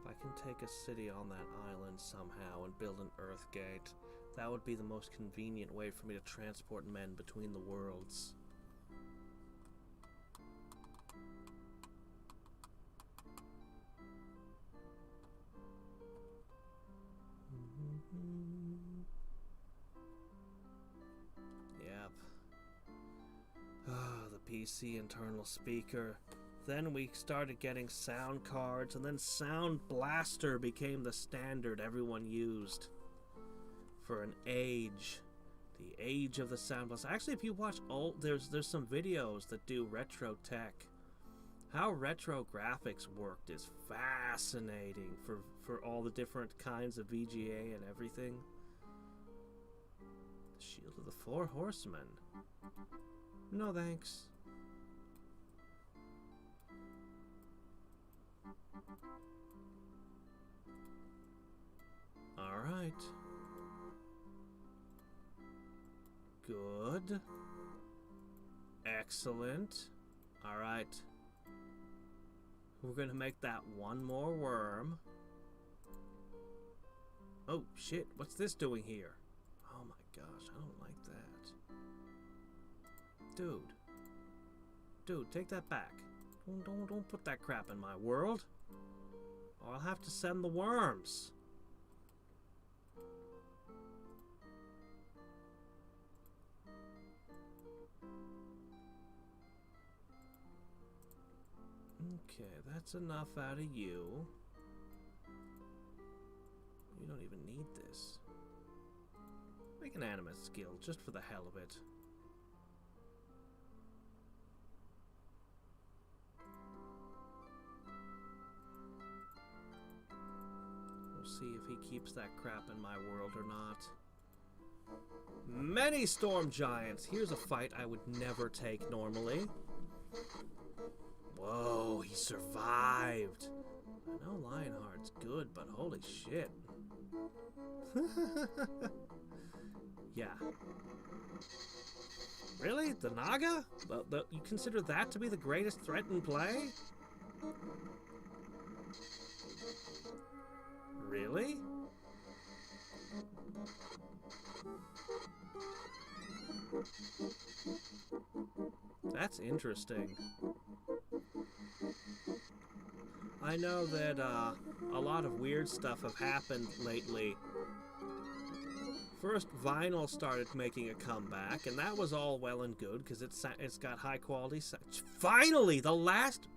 I can take a city on that island somehow and build an Earth Gate, that would be the most convenient way for me to transport men between the worlds. Yep. The PC internal speaker. Then we started getting sound cards, and then Sound Blaster became the standard everyone used for an age. The age of the Sound Blaster. Actually, if you watch old, there's some videos that do retro tech. How retro graphics worked is fascinating for all the different kinds of VGA and everything. The Shield of the Four Horsemen. No thanks. Alright. Good. Excellent. Alright. We're gonna make that one more worm. Oh, shit. What's this doing here? Oh my gosh, I don't like that. Dude. Dude, take that back. Don't put that crap in my world. Or I'll have to send the worms. Okay, that's enough out of you. You don't even need this. Make an animate skill, just for the hell of it. We'll see if he keeps that crap in my world or not. Many storm giants! Here's a fight I would never take normally. Whoa, he survived. I know Lionheart's good, but holy shit. Yeah. Really? The Naga? You consider that to be the greatest threat in play? Really? That's interesting. I know that a lot of weird stuff have happened lately. First, vinyl started making a comeback, and that was all well and good because it's got high quality. Finally, the last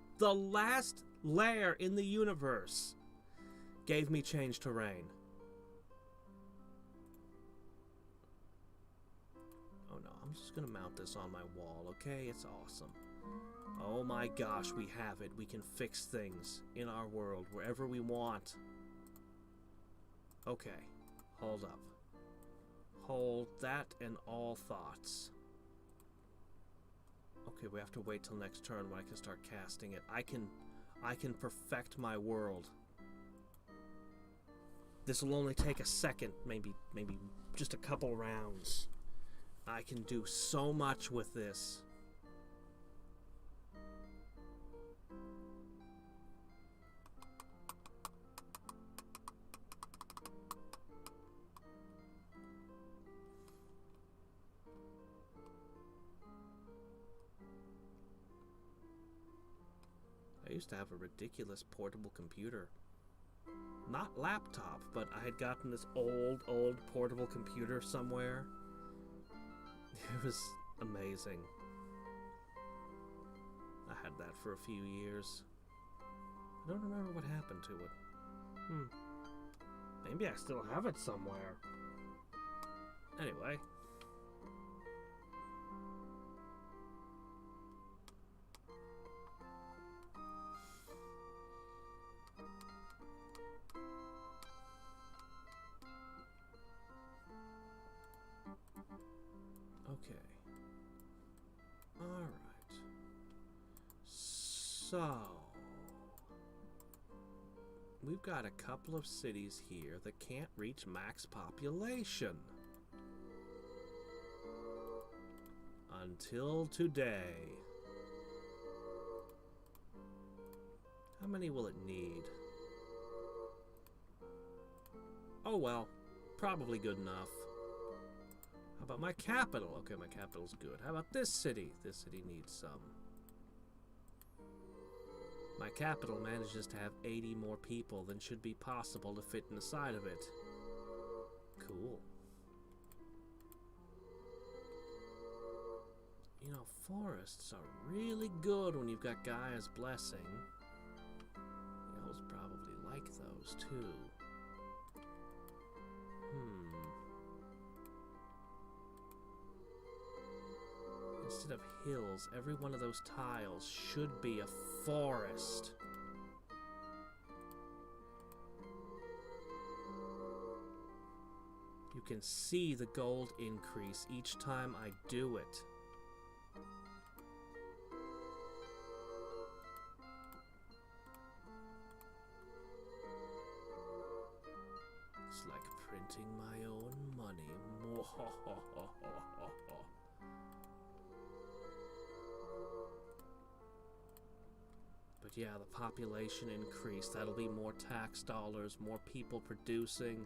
layer in the universe gave me change terrain. Oh no, I'm just gonna mount this on my wall, okay? It's awesome. Oh my gosh, we have it. We can fix things in our world wherever we want. Okay, hold up. Hold that and all thoughts. Okay, we have to wait till next turn when I can start casting it. I can perfect my world. This will only take a second, maybe just a couple rounds. I can do so much with this. I used to have a ridiculous portable computer. Not laptop, but I had gotten this old portable computer somewhere. It was amazing. I had that for a few years. I don't remember what happened to it. Maybe I still have it somewhere. Anyway. Okay. Alright. So, we've got a couple of cities here that can't reach max population. Until today. How many will it need? Oh well, probably good enough. How about my capital? Okay, my capital's good. How about this city? This city needs some. My capital manages to have 80 more people than should be possible to fit inside of it. Cool. You know, forests are really good when you've got Gaia's blessing. The elves probably like those too. Instead of hills, every one of those tiles should be a forest. You can see the gold increase each time I do it. It's like printing my own money. But yeah, the population increased. That'll be more tax dollars, more people producing.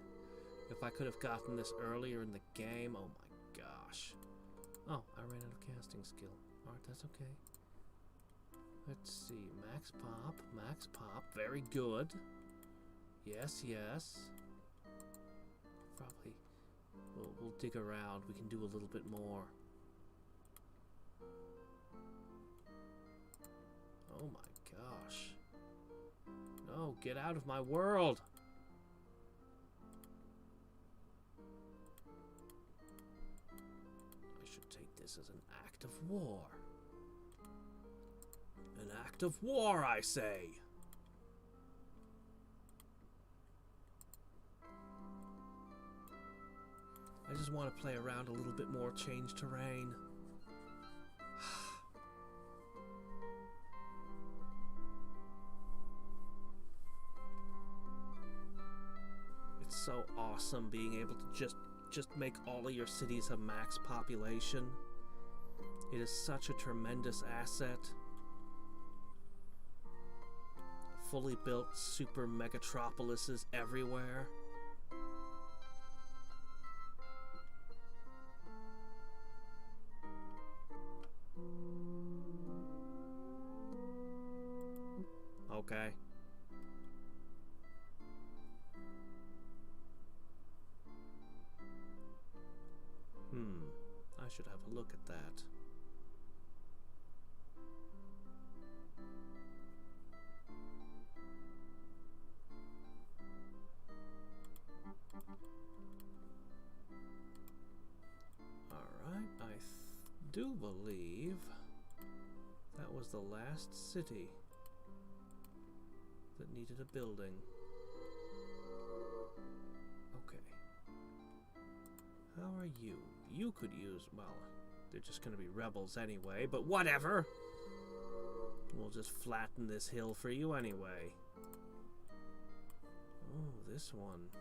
If I could have gotten this earlier in the game, oh my gosh. Oh, I ran out of casting skill. Alright, that's okay. Let's see, max pop, very good. Yes, yes. Probably, we'll dig around, we can do a little bit more. Oh my gosh. No, get out of my world! I should take this as an act of war. An act of war, I say! I just want to play around a little bit more, change terrain. It's so awesome being able to just make all of your cities have max population. It is such a tremendous asset. Fully built super megatropolises everywhere. Okay. I should have a look at that. Alright, I do believe that was the last city that needed a building. Okay. How are you? You could use, well, they're just gonna be rebels anyway, but whatever! We'll just flatten this hill for you anyway. Oh, this one.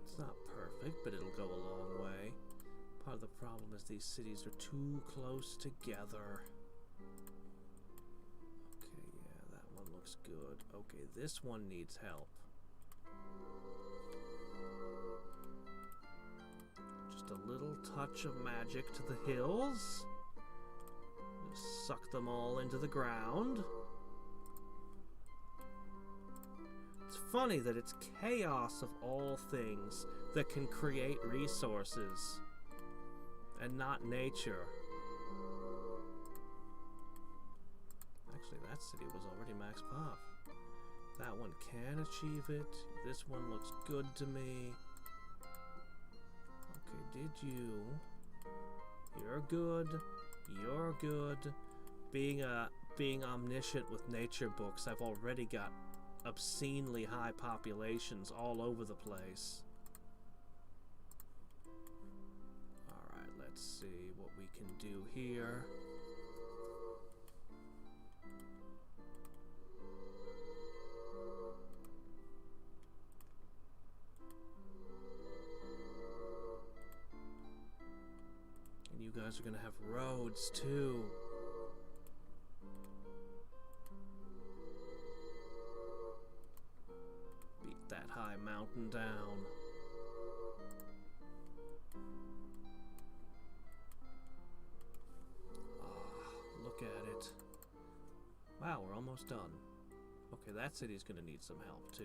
It's not perfect, but it'll go a long way. Part of the problem is these cities are too close together. Okay, yeah, that one looks good. Okay, this one needs help. Just a little touch of magic to the hills. Just suck them all into the ground. It's funny that it's chaos of all things that can create resources, and not nature. Actually, that city was already max pop. That one can achieve it. This one looks good to me. Okay, did you? You're good. You're good. Being omniscient with nature books, I've already got obscenely high populations all over the place. Let's see what we can do here. And you guys are gonna have roads too. Beat that high mountain down. Look at it. Wow, we're almost done. Okay, that city's gonna need some help too.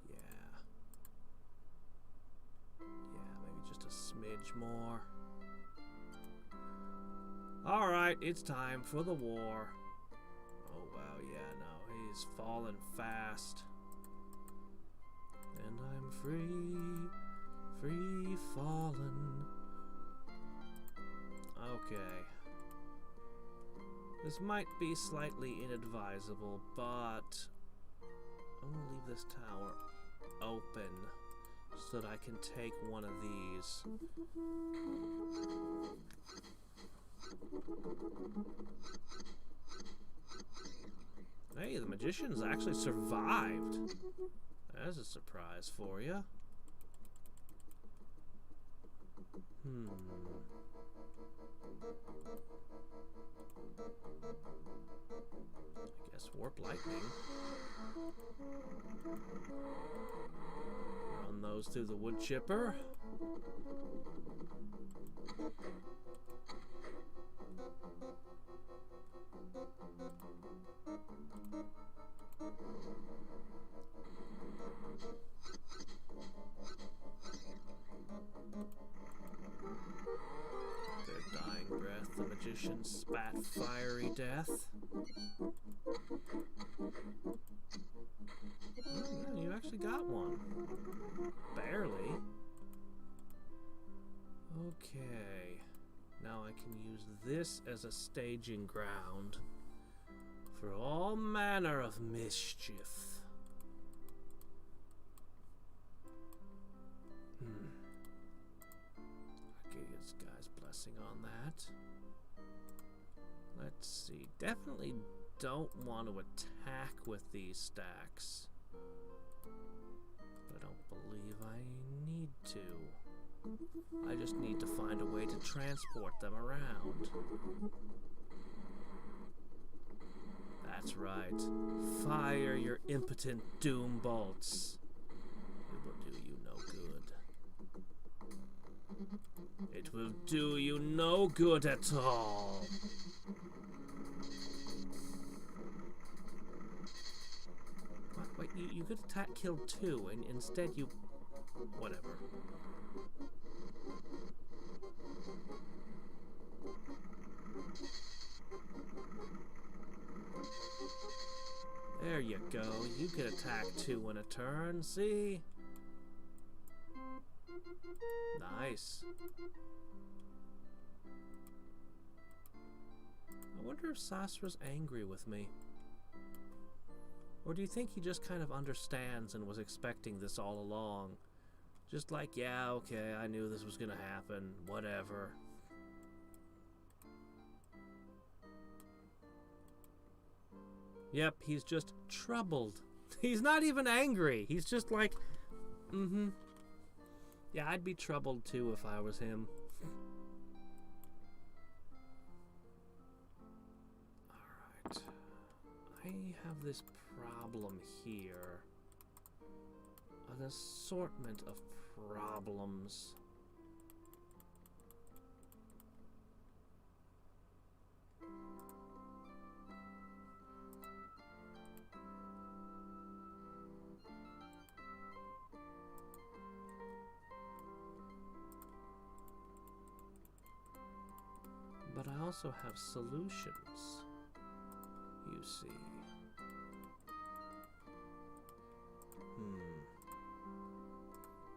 Yeah, maybe just a smidge more. Alright, it's time for the war. Oh wow, yeah, no, he's falling fast. And I'm free. Free fallen. Okay. This might be slightly inadvisable, but I'm gonna leave this tower open so that I can take one of these. Hey, the magician's actually survived. That's a surprise for you. I guess warp lightning. Run those through the wood chipper. Their dying breath, the magician spat fiery death. Yeah, you actually got one. Barely. Okay. Now I can use this as a staging ground for all manner of mischief. Okay, this guy's blessing on that. Let's see. Definitely don't want to attack with these stacks. I don't believe I need to. I just need to find a way to transport them around. That's right. Fire your impotent doom bolts. It will do you no good. It will do you no good at all. Wait, you could attack kill two, and instead you... whatever. There you go. You could attack two in a turn, see? Nice. I wonder if Sasra's angry with me. Or do you think he just kind of understands and was expecting this all along? Just like, yeah, okay, I knew this was gonna happen, whatever. Yep, he's just troubled. He's not even angry. He's just like, yeah, I'd be troubled too if I was him. Alright. I have this problem here. An assortment of problems. But I also have solutions, you see.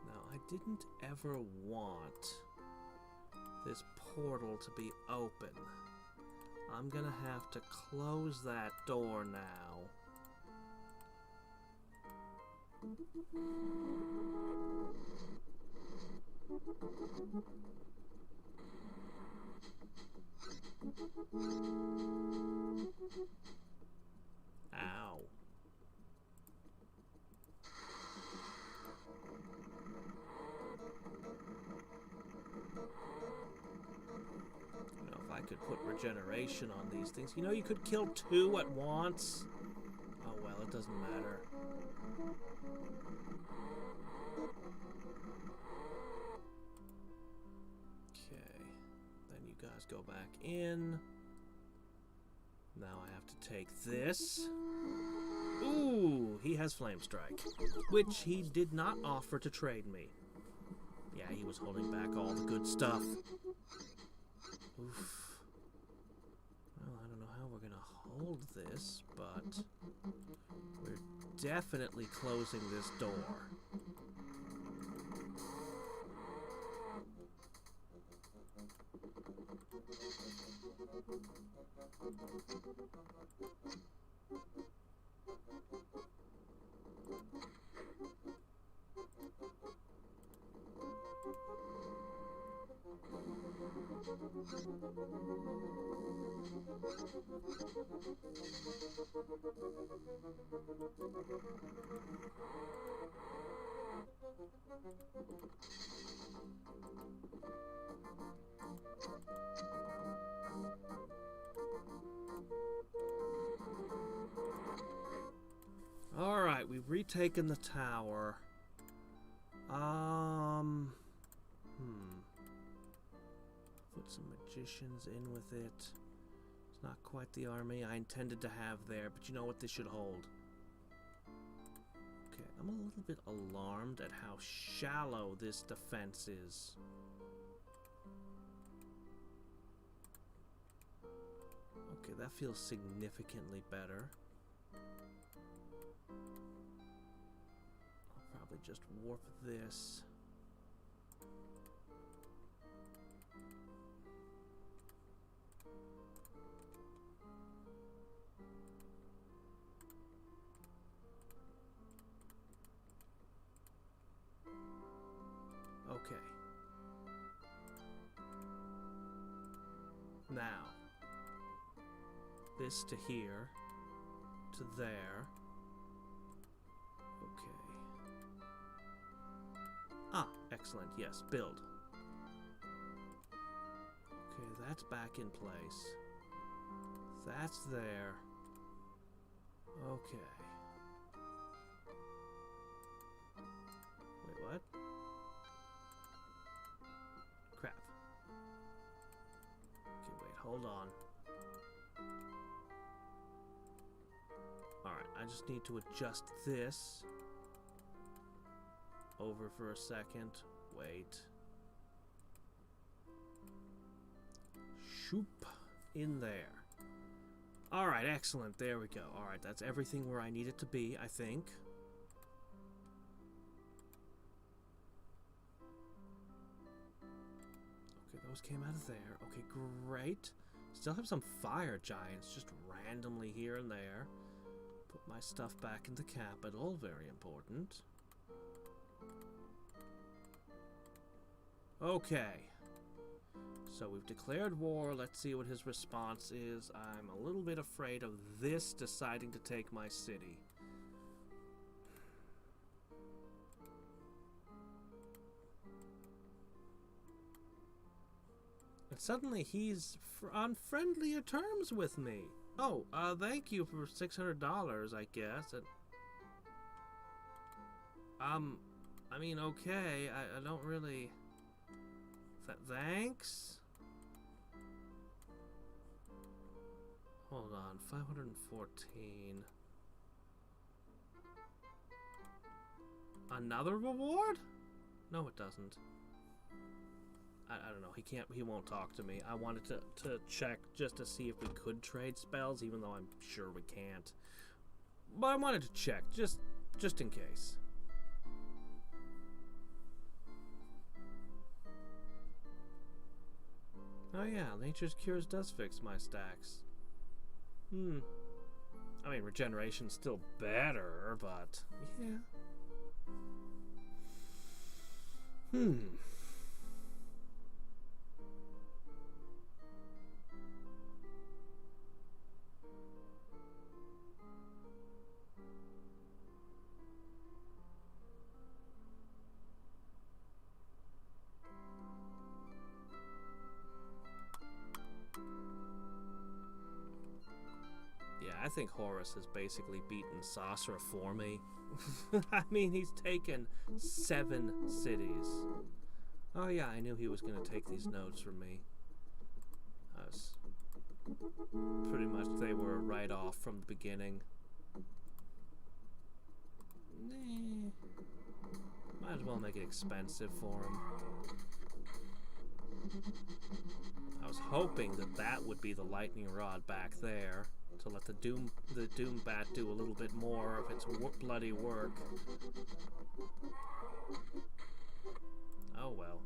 Now, I didn't ever want this portal to be open. I'm gonna have to close that door now. Ow. You know, if I could put regeneration on these things. You know, you could kill 2 at once. Oh well, it doesn't matter. Okay. Then you guys go back in. Now I have to take this. Ooh, he has Flame Strike, which he did not offer to trade me. Yeah, he was holding back all the good stuff. Oof. Well, I don't know how we're gonna hold this, but we're definitely closing this door. Alright, we've retaken the tower. Put some magicians in with it. It's not quite the army I intended to have there, but you know what? This should hold. Okay, I'm a little bit alarmed at how shallow this defense is. Okay, that feels significantly better. I'll probably just warp this. Okay. Now, this to here, to there. Okay. Ah, excellent. Yes, build. Okay, that's back in place. That's there. Okay. Wait, what? Crap. Okay, wait, hold on. Alright, I just need to adjust this. Over for a second. Wait. Shoop. In there. Alright, excellent. There we go. Alright, that's everything where I need it to be, I think. Okay, those came out of there. Okay, great. Still have some fire giants just randomly here and there. Put my stuff back in the capital. Very important. Okay. So we've declared war. Let's see what his response is. I'm a little bit afraid of this deciding to take my city. And suddenly he's on friendlier terms with me. Oh, thank you for $600, I guess. I mean, okay. I don't really... Thanks? Hold on, 514. Another reward? No, it doesn't. I don't know. He won't talk to me. I wanted to check just to see if we could trade spells, even though I'm sure we can't. But I wanted to check, just in case. Oh yeah, Nature's Cures does fix my stacks. I mean, regeneration's still better, but yeah. Hmm. Yeah, I think Horus has basically beaten Sasra for me. I mean, he's taken 7 cities. Oh yeah, I knew he was going to take these nodes from me. I was... Pretty much they were a write-off from the beginning. Might as well make it expensive for him. I was hoping that that would be the lightning rod back there to let the Doom Bat do a little bit more of its bloody work. Oh well.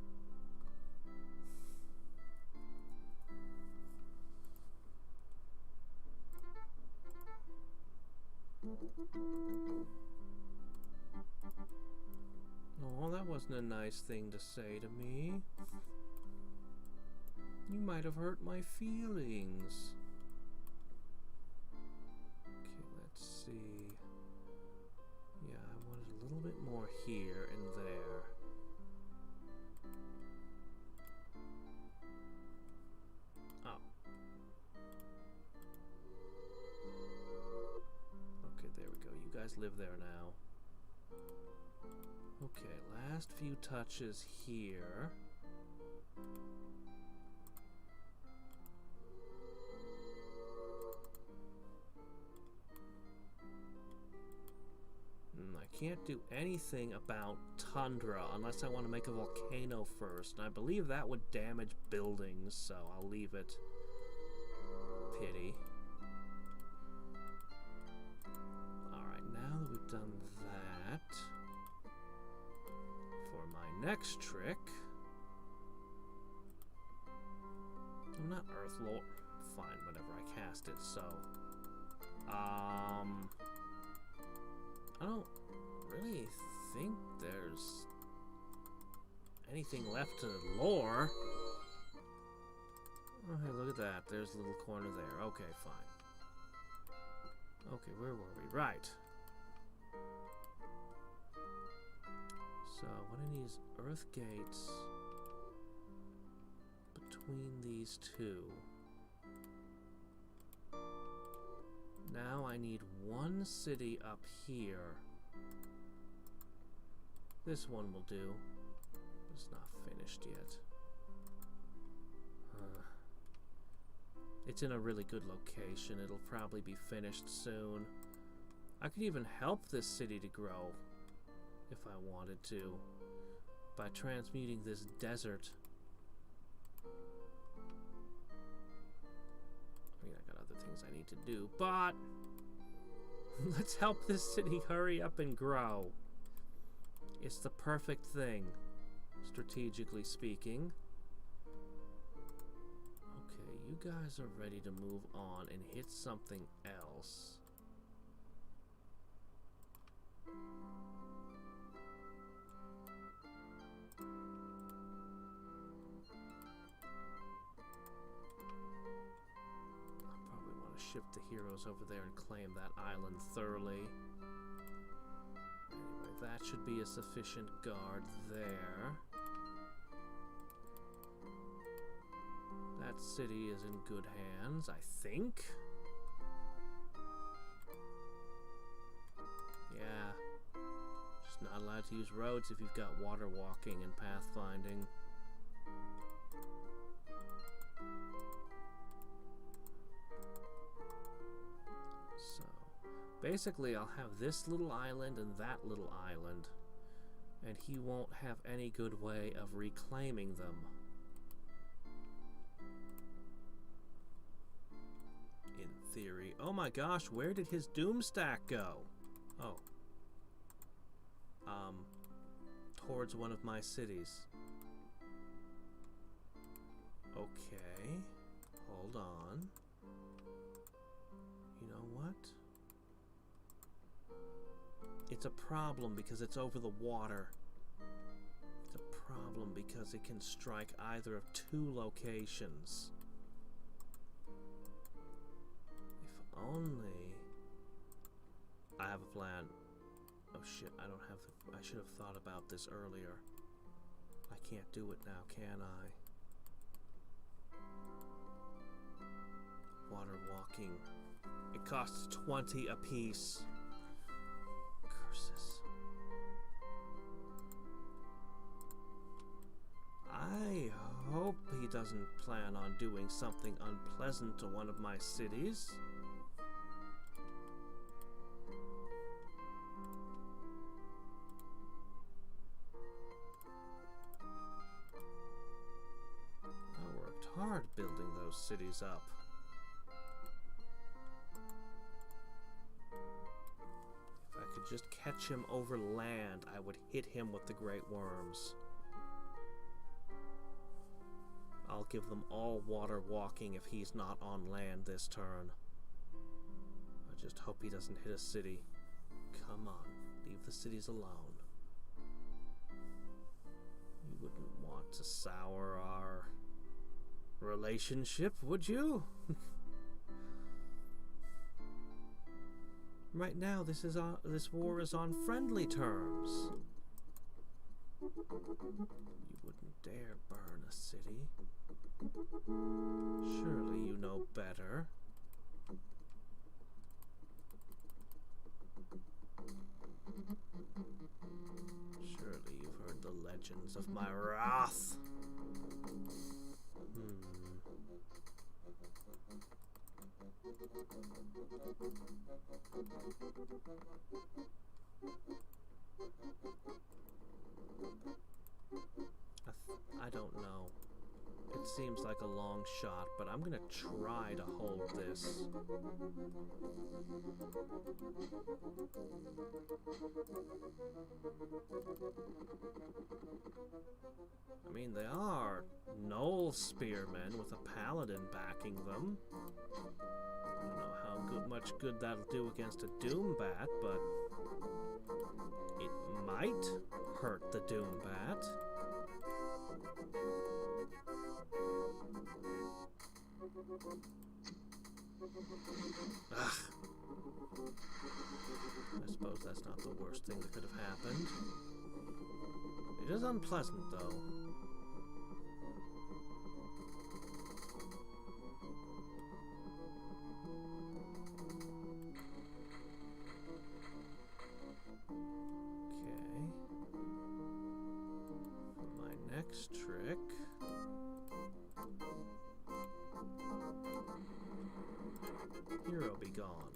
Oh, that wasn't a nice thing to say to me. You might have hurt my feelings. Okay, let's see. Yeah, I wanted a little bit more here and there. Oh. Okay, there we go. You guys live there now. Okay, last few touches here. I can't do anything about tundra unless I want to make a volcano first, and I believe that would damage buildings, so I'll leave it. Pity. Alright, now that we've done that, for my next trick... I'm not Earthlord. Fine, whenever I cast it, so... I don't really think there's anything left to lore. Oh, hey, look at that. There's a little corner there. Okay, fine. Okay, where were we? Right. So, what I need is Earth Gates between these two. Now I need one city up here. This one will do. It's not finished yet. It's in a really good location. It'll probably be finished soon. I could even help this city to grow if I wanted to by transmuting this desert. I mean, I got other things I need to do, but let's help this city hurry up and grow. It's the perfect thing, strategically speaking. Okay, you guys are ready to move on and hit something else. Shift the heroes over there and claim that island thoroughly. Anyway, that should be a sufficient guard there. That city is in good hands, I think. Yeah. Just not allowed to use roads if you've got water walking and pathfinding. Basically, I'll have this little island and that little island, and he won't have any good way of reclaiming them. In theory. Oh my gosh, where did his Doomstack go? Oh. Towards one of my cities. Okay. Hold on. You know what? It's a problem because it's over the water. It's a problem. problem because it can strike either of two locations. If only... I have a plan. Oh shit, I don't have the... I should have thought about this earlier. I can't do it now, can I? Water walking. It costs 20 apiece. Curses. I hope he doesn't plan on doing something unpleasant to one of my cities. I worked hard building those cities up. If I could just catch him over land, I would hit him with the great worms. I'll give them all water walking if he's not on land this turn. I just hope he doesn't hit a city. Come on, leave the cities alone. You wouldn't want to sour our relationship, would you? Right now, this war is on friendly terms. You wouldn't dare burn a city. Surely you know better. Surely you've heard the legends of my wrath. I don't know. It seems like a long shot, but I'm gonna try to hold this. I mean, they are Knoll spearmen with a paladin backing them. I don't know how much good that'll do against a Doombat, but it might hurt the Doombat. Ugh. I suppose that's not the worst thing that could have happened. It is unpleasant, though. Okay. For my next trick... Hero be gone.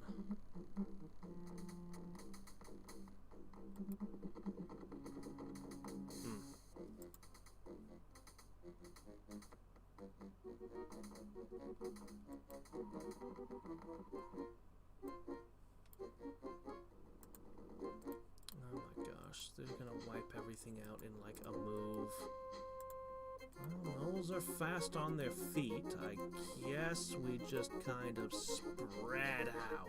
Oh my gosh, they're gonna wipe everything out in like a move. Well, gnolls are fast on their feet. I guess we just kind of spread out.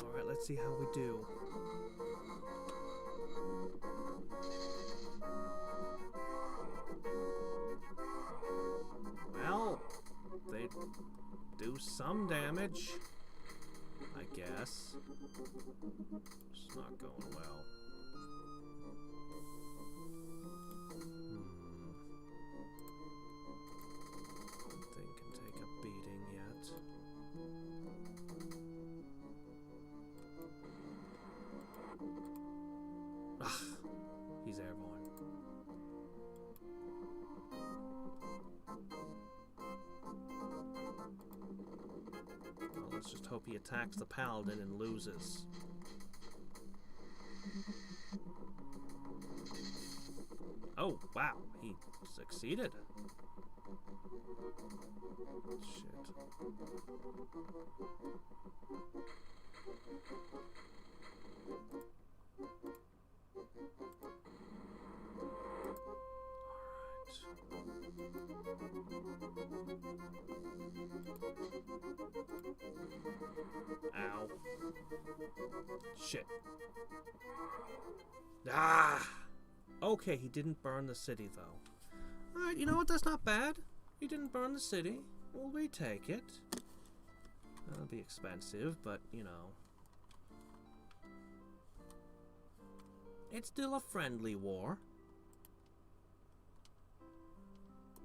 Alright, let's see how we do. Well, they do some damage, I guess. It's not going well. Thing can take a beating yet. Ah, he's airborne. Well, let's just hope he attacks the paladin and loses. Oh, wow, he succeeded. Shit. Shit. Ah! Okay, he didn't burn the city, though. Alright, you know what? That's not bad. He didn't burn the city. We'll retake it. That'll be expensive, but, you know. It's still a friendly war.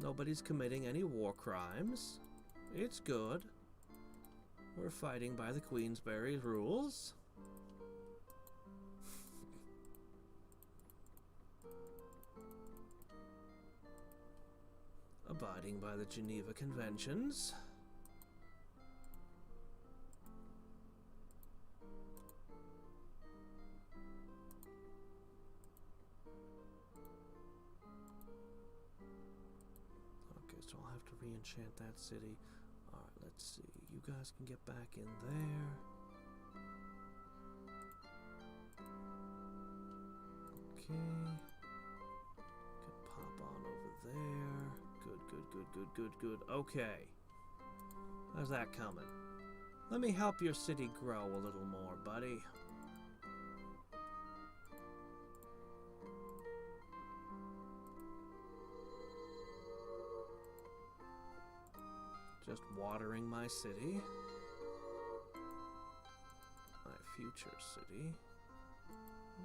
Nobody's committing any war crimes. It's good. We're fighting by the Queensberry rules. Abiding by the Geneva Conventions. Okay, so I'll have to re-enchant that city. Alright, let's see. You guys can get back in there. Okay. Can pop on over there. Good. Okay. How's that coming? Let me help your city grow a little more, buddy. Just watering my city. My future city.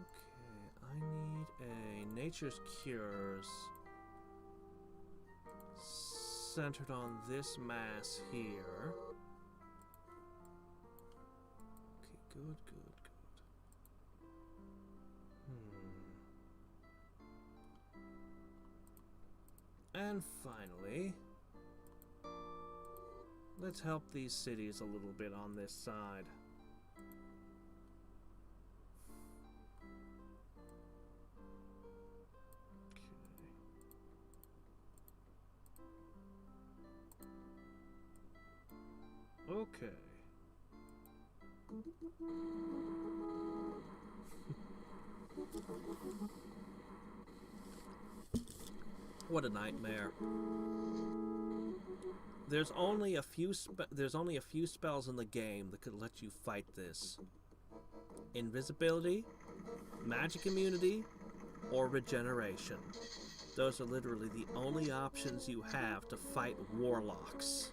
Okay, I need a Nature's Cures centered on this mass here. Okay, good. And finally, let's help these cities a little bit on this side. Okay. What a nightmare. There's only a few spells in the game that could let you fight this. Invisibility, magic immunity, or regeneration. Those are literally the only options you have to fight warlocks.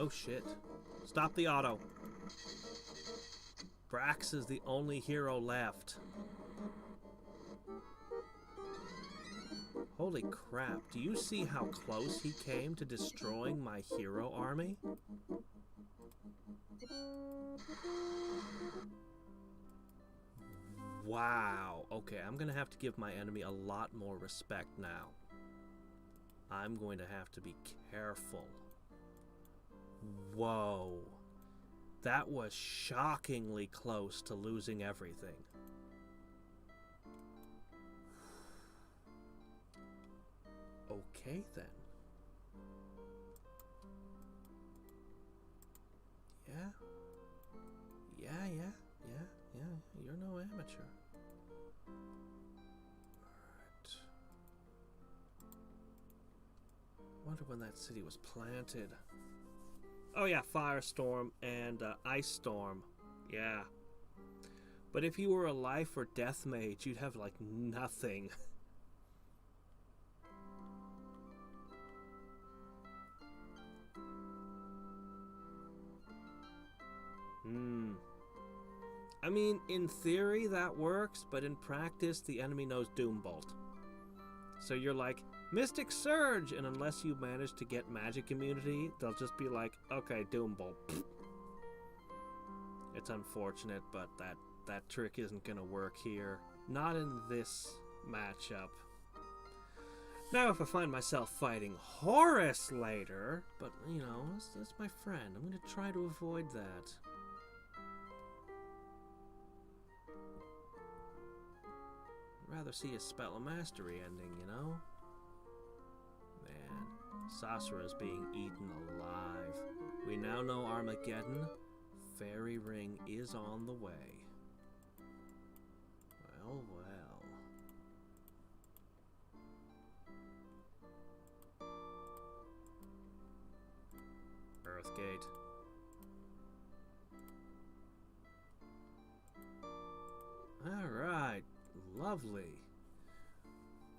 Oh shit. Stop the auto. Brax is the only hero left. Holy crap, do you see how close he came to destroying my hero army? Wow. Okay, I'm gonna have to give my enemy a lot more respect now. I'm going to have to be careful. Whoa. That was shockingly close to losing everything. Okay, then. Yeah. You're no amateur. Alright. Wonder when that city was planted. Oh yeah, Firestorm and Ice Storm. Yeah. But if you were a life or death mage, you'd have like nothing. I mean, in theory that works, but in practice the enemy knows Doombolt. So you're like, Mystic Surge! And unless you manage to get magic immunity, they'll just be like, okay, Doombolt. It's unfortunate, but that trick isn't gonna work here. Not in this matchup. Now if I find myself fighting Horus later, but, you know, that's my friend. I'm gonna try to avoid that. Rather see a spell of mastery ending, you know? Man, Sasra's being eaten alive. We now know Armageddon. Fairy Ring is on the way. Well. Earth Gate. Alright, lovely.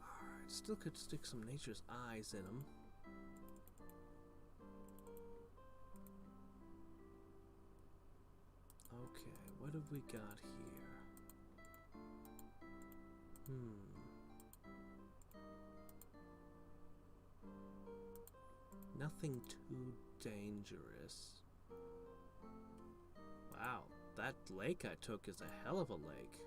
Alright, still could stick some nature's eyes in them. Okay, what have we got here? Nothing too dangerous. Wow, that lake I took is a hell of a lake.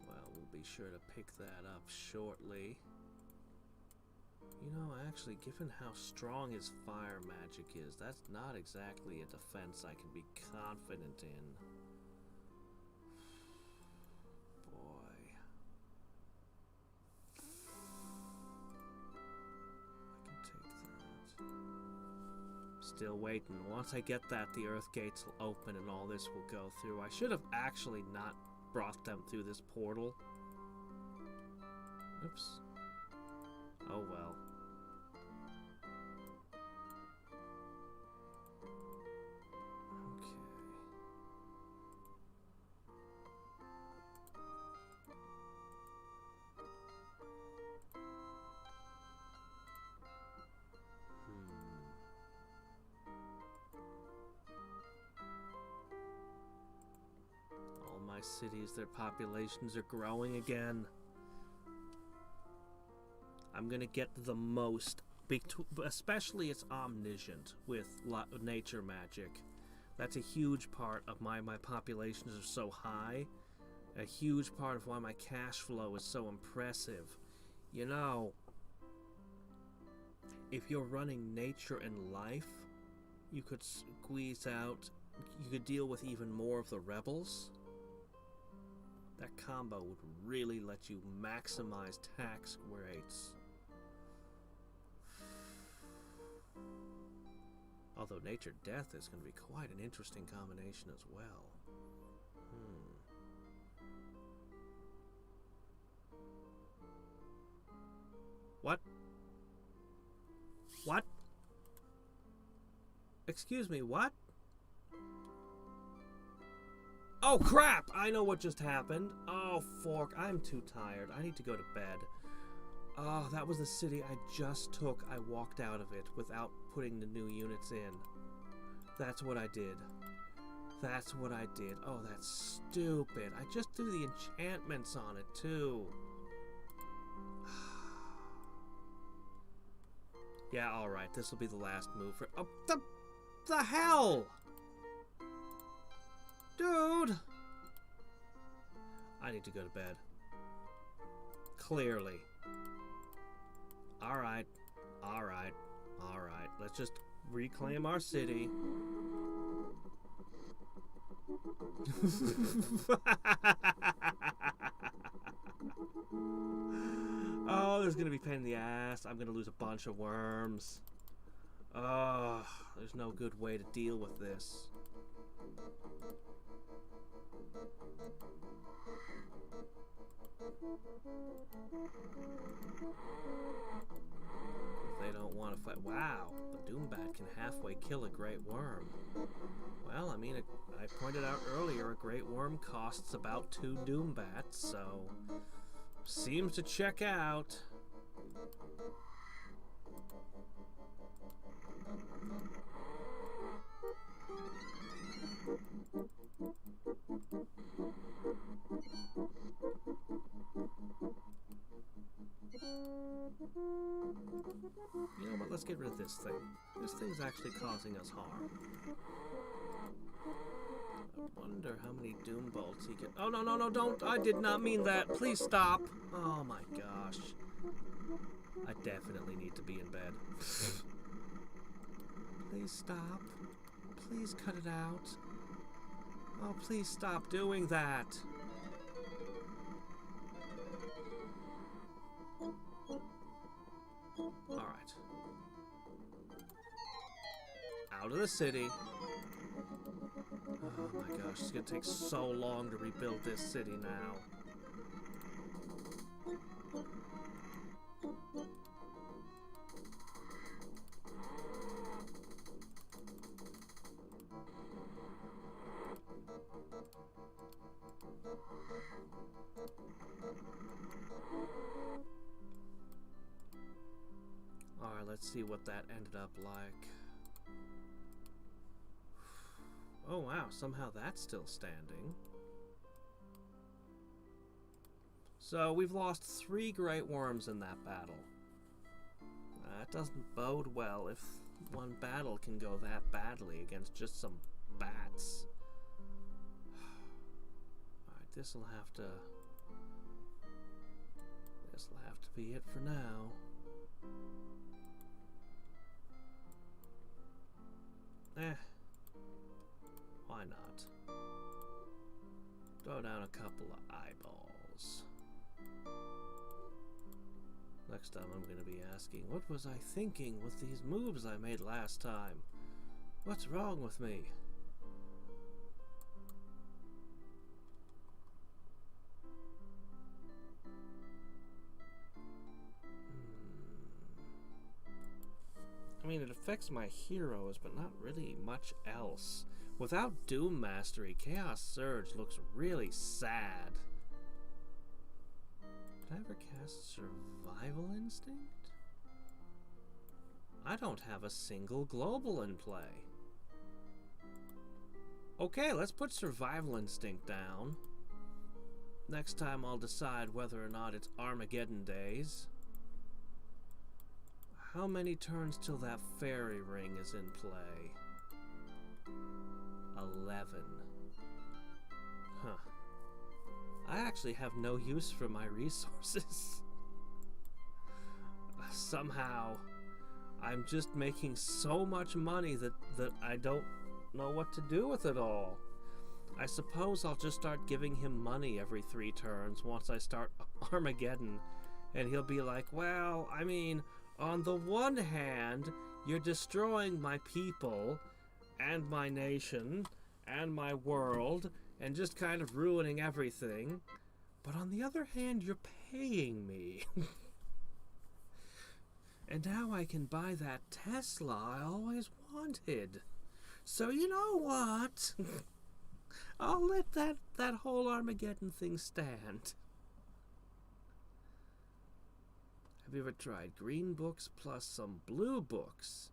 Well, we'll be sure to pick that up shortly. You know, actually, given how strong his fire magic is, that's not exactly a defense I can be confident in. Boy. I can take that. Still waiting. Once I get that, the Earth Gates will open and all this will go through. I should have actually not brought them through this portal. Oops. Oh well. Cities, their populations are growing again. I'm gonna get the most, especially it's omniscient with nature magic. That's a huge part of why my populations are so high. A huge part of why my cash flow is so impressive. You know, if you're running nature and life, you could squeeze out, you could deal with even more of the rebels. That combo would really let you maximize tax rates. Although nature death is going to be quite an interesting combination as well. What? What? Excuse me, what? Oh crap! I know what just happened. Oh fork, I'm too tired. I need to go to bed. Oh, that was the city I just took. I walked out of it without putting the new units in. That's what I did. That's what I did. Oh, that's stupid. I just threw the enchantments on it too. Yeah, alright. This will be the last move for... Oh, the hell! Dude! I need to go to bed. Clearly. Alright. Alright. Alright. Let's just reclaim our city. Oh, there's gonna be pain in the ass. I'm gonna lose a bunch of worms. Oh, there's no good way to deal with this. If they don't want to fight... Wow, a Doombat can halfway kill a Great Worm. Well, I mean, I pointed out earlier, a Great Worm costs about 2 Doombats, so... Seems to check out. You know what, let's get rid of this thing. This thing's actually causing us harm. I wonder how many Doom Bolts he can... Oh, no, no, no, don't! I did not mean that! Please stop! Oh my gosh. I definitely need to be in bed. Please stop. Please cut it out. Oh, please stop doing that. Alright. Out of the city. Oh my gosh, it's gonna take so long to rebuild this city now. Alright, let's see what that ended up like. Oh wow, somehow that's still standing. So we've lost 3 great worms in that battle. That doesn't bode well if one battle can go that badly against just some bats. Alright, this'll have to be it for now. Why not? Throw down a couple of eyeballs. Next time I'm going to be asking, what was I thinking with these moves I made last time? What's wrong with me? I mean, it affects my heroes, but not really much else. Without Doom Mastery, Chaos Surge looks really sad. Did I ever cast Survival Instinct? I don't have a single global in play. Okay, let's put Survival Instinct down. Next time I'll decide whether or not it's Armageddon days. How many turns till that fairy ring is in play? 11. Huh. I actually have no use for my resources. Somehow, I'm just making so much money that I don't know what to do with it all. I suppose I'll just start giving him money every 3 turns once I start Armageddon, and he'll be like, well, I mean, on the one hand, you're destroying my people, and my nation, and my world, and just kind of ruining everything. But on the other hand, you're paying me. And now I can buy that Tesla I always wanted. So you know what? I'll let that whole Armageddon thing stand. Have you ever tried green books plus some blue books?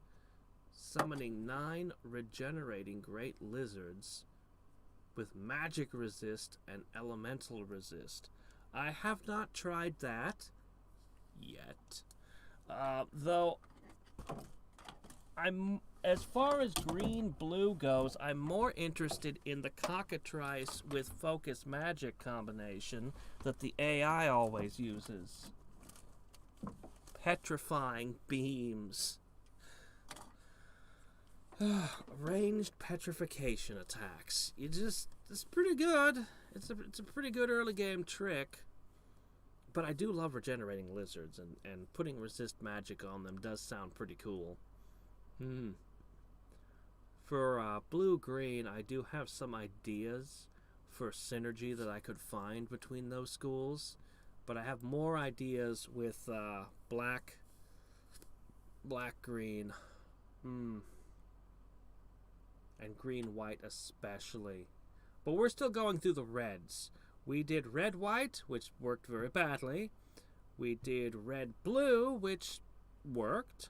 Summoning 9 regenerating great lizards with magic resist and elemental resist. I have not tried that yet. Though, as far as green-blue goes, I'm more interested in the cockatrice with focus magic combination that the AI always uses. Petrifying beams. Ranged petrification attacks. It's pretty good. It's a pretty good early game trick. But I do love regenerating lizards, and putting resist magic on them does sound pretty cool. For blue-green, I do have some ideas for synergy that I could find between those schools. But I have more ideas with black-green. And green-white especially. But we're still going through the reds. We did red-white, which worked very badly. We did red-blue, which worked.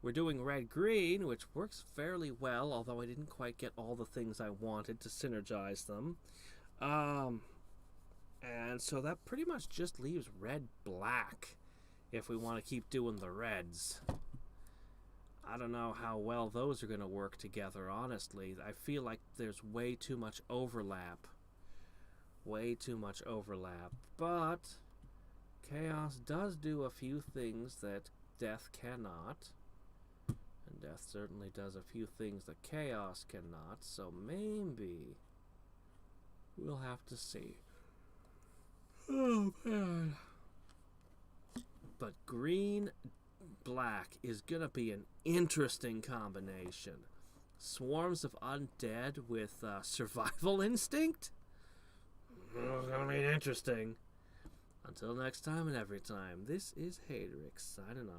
We're doing red-green, which works fairly well, although I didn't quite get all the things I wanted to synergize them. And so that pretty much just leaves red-black if we want to keep doing the reds. I don't know how well those are going to work together, honestly. I feel like there's way too much overlap. Way too much overlap. But Chaos does do a few things that Death cannot. And Death certainly does a few things that Chaos cannot. So maybe we'll have to see. Oh, man. But green-black is gonna be an interesting combination. Swarms of undead with survival instinct? It's gonna be interesting. Until next time and every time, this is Hadriex signing off.